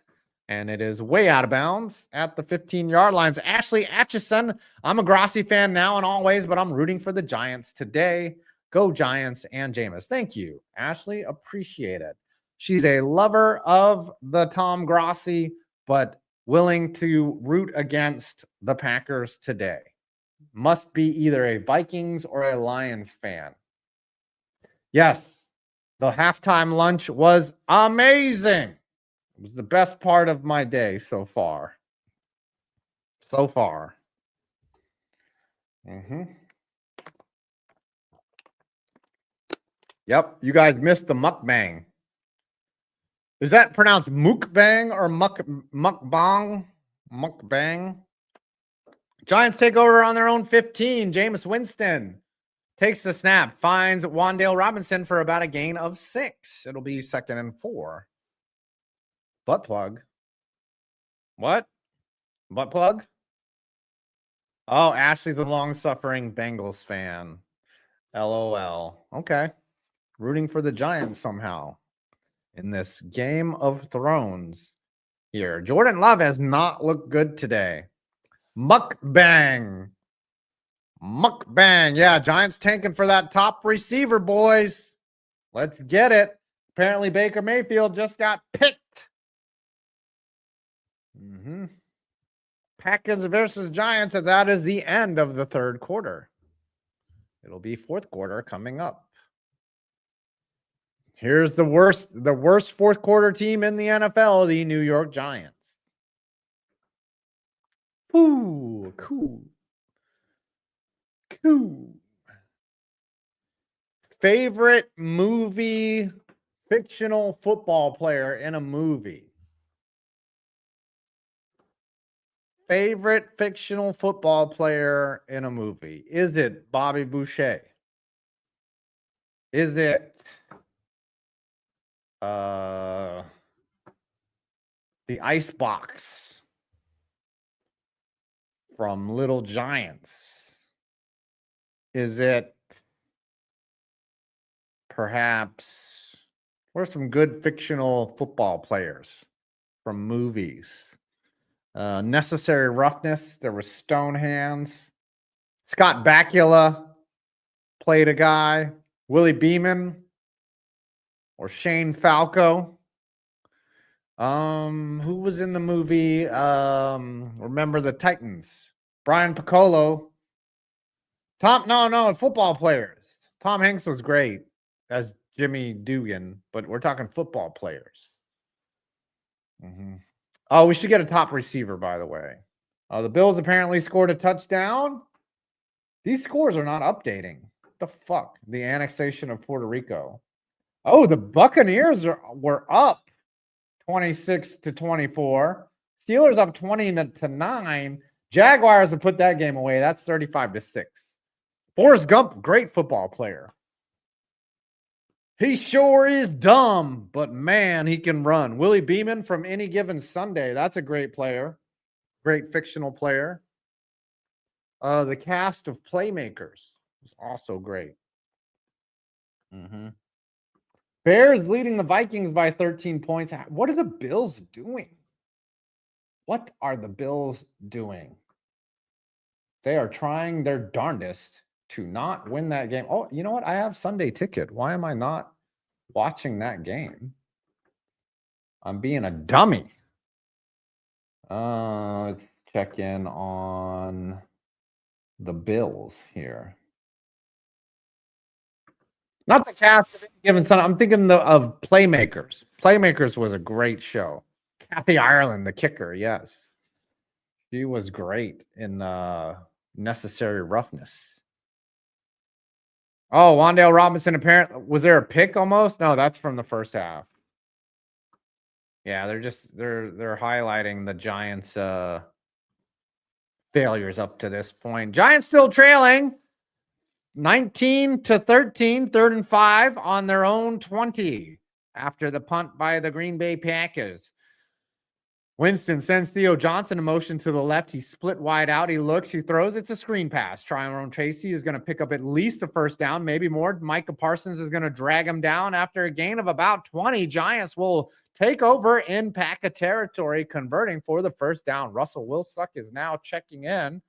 And it is way out of bounds at the 15-yard lines. Ashley Atchison. I'm a Grossi fan now and always, but I'm rooting for the Giants today. Go Giants and Jameis. Thank you, Ashley. Appreciate it. She's a lover of the Tom Grossi, but willing to root against the Packers today. Must be either a Vikings or a Lions fan. Yes, the halftime lunch was amazing. It was the best part of my day so far. Yep, you guys missed the mukbang. Is that pronounced mukbang or mukbang? Mukbang. Giants take over on their own 15. Jameis Winston takes the snap, finds Wan'Dale Robinson for about a gain of 6. It'll be 2nd and 4. Butt plug. What? Butt plug? Oh, Ashley's a long-suffering Bengals fan. LOL. Okay. Rooting for the Giants somehow in this Game of Thrones here. Jordan Love has not looked good today. Mukbang. Yeah, Giants tanking for that top receiver, boys. Let's get it. Apparently Baker Mayfield just got picked. Packers versus Giants, and that is the end of the third quarter. It'll be fourth quarter coming up. Here's the worst fourth quarter team in the NFL, the New York Giants. Ooh, cool. Favorite movie, fictional football player in a movie. favorite fictional football player in a movie? Is it Bobby Boucher? Is it the Icebox from Little Giants? Is it perhaps, what are some good fictional football players from movies? Necessary Roughness. There was Stonehands. Scott Bakula played a guy. Willie Beeman or Shane Falco. Who was in the movie? Remember the Titans? Brian Piccolo. Football players. Tom Hanks was great as Jimmy Dugan, but we're talking football players. Oh, we should get a top receiver, by the way. The Bills apparently scored a touchdown. These scores are not updating. What the fuck? The annexation of Puerto Rico. Oh, the Buccaneers were up 26-24. Steelers up 20-9. Jaguars have put that game away. That's 35-6. Forrest Gump, great football player. He sure is dumb, but man, he can run. Willie Beeman from Any Given Sunday. That's a great player. Great fictional player. The cast of Playmakers was also great. Bears leading the Vikings by 13 points. What are the Bills doing? What are the Bills doing? They are trying their darndest to not win that game. Oh, you know what? I have Sunday ticket. Why am I not watching that game? I'm being a dummy. Let's check in on the Bills here. Not the cast of Any Given Sunday. I'm thinking of Playmakers. Playmakers was a great show. Kathy Ireland, the kicker, yes. She was great in Necessary Roughness. Oh, Wan'Dale Robinson, apparently. Was there a pick almost? No, that's from the first half. Yeah, they're highlighting the Giants' failures up to this point. Giants still trailing 19-13, 3rd and 5 on their own 20 after the punt by the Green Bay Packers. Winston sends Theo Johnson a motion to the left. He's split wide out. He looks, he throws. It's a screen pass. Tyrone Tracy is going to pick up at least a first down, maybe more. Micah Parsons is going to drag him down after a gain of about 20. Giants will take over in Packer territory, converting for the first down. Russell Wilsuck is now checking in.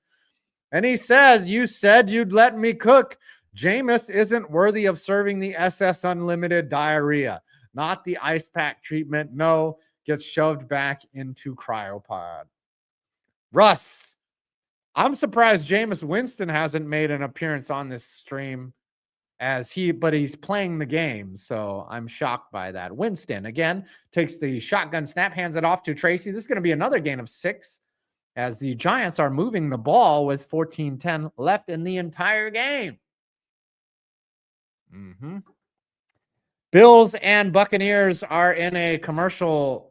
And he says, "You said you'd let me cook. Jameis isn't worthy of serving the SS Unlimited diarrhea. Not the ice pack treatment. No." Gets shoved back into cryopod. Russ, I'm surprised Jameis Winston hasn't made an appearance on this stream but he's playing the game, so I'm shocked by that. Winston, again, takes the shotgun snap, hands it off to Tracy. This is going to be another gain of 6 as the Giants are moving the ball with 14-10 left in the entire game. Bills and Buccaneers are in a commercial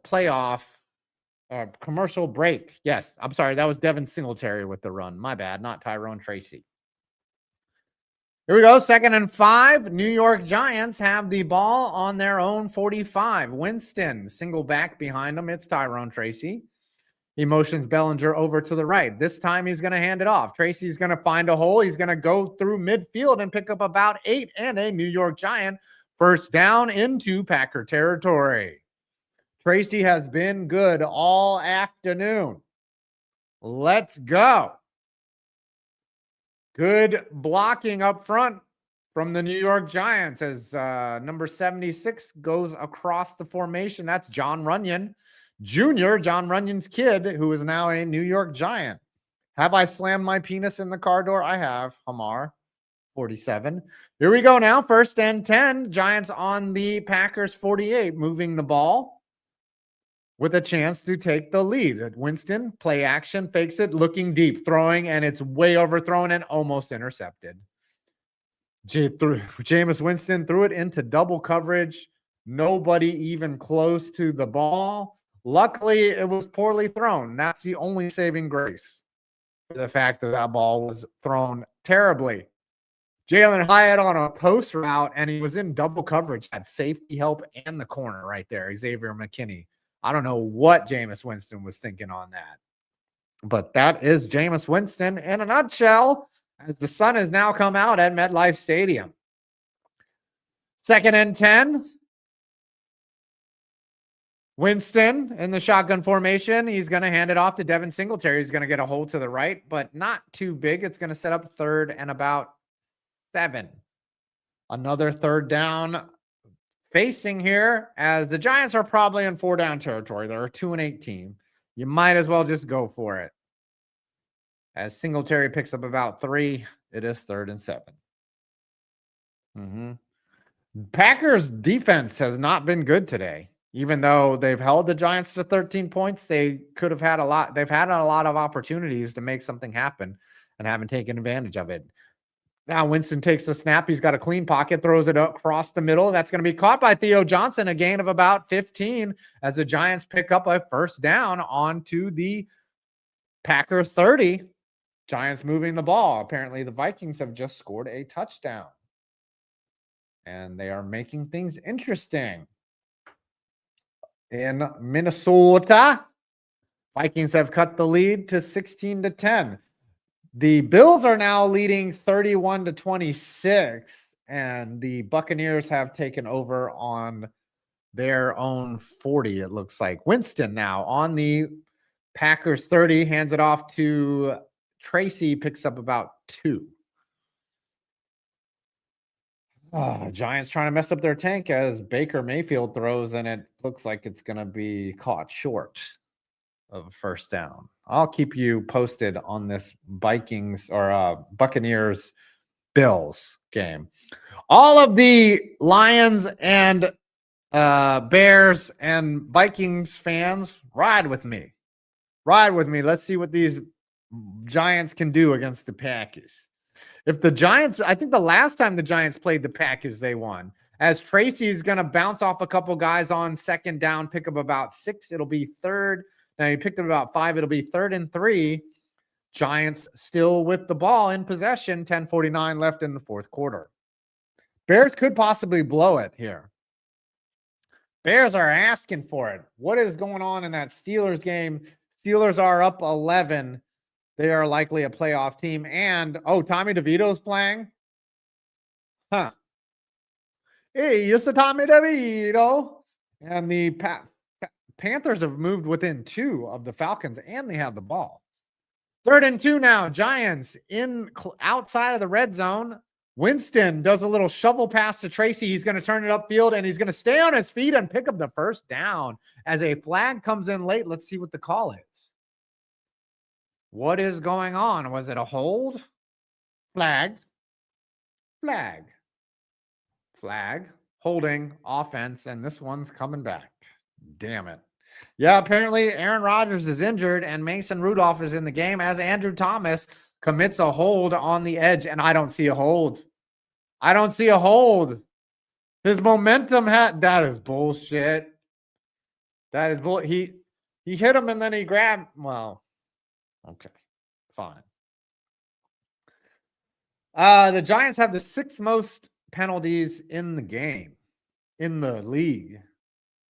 break. Yes, I'm sorry. That was Devin Singletary with the run. My bad, not Tyrone Tracy. Here we go. 2nd and 5. New York Giants have the ball on their own 45. Winston, single back behind him. It's Tyrone Tracy. He motions Bellinger over to the right. This time he's going to hand it off. Tracy's going to find a hole. He's going to go through midfield and pick up about 8 and a New York Giant first down into Packer territory. Tracy has been good all afternoon. Let's go. Good blocking up front from the New York Giants as number 76 goes across the formation. That's John Runyon Jr., John Runyon's kid, who is now a New York Giant. Have I slammed my penis in the car door? I have, Hamar. 47. Here we go now. 1st and 10. Giants on the Packers 48, moving the ball with a chance to take the lead. Winston, play action, fakes it, looking deep, throwing, and it's way overthrown and almost intercepted. Jameis Winston threw it into double coverage. Nobody even close to the ball. Luckily, it was poorly thrown. That's the only saving grace for the fact that that ball was thrown terribly. Jalen Hyatt on a post route, and he was in double coverage, had safety help and the corner right there, Xavier McKinney. I don't know what Jameis Winston was thinking on that. But that is Jameis Winston in a nutshell, as the sun has now come out at MetLife Stadium. 2nd and 10. Winston in the shotgun formation. He's going to hand it off to Devin Singletary. He's going to get a hole to the right, but not too big. It's going to set up 3rd and about 7. Another 3rd down facing here, as the Giants are probably in 4-down territory. They're a 2-8 team. You might as well just go for it. As Singletary picks up about 3, it is 3rd and 7. Packers defense has not been good today. Even though they've held the Giants to 13 points, they could have had a lot. They've had a lot of opportunities to make something happen and haven't taken advantage of it. Now Winston takes the snap. He's got a clean pocket, throws it across the middle. That's going to be caught by Theo Johnson, a gain of about 15 as the Giants pick up a 1st down onto the Packer 30. Giants moving the ball. Apparently the Vikings have just scored a touchdown. And they are making things interesting. In Minnesota, Vikings have cut the lead to 16-10. The Bills are now leading 31-26, and the Buccaneers have taken over on their own 40, it looks like. Winston now on the Packers 30, hands it off to Tracy, picks up about 2. Giants trying to mess up their tank as Baker Mayfield throws, and it looks like it's going to be caught short of a 1st down. I'll keep you posted on this Vikings or Buccaneers Bills game. All of the Lions and Bears and Vikings fans, ride with me. Ride with me. Let's see what these Giants can do against the Packers. If the Giants, I think the last time the Giants played the Packers, they won. As Tracy is going to bounce off a couple guys on 2nd down, pick up about 6. It'll be 3rd. Now he picked up about 5. It'll be 3rd and 3. Giants still with the ball in possession. 10:49 left in the 4th quarter. Bears could possibly blow it here. Bears are asking for it. What is going on in that Steelers game? Steelers are up 11. They are likely a playoff team. And, Tommy DeVito's playing? Huh. Hey, it's the Tommy DeVito. And the Panthers have moved within 2 of the Falcons, and they have the ball. 3rd and 2 now. Giants outside of the red zone. Winston does a little shovel pass to Tracy. He's going to turn it upfield, and he's going to stay on his feet and pick up the 1st down as a flag comes in late. Let's see what the call is. What is going on? Was it a hold? Flag. Flag. Flag. Holding offense, and this one's coming back. Damn it. Yeah, apparently Aaron Rodgers is injured, and Mason Rudolph is in the game as Andrew Thomas commits a hold on the edge, and I don't see a hold. I don't see a hold. His momentum that is bullshit. That is bull. He hit him and then he grabbed. Well, okay, fine. The Giants have the 6th most penalties in the game, in the league.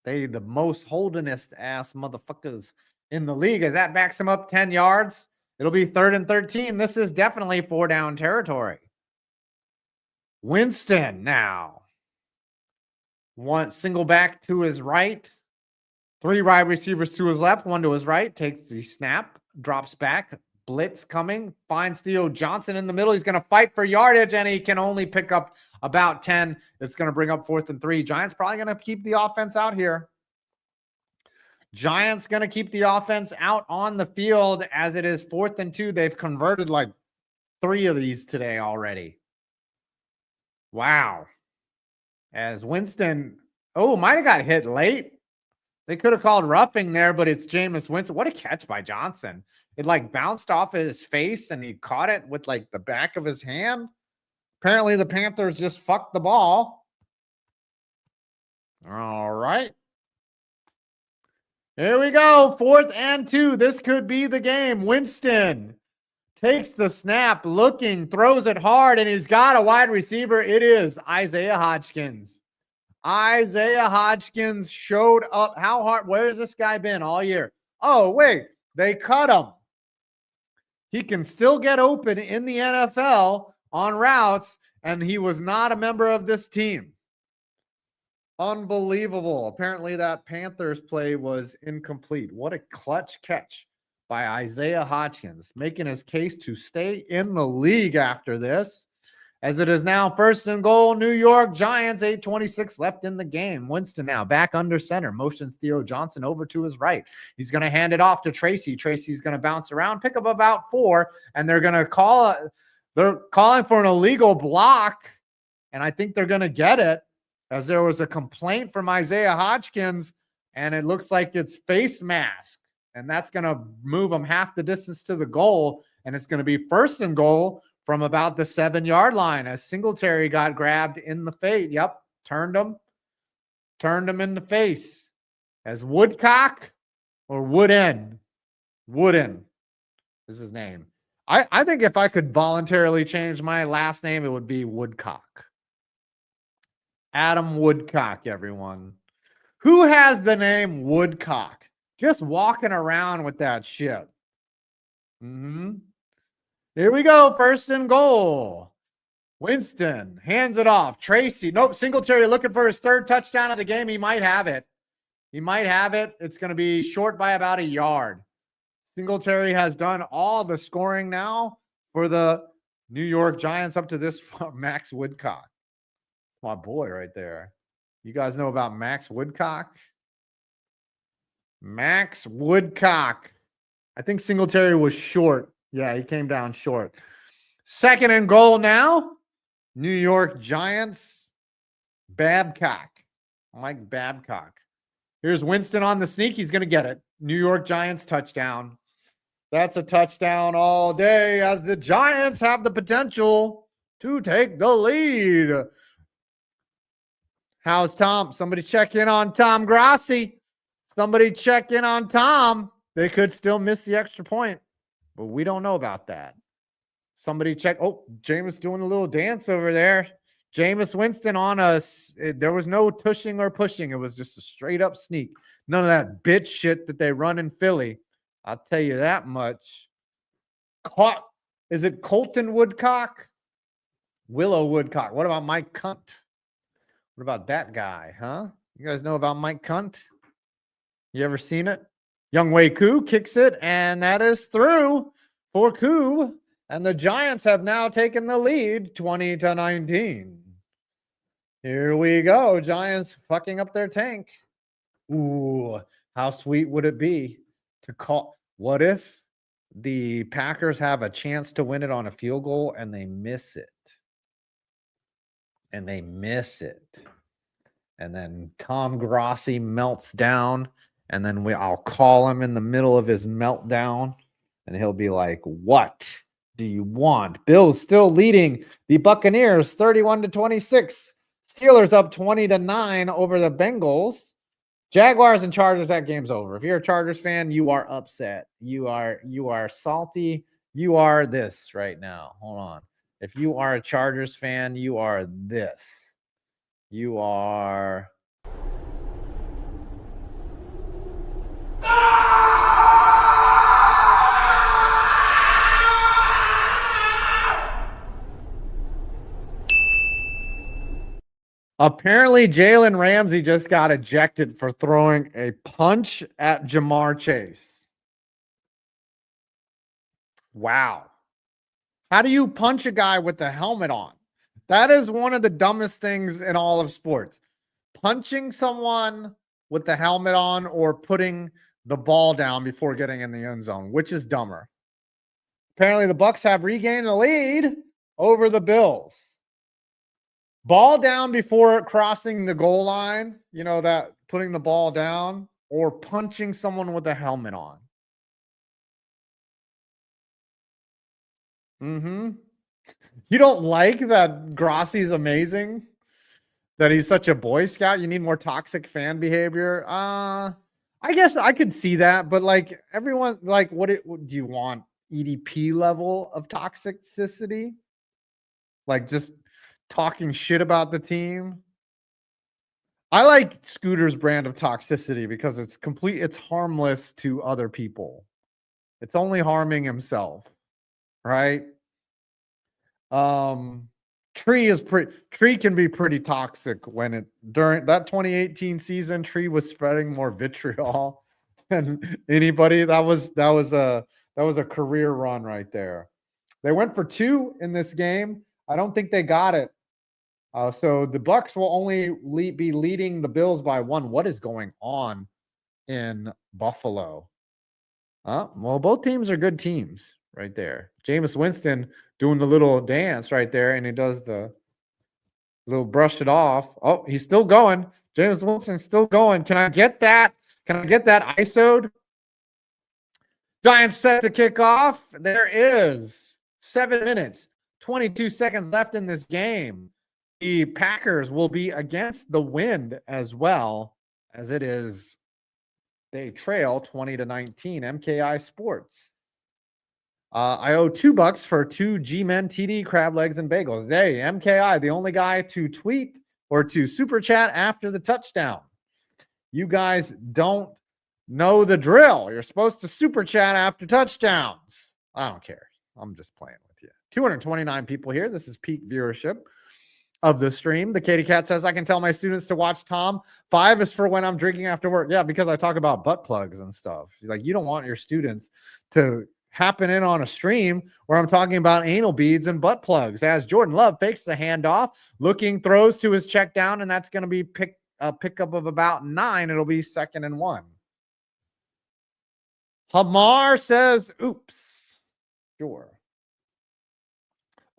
They the most holdingest ass motherfuckers in the league. As that backs him up 10 yards, it'll be 3rd and 13. This is definitely 4-down territory. Winston now. One single back to his right. 3 wide receivers to his left, 1 to his right. Takes the snap, drops back. Blitz coming, finds Theo Johnson in the middle. He's going to fight for yardage, and he can only pick up about 10. It's going to bring up 4th and 3. Giants probably going to keep the offense out here. Giants going to keep the offense out on the field as it is 4th and 2. They've converted like 3 of these today already. Wow. As Winston, might have got hit late. They could have called roughing there, but it's Jameis Winston. What a catch by Johnson. It like bounced off of his face and he caught it with like the back of his hand. Apparently the Panthers just fucked the ball. All right. Here we go. 4th and 2. This could be the game. Winston takes the snap, looking, throws it hard, and he's got a wide receiver. It is Isaiah Hodgkins. Isaiah Hodgkins showed up. How hard? Where's this guy been all year? Oh, wait. They cut him. He can still get open in the NFL on routes, and he was not a member of this team. Unbelievable. Apparently that Panthers play was incomplete. What a clutch catch by Isaiah Hodgkins, making his case to stay in the league after this. As it is now 1st and goal, New York Giants, 8:26 left in the game. Winston now back under center, motions Theo Johnson over to his right. He's going to hand it off to Tracy. Tracy's going to bounce around, pick up about 4, and they're going to they're calling for an illegal block, and I think they're going to get it, as there was a complaint from Isaiah Hodgkins, and it looks like it's face mask, and that's going to move them half the distance to the goal, and it's going to be 1st and goal from about the 7-yard line as Singletary got grabbed in the face. Yep, turned him in the face. As Woodcock or Wooden is his name. I think if I could voluntarily change my last name, it would be Woodcock. Adam Woodcock, everyone. Who has the name Woodcock? Just walking around with that shit. Here we go. 1st and goal. Winston hands it off. Tracy. Nope. Singletary looking for his 3rd touchdown of the game. He might have it. It's going to be short by about a yard. Singletary has done all the scoring now for the New York Giants up to this. Max Woodcock. My boy right there. You guys know about Max Woodcock? Max Woodcock. I think Singletary was short. Yeah, he came down short. 2nd and goal now. New York Giants. Babcock. Mike Babcock. Here's Winston on the sneak. He's going to get it. New York Giants touchdown. That's a touchdown all day as the Giants have the potential to take the lead. How's Tom? Somebody check in on Tom Grassi. Somebody check in on Tom. They could still miss the extra point, but we don't know about that. Somebody check. Oh, Jameis doing a little dance over there. Jameis Winston on us. There was no tushing or pushing. It was just a straight up sneak. None of that bitch shit that they run in Philly. I'll tell you that much. Caught. Is it Colton Woodcock? Willow Woodcock. What about Mike Cunt? What about that guy, huh? You guys know about Mike Cunt? You ever seen it? Young Wei Koo kicks it, and that is through for Koo. And the Giants have now taken the lead 20-19. Here we go. Giants fucking up their tank. Ooh, how sweet would it be to call? What if the Packers have a chance to win it on a field goal and they miss it? And then Tom Grassi melts down, and then I'll call him in the middle of his meltdown, and he'll be like, "What do you want?" Bills still leading the Buccaneers 31-26. Steelers up 20-9 over the Bengals. Jaguars and Chargers, that game's over. If you're a Chargers fan, you are upset. You are salty. You are this right now. Hold on. If you are a Chargers fan, you are this. You are. Apparently, Jalen Ramsey just got ejected for throwing a punch at Jamar Chase. Wow. How do you punch a guy with the helmet on? That is one of the dumbest things in all of sports. Punching someone with the helmet on or putting the ball down before getting in the end zone, which is dumber. Apparently, the Bucs have regained the lead over the Bills. Ball down before crossing the goal line, you know, that putting the ball down, or punching someone with a helmet on. You don't like that Grassi's amazing? That he's such a Boy Scout? You need more toxic fan behavior? I I guess I could see that, but like everyone, like, what do you want? EDP level of toxicity? Like just talking shit about the team? I like Scooter's brand of toxicity because it's harmless to other people. It's only harming himself, right? Tree can be pretty toxic when during that 2018 season, Tree was spreading more vitriol than anybody. That was a career run right there. They went for 2 in this game. I don't think they got it. So the Bucks will only be leading the Bills by 1. What is going on in Buffalo? Well, both teams are good teams right there. Jameis Winston doing the little dance right there, and he does the little brush it off. Oh, he's still going. Jameis Winston's still going. Can I get that? Can I get that ISO'd? Giants set to kick off. There is 7 minutes, 22 seconds left in this game. The Packers will be against the wind as well, as it is. They trail 20-19. MKI Sports. I owe $2 for 2 G-Men TD crab legs and bagels. Hey, MKI, the only guy to tweet or to super chat after the touchdown. You guys don't know the drill. You're supposed to super chat after touchdowns. I don't care. I'm just playing with you. 229 people here. This is peak viewership of the stream. The Katie Cat says, I can tell my students to watch Tom. 5 is for when I'm drinking after work. Yeah, because I talk about butt plugs and stuff. Like, you don't want your students to happen in on a stream where I'm talking about anal beads and butt plugs. As Jordan Love fakes the handoff, looking, throws to his check down, and that's going to be a pickup of about 9. It'll be 2nd and 1. Hamar says, oops. Sure.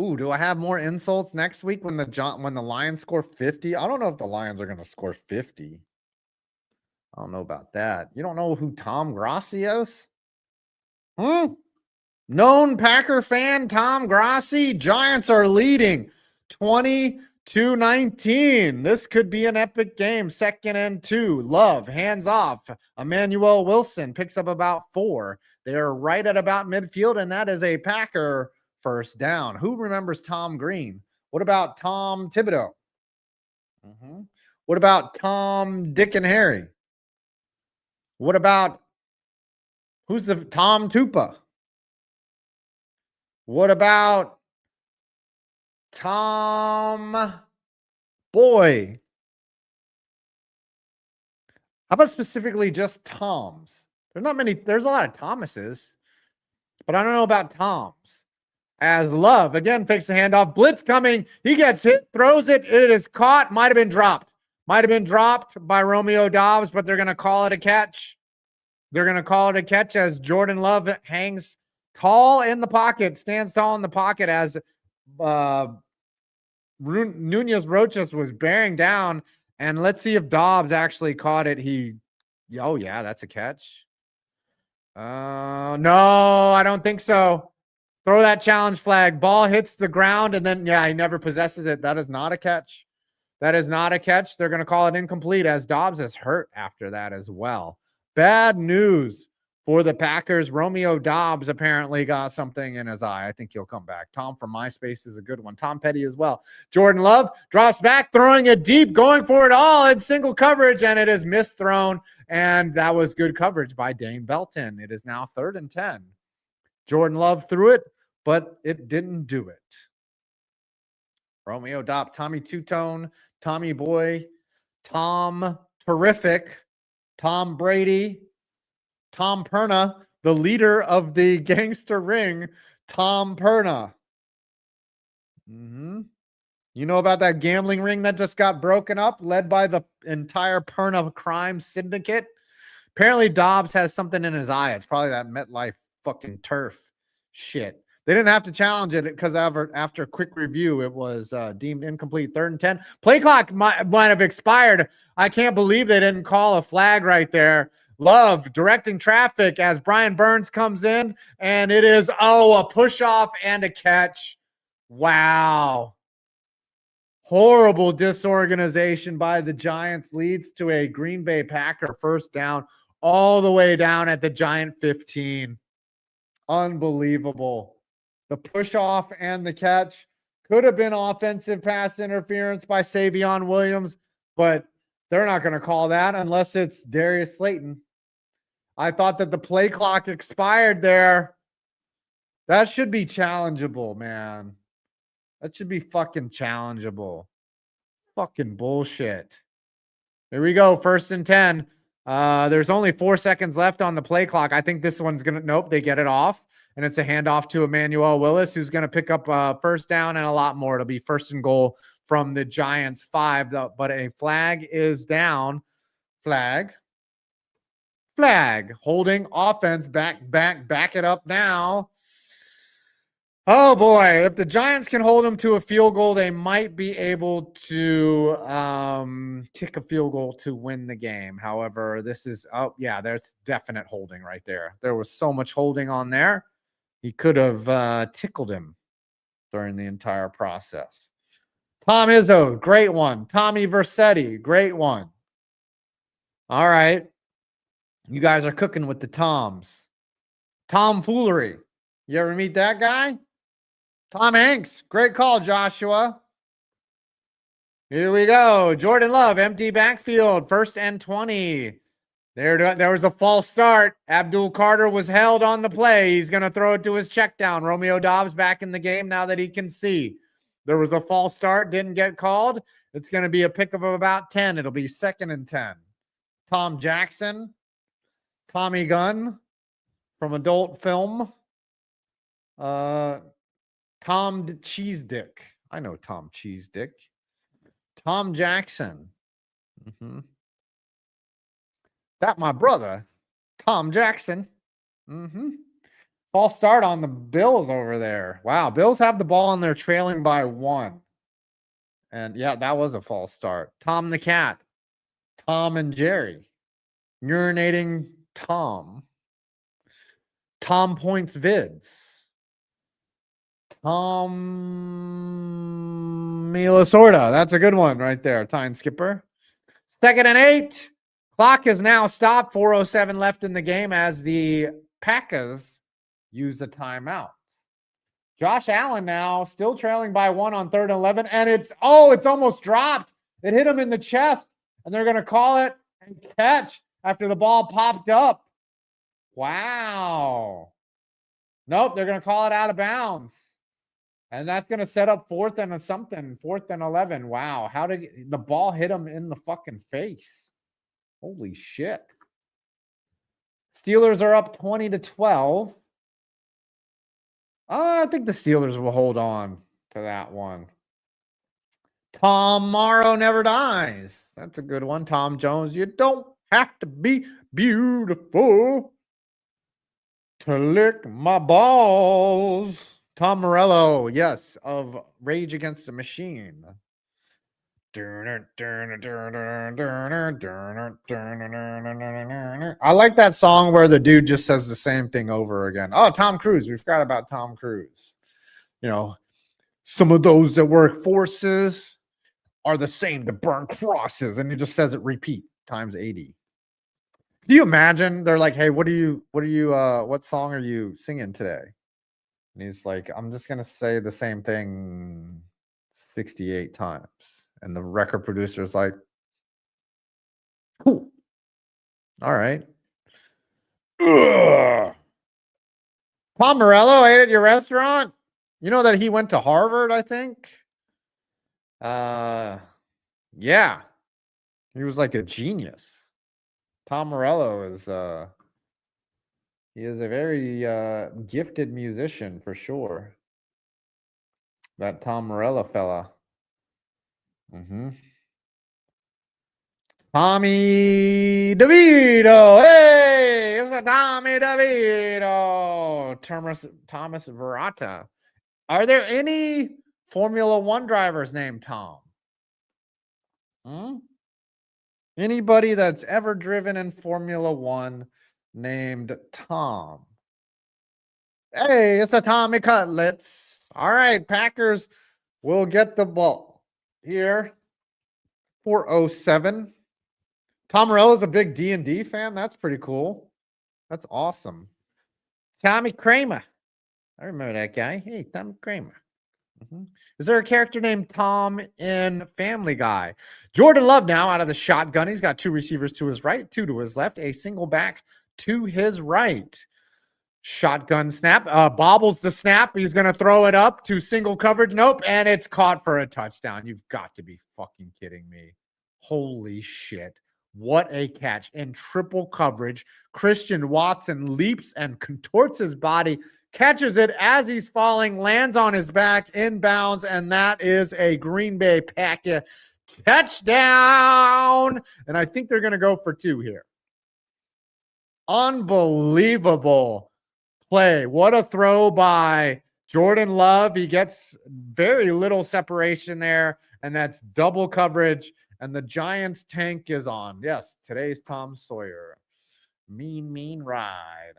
Ooh, do I have more insults next week when the Lions score 50? I don't know if the Lions are going to score 50. I don't know about that. You don't know who Tom Grassi is? Known Packer fan Tom Grassi. Giants are leading 20-19. This could be an epic game. 2nd and 2. Love, hands off. Emmanuel Wilson picks up about 4. They're right at about midfield, and that is a Packer first down. Who remembers Tom Green? What about Tom Thibodeau? What about Tom, Dick, and Harry? What about who's the Tom Tupa? What about Tom Boy? How about specifically just Toms? There's not many. There's a lot of Thomases, but I don't know about Toms. As Love again fakes the handoff, blitz coming. He gets hit, throws it. It is caught. Might have been dropped. Might have been dropped by Romeo Doubs, but they're going to call it a catch. They're going to call it a catch as Jordan Love hangs tall in the pocket, stands tall in the pocket as Nunez Roches was bearing down. And let's see if Dobbs actually caught it. Oh yeah, that's a catch. No, I don't think so. Throw that challenge flag. Ball hits the ground, and then, yeah, he never possesses it. That is not a catch. That is not a catch. They're going to call it incomplete as Dobbs is hurt after that as well. Bad news for the Packers. Romeo Dobbs apparently got something in his eye. I think he'll come back. Tom from MySpace is a good one. Tom Petty as well. Jordan Love drops back, throwing it deep, going for it all in single coverage, and it is misthrown, and that was good coverage by Dane Belton. It is now 3rd and 10. Jordan Love threw it, but it didn't do it. Romeo Dobbs, Tommy Two-Tone, Tommy Boy, Tom Terrific, Tom Brady, Tom Perna, the leader of the gangster ring, Tom Perna. You know about that gambling ring that just got broken up, led by the entire Perna crime syndicate? Apparently Dobbs has something in his eye. It's probably that MetLife fucking turf shit. They didn't have to challenge it because after a quick review, it was deemed incomplete. 3rd and 10. Play clock might have expired. I can't believe they didn't call a flag right there. Love directing traffic as Brian Burns comes in, and it is, a push off and a catch. Wow. Horrible disorganization by the Giants leads to a Green Bay Packer first down all the way down at the Giant 15. Unbelievable. The push off and the catch could have been offensive pass interference by Savion Williams, but they're not going to call that unless it's Darius Slayton. I thought that the play clock expired there. That should be challengeable, man. That should be fucking challengeable. Fucking bullshit. Here we go. 1st and 10. There's only 4 seconds left on the play clock. I think this one's going to, nope, they get it off. And it's a handoff to Emmanuel Willis, who's going to pick up a first down and a lot more. It'll be 1st and goal from the Giants 5. But a flag is down. Flag. Holding offense. Back it up now. Oh boy, if the Giants can hold them to a field goal, they might be able to kick a field goal to win the game. However, this is, oh yeah, there's definite holding right there. There was so much holding on there. He could have tickled him during the entire process. Tom Izzo, great one. Tommy Vercetti, great one. All right. You guys are cooking with the Toms. Tomfoolery. You ever meet that guy? Tom Hanks. Great call, Joshua. Here we go. Jordan Love, empty backfield. 1st and 20. There was a false start. Abdul Carter was held on the play. He's going to throw it to his check down. Romeo Dobbs back in the game now that he can see. There was a false start. Didn't get called. It's going to be a pick of about 10. It'll be 2nd and 10. Tom Jackson. Tommy Gunn from Adult Film. Tom Cheese Dick. I know Tom Cheese Dick. Tom Jackson. That my brother, Tom Jackson. False start on the Bills over there. Wow, Bills have the ball and they're trailing by 1. And yeah, that was a false start. Tom the Cat. Tom and Jerry. Urinating Tom. Tom Points Vids. Tom Milasorda. That's a good one right there. Time skipper. 2nd and 8. Clock is now stopped. 4:07 left in the game as the Packers use a timeout. Josh Allen now still trailing by 1 on 3rd and 11. And it's almost dropped. It hit him in the chest. And they're going to call it and catch after the ball popped up. Wow. Nope, they're going to call it out of bounds. And that's going to set up 4th and 11. Wow. How did the ball hit him in the fucking face? Holy shit. Steelers are up 20-12. I think the Steelers will hold on to that one. Tom Morrow never dies. That's a good one. Tom Jones, you don't have to be beautiful to lick my balls. Tom Morello, yes, of Rage Against the Machine. I like that song where the dude just says the same thing over again. Oh, Tom Cruise. We forgot about Tom Cruise. You know, some of those that work forces are the same that burn crosses. And he just says it repeat times 80. Can you imagine? They're like, hey, what song are you singing today? And he's like, I'm just going to say the same thing 68 times. And the record producer's like, cool. All right. Ugh. Tom Morello ate at your restaurant? You know that he went to Harvard, I think? Yeah. He was like a genius. Tom Morello is he is a very gifted musician for sure. That Tom Morello fella. Tommy DeVito. Hey, it's a Tommy DeVito. Thomas Verrata. Are there any Formula One drivers named Tom? Anybody that's ever driven in Formula One named Tom? Hey, it's a Tommy Cutlets. All right, Packers will get the ball here. 4:07 Tom Morello's a big D&D fan. That's pretty cool. That's awesome. Tommy Kramer. I remember that guy. Hey, Tommy Kramer. Is there a character named Tom in Family Guy? Jordan Love now out of the shotgun. He's got 2 receivers to his right, 2 to his left, a single back to his right. Shotgun snap. Bobbles the snap. He's going to throw it up to single coverage. Nope. And it's caught for a touchdown. You've got to be fucking kidding me. Holy shit. What a catch. In triple coverage, Christian Watson leaps and contorts his body, catches it as he's falling, lands on his back, inbounds, and that is a Green Bay Packer touchdown. And I think they're going to go for 2 here. Unbelievable play. What a throw by Jordan Love. He gets very little separation there, and that's double coverage. And the Giants tank is on. Yes, today's Tom Sawyer. Mean ride.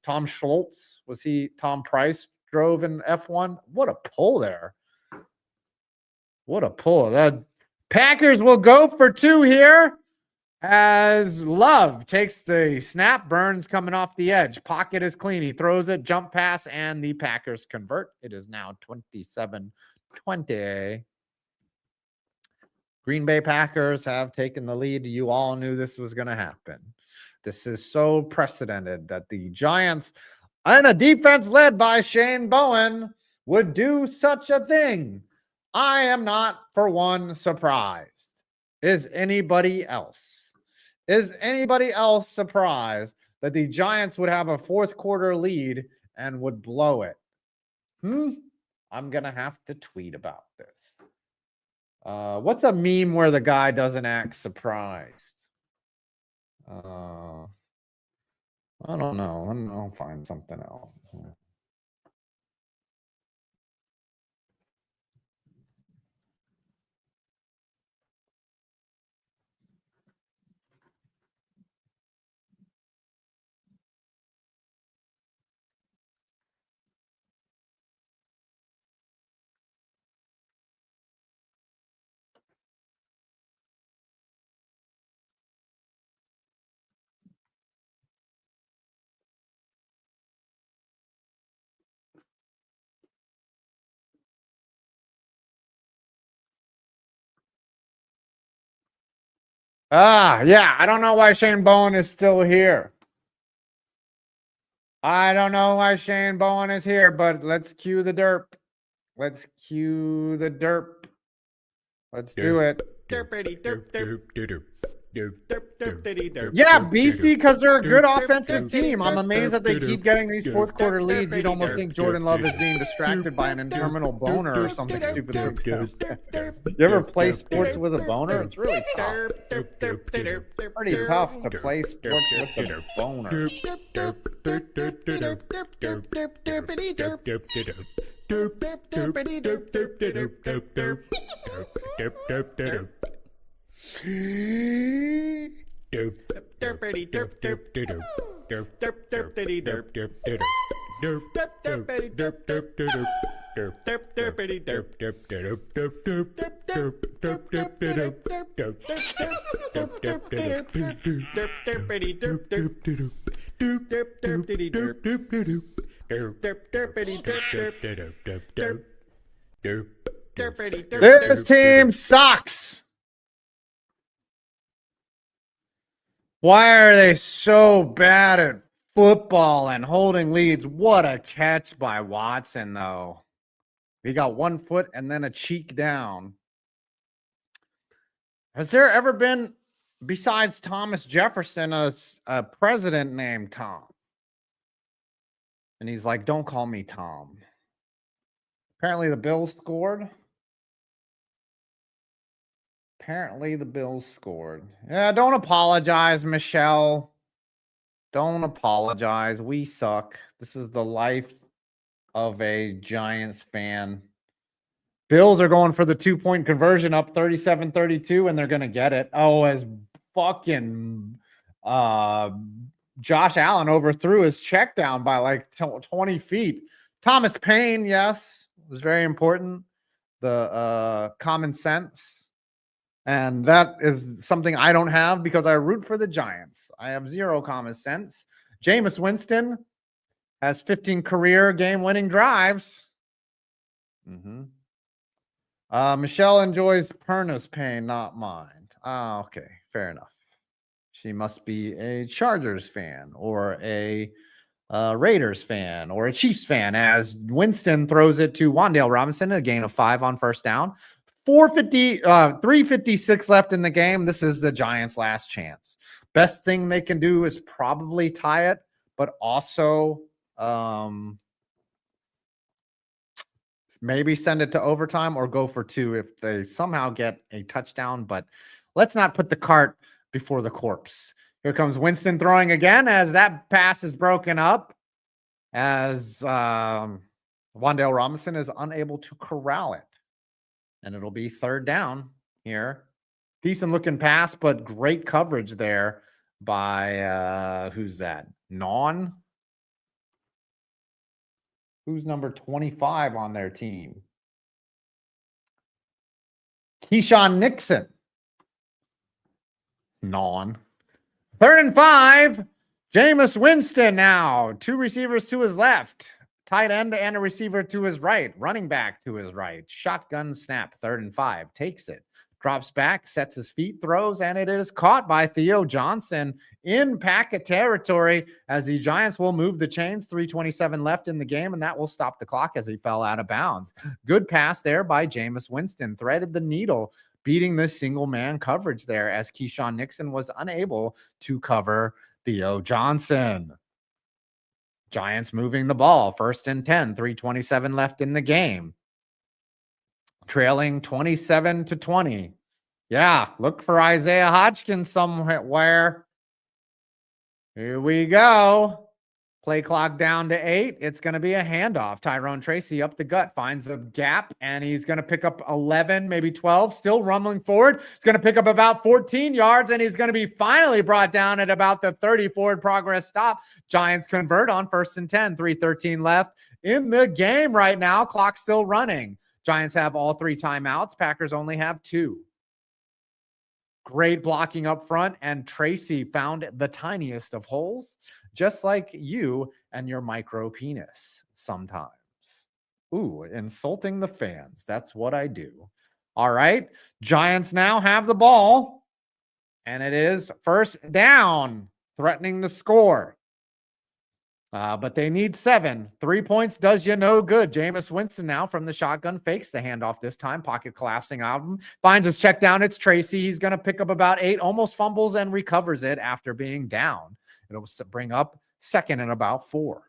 Tom Schultz. Was he Tom Price drove in F1? What a pull there. What a pull. The Packers will go for 2 here as Love takes the snap. Burns coming off the edge. Pocket is clean. He throws it, jump pass, and the Packers convert. It is now 27-20. Green Bay Packers have taken the lead. You all knew this was going to happen. This is so precedented that the Giants and a defense led by Shane Bowen would do such a thing. I am not for one surprised. Is anybody else? Is anybody else surprised that the Giants would have a 4th quarter lead and would blow it? I'm going to have to tweet about this. What's a meme where the guy doesn't act surprised? I don't know. I'll find something else. Yeah. I don't know why Shane Bowen is still here. I don't know why Shane Bowen is here, but let's cue the derp. Let's cue the derp. Let's do it. Yeah, BC, because they're a good offensive team. I'm amazed that they keep getting these 4th quarter leads. You'd almost think Jordan Love is being distracted by an terminal boner or something stupid like that. You ever play sports with a boner? It's really tough. Pretty tough to play sports with a boner. This team sucks. Why are they so bad at football and holding leads? What a catch by Watson, though. He got 1 foot and then a cheek down. Has there ever been, besides Thomas Jefferson, a president named Tom? And he's like, don't call me Tom. Apparently the Bills scored. Yeah, don't apologize, Michelle. Don't apologize. We suck. This is the life of a Giants fan. Bills are going for the 2-point conversion up 37-32, and they're going to get it. Oh, as fucking Josh Allen overthrew his check down by like 20 feet. Thomas Payne, yes, was very important. The common sense And that is something I don't have because I root for the Giants. I have zero common sense. Jameis Winston has 15 career game-winning drives. Michelle enjoys Perna's pain, not mine. Okay, fair enough. She must be a Chargers fan or a Raiders fan or a Chiefs fan, as Winston throws it to Wan'Dale Robinson, a gain of 5 on first down. 3:56 left in the game. This is the Giants' last chance. Best thing they can do is probably tie it, but also maybe send it to overtime or go for 2 if they somehow get a touchdown. But let's not put the cart before the corpse. Here comes Winston throwing again as that pass is broken up, as Wan'Dale Robinson is unable to corral it. And it'll be third down here. Decent looking pass, but great coverage there by who's that? Non? Who's number 25 on their team? Keyshawn Nixon. Non. 3rd and 5. Jameis Winston now. 2 receivers to his left. Tight end and a receiver to his right. Running back to his right. Shotgun snap. 3rd and 5. Takes it. Drops back, sets his feet, throws, and it is caught by Theo Johnson in packet territory as the Giants will move the chains. 3:27 left in the game, and that will stop the clock as he fell out of bounds. Good pass there by Jameis Winston. Threaded the needle, beating the single man coverage there as Keyshawn Nixon was unable to cover Theo Johnson. Giants moving the ball. 1st and 10, 3:27 left in the game. Trailing 27-20. Yeah, look for Isaiah Hodgkins somewhere. Here we go. Play clock down to 8. It's going to be a handoff. Tyrone Tracy up the gut, finds a gap, and he's going to pick up 11, maybe 12, still rumbling forward. He's going to pick up about 14 yards, and he's going to be finally brought down at about the 30 forward progress stop. Giants convert on 1st and 10, 3:13 left in the game right now. Clock still running. Giants have all 3 timeouts. Packers only have 2. Great blocking up front, and Tracy found the tiniest of holes, just like you and your micro penis sometimes. Ooh, insulting the fans. That's what I do. All right. Giants now have the ball, and it is 1st down, threatening the score. But they need 7. 3 points does you no good. Jameis Winston now from the shotgun fakes the handoff this time. Pocket collapsing out of him. Finds his check down. It's Tracy. He's going to pick up about 8, almost fumbles and recovers it after being down. It'll bring up 2nd and about 4.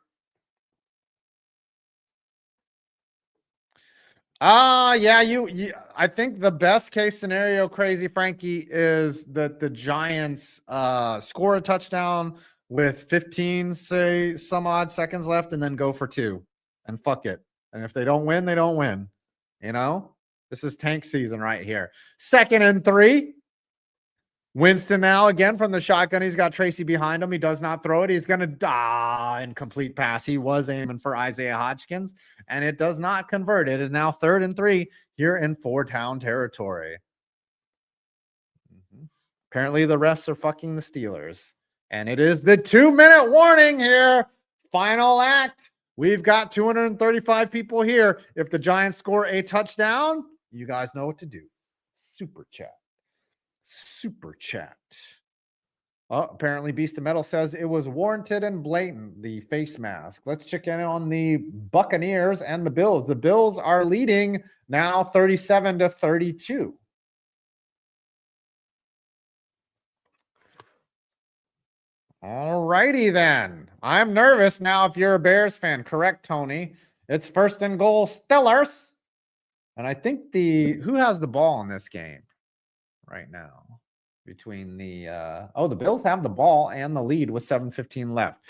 Yeah, I think the best case scenario, Crazy Frankie, is that the Giants score a touchdown with 15, say, some odd seconds left, and then go for 2 and fuck it. And if they don't win, they don't win. You know, this is tank season right here. 2nd and 3. Winston now again from the shotgun. He's got Tracy behind him. He does not throw it. He's going to incomplete pass. He was aiming for Isaiah Hodgkins, and it does not convert. It is now 3rd and 3 here in 4-town territory. Apparently the refs are fucking the Steelers. And it is the 2-minute warning here. Final act. We've got 235 people here. If the Giants score a touchdown, you guys know what to do. Super chat. Super chat. Oh, apparently Beast of Metal says it was warranted and blatant, the face mask. Let's check in on the Buccaneers and the Bills. The Bills are leading now 37-32. All righty then. I'm nervous now if you're a Bears fan. Correct, Tony. It's 1st and goal, Steelers. And I think who has the ball in this game right now? Between the the Bills have the ball and the lead with 7:15 left.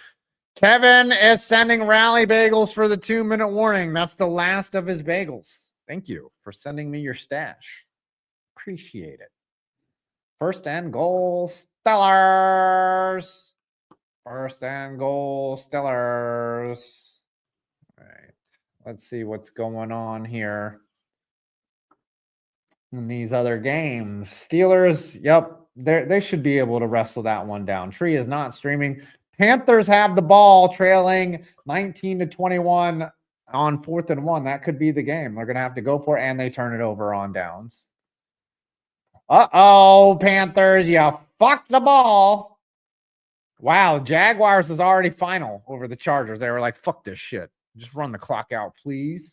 Kevin is sending rally bagels for the 2-minute warning. That's the last of his bagels. Thank you for sending me your stash. Appreciate it. 1st and goal, Steelers. 1st and goal, Steelers. All right. Let's see what's going on here. in these other games. Steelers, yep, they should be able to wrestle that one down. Tree is not streaming. Panthers have the ball, trailing 19-21 on 4th and 1. That could be the game. They're going to have to go for it, and they turn it over on downs. Uh-oh, Panthers, you fucked the ball. Wow, Jaguars is already final over the Chargers. They were like, fuck this shit. Just run the clock out, please.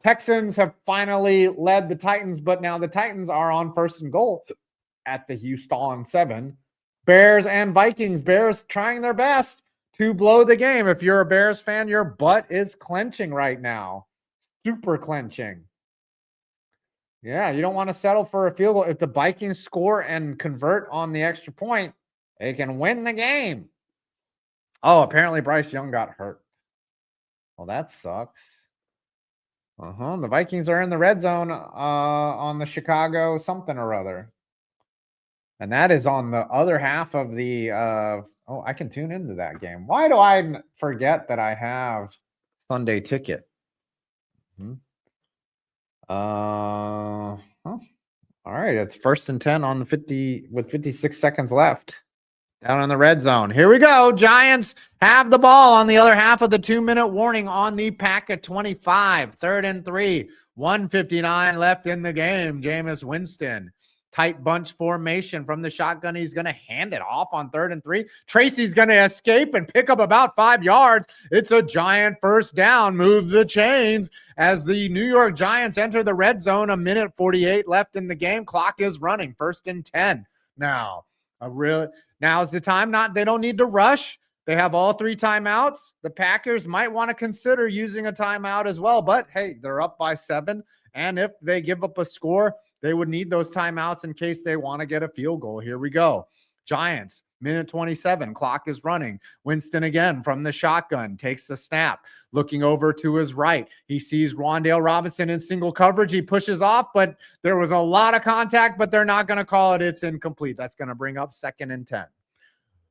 Texans have finally led the Titans, but now the Titans are on 1st and goal at the Houston 7. Bears and Vikings. Bears trying their best to blow the game. If you're a Bears fan, your butt is clenching right now. Super clenching. Yeah, you don't want to settle for a field goal. If the Vikings score and convert on the extra point, they can win the game. Oh, apparently Bryce Young got hurt. Well, that sucks. The Vikings are in the red zone on the Chicago something or other. And that is on the other half of the oh, I can tune into that game. Why do I forget that I have Sunday ticket? All right, it's 1st and 10 on the 50 with 56 seconds left. Down in the red zone. Here we go. Giants have the ball on the other half of the 2-minute warning on the pack at 25. 3rd and 3. 1:59 left in the game. Jameis Winston. Tight bunch formation from the shotgun. He's going to hand it off on 3rd and 3. Tracy's going to escape and pick up about 5 yards. It's a Giant first down. Move the chains as the New York Giants enter the red zone. 1:48 left in the game. Clock is running. 1st and 10. Now, now's the time. They don't need to rush. They have all 3 timeouts. The Packers might want to consider using a timeout as well, but hey, they're up by 7. And if they give up a score, they would need those timeouts in case they want to get a field goal. Here we go. Giants, 1:27. Clock is running. Winston again from the shotgun. Takes the snap. Looking over to his right. He sees Rondale Robinson in single coverage. He pushes off, but there was a lot of contact, but they're not going to call it. It's incomplete. That's going to bring up 2nd and 10.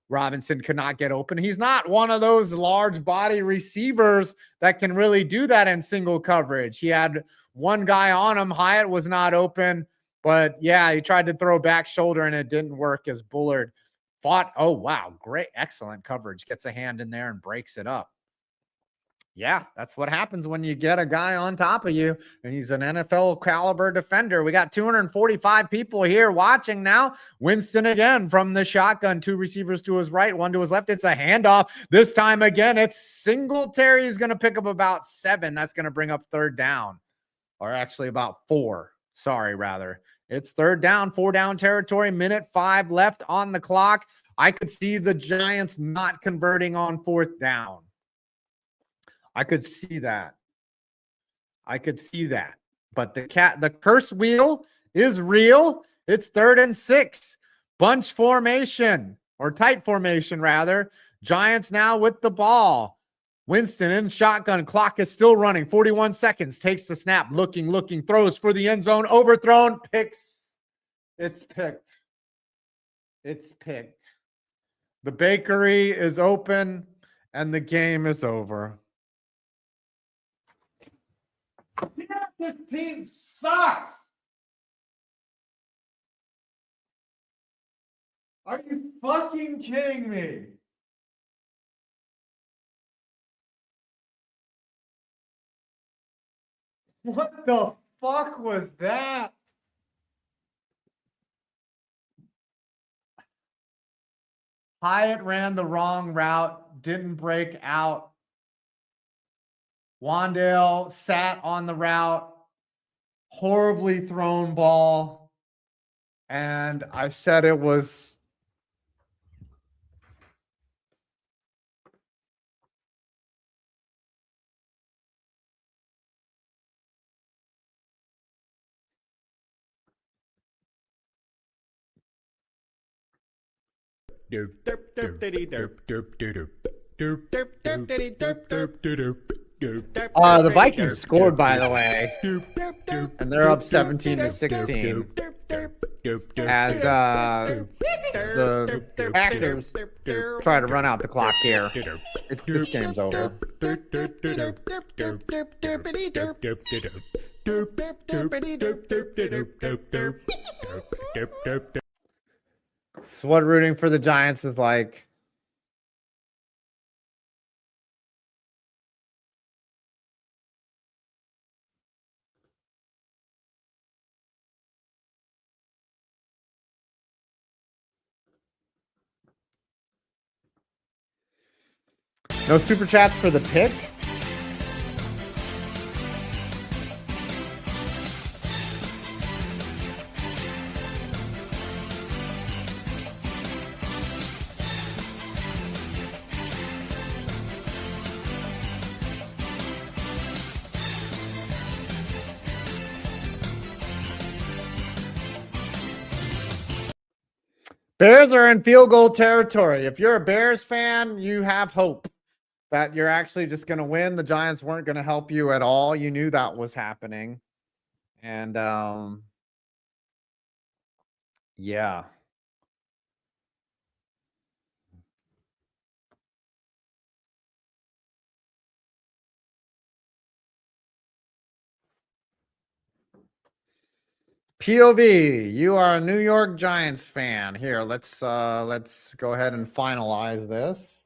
Robinson could not get open. He's not one of those large body receivers that can really do that in single coverage. He had one guy on him. Hyatt was not open, but yeah, he tried to throw back shoulder and it didn't work as Bullard fought. Oh, wow. Great. Excellent coverage. Gets a hand in there and breaks it up. Yeah, that's what happens when you get a guy on top of you, and he's an NFL caliber defender. We got 245 people here watching now. Winston again from the shotgun. 2 receivers to his right, 1 to his left. It's a handoff. This time again, it's Singletary is going to pick up about 7. That's going to bring up 3rd down, or actually about 4. Sorry, rather. It's 3rd down, 4 down territory. 1:05 left on the clock. I could see the Giants not converting on 4th down. I could see that. But the curse wheel is real. It's 3rd and 6. Bunch formation, or tight formation rather. Giants now with the ball. Winston in shotgun. Clock is still running. 41 seconds. Takes the snap. Looking. Throws for the end zone. Overthrown. Picks. It's picked. The bakery is open and the game is over. This team sucks. Are you fucking kidding me? What the fuck was that? Hyatt ran the wrong route, didn't break out. Wandale sat on the route, horribly thrown ball, and I said it was the Vikings scored, by the way, and they're up 17-16 as the Packers try to run out the clock here. This game's over. It's what rooting for the Giants is like. No super chats for the pick. Bears are in field goal territory. If you're a Bears fan, you have hope that you're actually just going to win. The Giants weren't going to help you at all. You knew that was happening. And yeah. POV, you are a New York Giants fan. Here, let's go ahead and finalize this.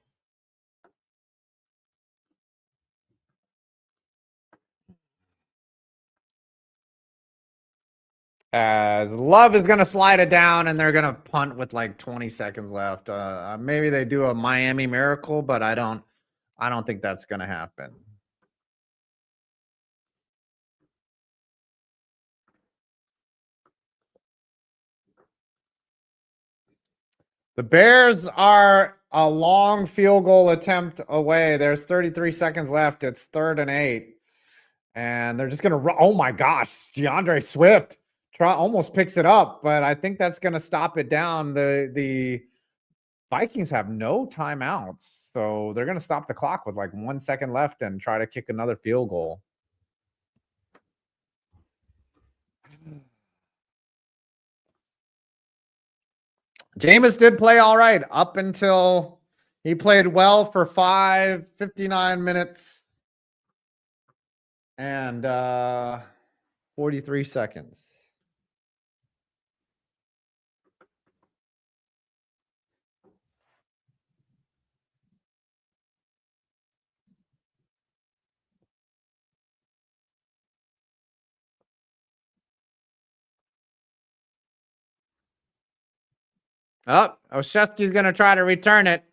As Love is going to slide it down, and they're going to punt with like 20 seconds left. Maybe they do a Miami Miracle, but I don't think that's going to happen. The Bears are a long field goal attempt away. There's 33 seconds left. It's 3rd and 8. And they're just going to run. Oh my gosh, DeAndre Swift almost picks it up, but I think that's going to stop it down. The Vikings have no timeouts, so they're going to stop the clock with like 1 second left and try to kick another field goal. Jameis did play all right up until he played well for 59 minutes and 43 seconds. Oh, Oshesky's going to try to return it.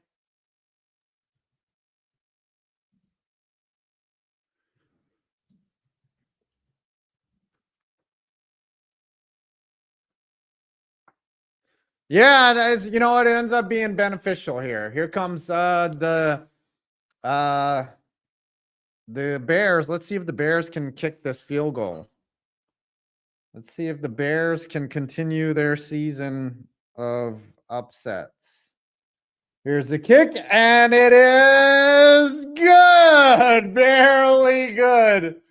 Yeah, you know what? It ends up being beneficial here. Here comes the Bears. Let's see if the Bears can kick this field goal. Let's see if the Bears can continue their season of upsets. Here's the kick, and it is good. Barely good.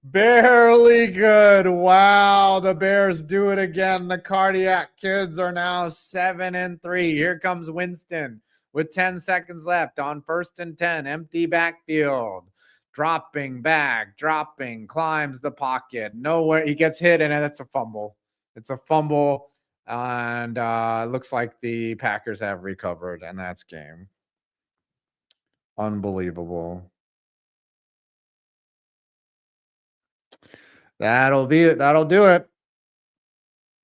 Barely good. Wow, the Bears do it again. The Cardiac Kids are now 7-3. Here comes Winston with 10 seconds left on 1st and 10. Empty backfield. Dropping back, climbs the pocket. Nowhere. He gets hit, and it's a fumble. It's a fumble, and looks like the Packers have recovered, and that's game. Unbelievable. That'll be it. That'll do it.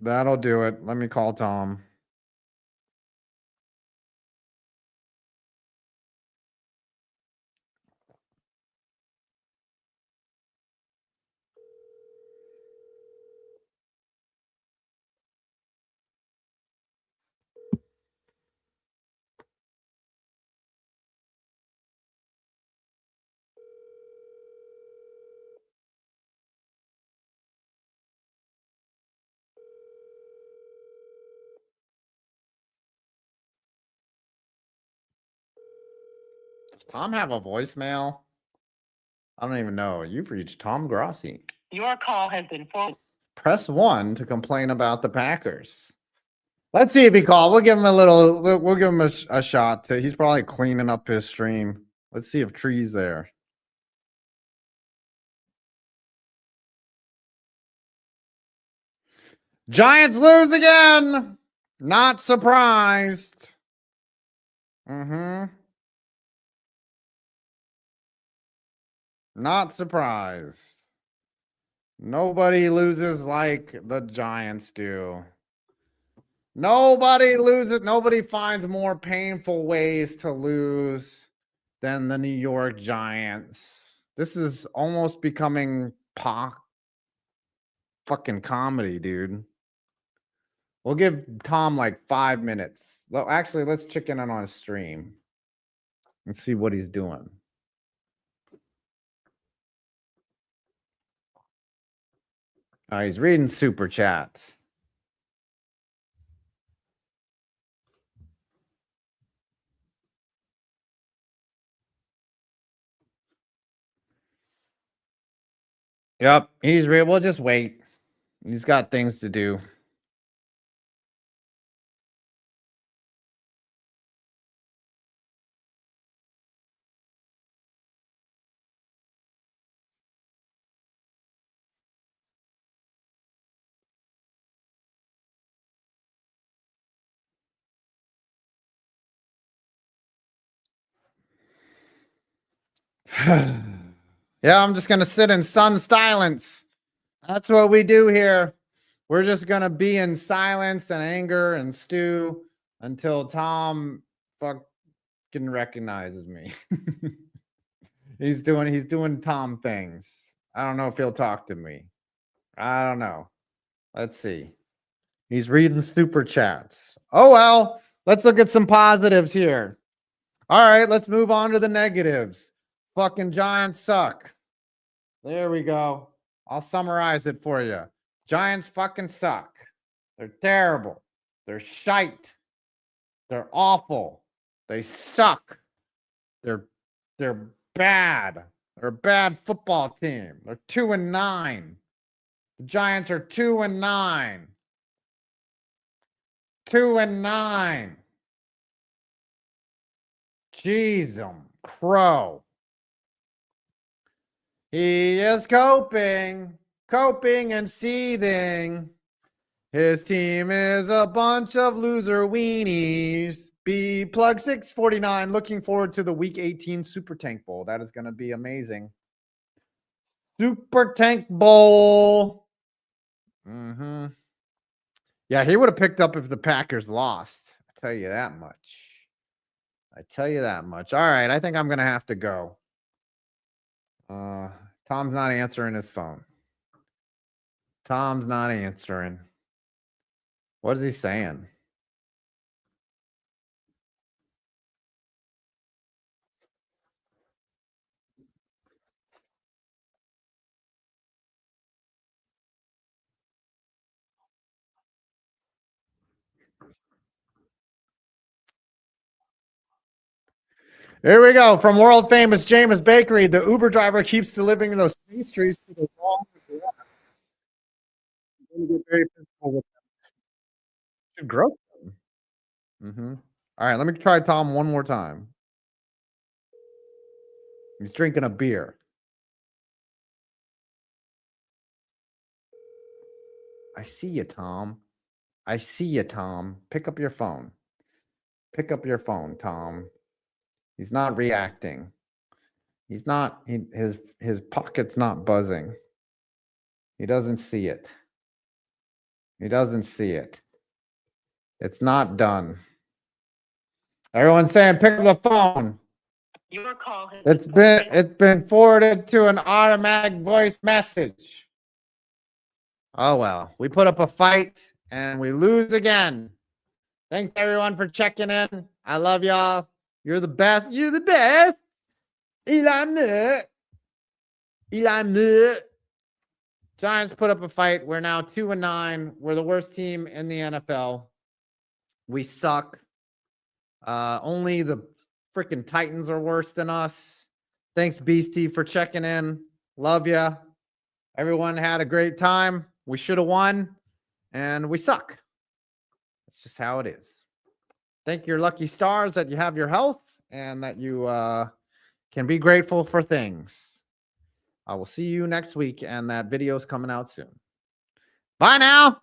That'll do it. Let me call Tom. Does Tom have a voicemail? I don't even know. You've reached Tom Grossi. Your call has been forwarded. Press 1 to complain about the Packers. Let's see if he called. We'll give him a little. We'll give him a shot. He's probably cleaning up his stream. Let's see if Tree's there. Giants lose again. Not surprised. Not surprised. Nobody loses like the Giants do. Nobody loses. Nobody finds more painful ways to lose than the New York Giants. This is almost becoming fucking comedy, dude. We'll give Tom like 5 minutes. Well, actually, let's check in on his stream and see what he's doing. He's reading super chats. Yep, he's real. We'll just wait. He's got things to do. Yeah, I'm just going to sit in sun silence. That's what we do here. We're just going to be in silence and anger and stew until Tom fucking recognizes me. He's doing Tom things. I don't know if he'll talk to me. I don't know. Let's see. He's reading super chats. Oh, well, let's look at some positives here. All right, let's move on to the negatives. Fucking Giants suck. There we go. I'll summarize it for you. Giants fucking suck. They're terrible. They're shite. They're awful. They suck. They're bad. They're a bad football team. They're 2-9. The Giants are 2-9. 2-9. Jeez, crow. He is coping and seething. His team is a bunch of loser weenies. B plug 649. Looking forward to the Week 18 Super Tank Bowl. That is going to be amazing. Super Tank Bowl. Yeah, he would have picked up if the Packers lost. I tell you that much. All right, I think I'm going to have to go. Tom's not answering his phone. Tom's not answering. What is he saying? Here we go. From world famous James Bakery, the Uber driver keeps delivering those pastries to the wrong address. I'm going to get very physical with them. Should grow them. All right, let me try Tom one more time. He's drinking a beer. I see you, Tom. I see you, Tom. Pick up your phone. Pick up your phone, Tom. He's not reacting. He's not, his pocket's not buzzing. He doesn't see it. He doesn't see it. It's not done. Everyone's saying pick up the phone. Your call has It's been forwarded to an automatic voice message. Oh well, we put up a fight and we lose again. Thanks everyone for checking in. I love y'all. You're the best. You're the best. Eli Mutt. Giants put up a fight. We're now 2-9. We're the worst team in the NFL. We suck. Only the freaking Titans are worse than us. Thanks, Beastie, for checking in. Love ya. Everyone had a great time. We should have won, and we suck. That's just how it is. Thank your lucky stars that you have your health and that you can be grateful for things. I will see you next week, and that video is coming out soon. Bye now.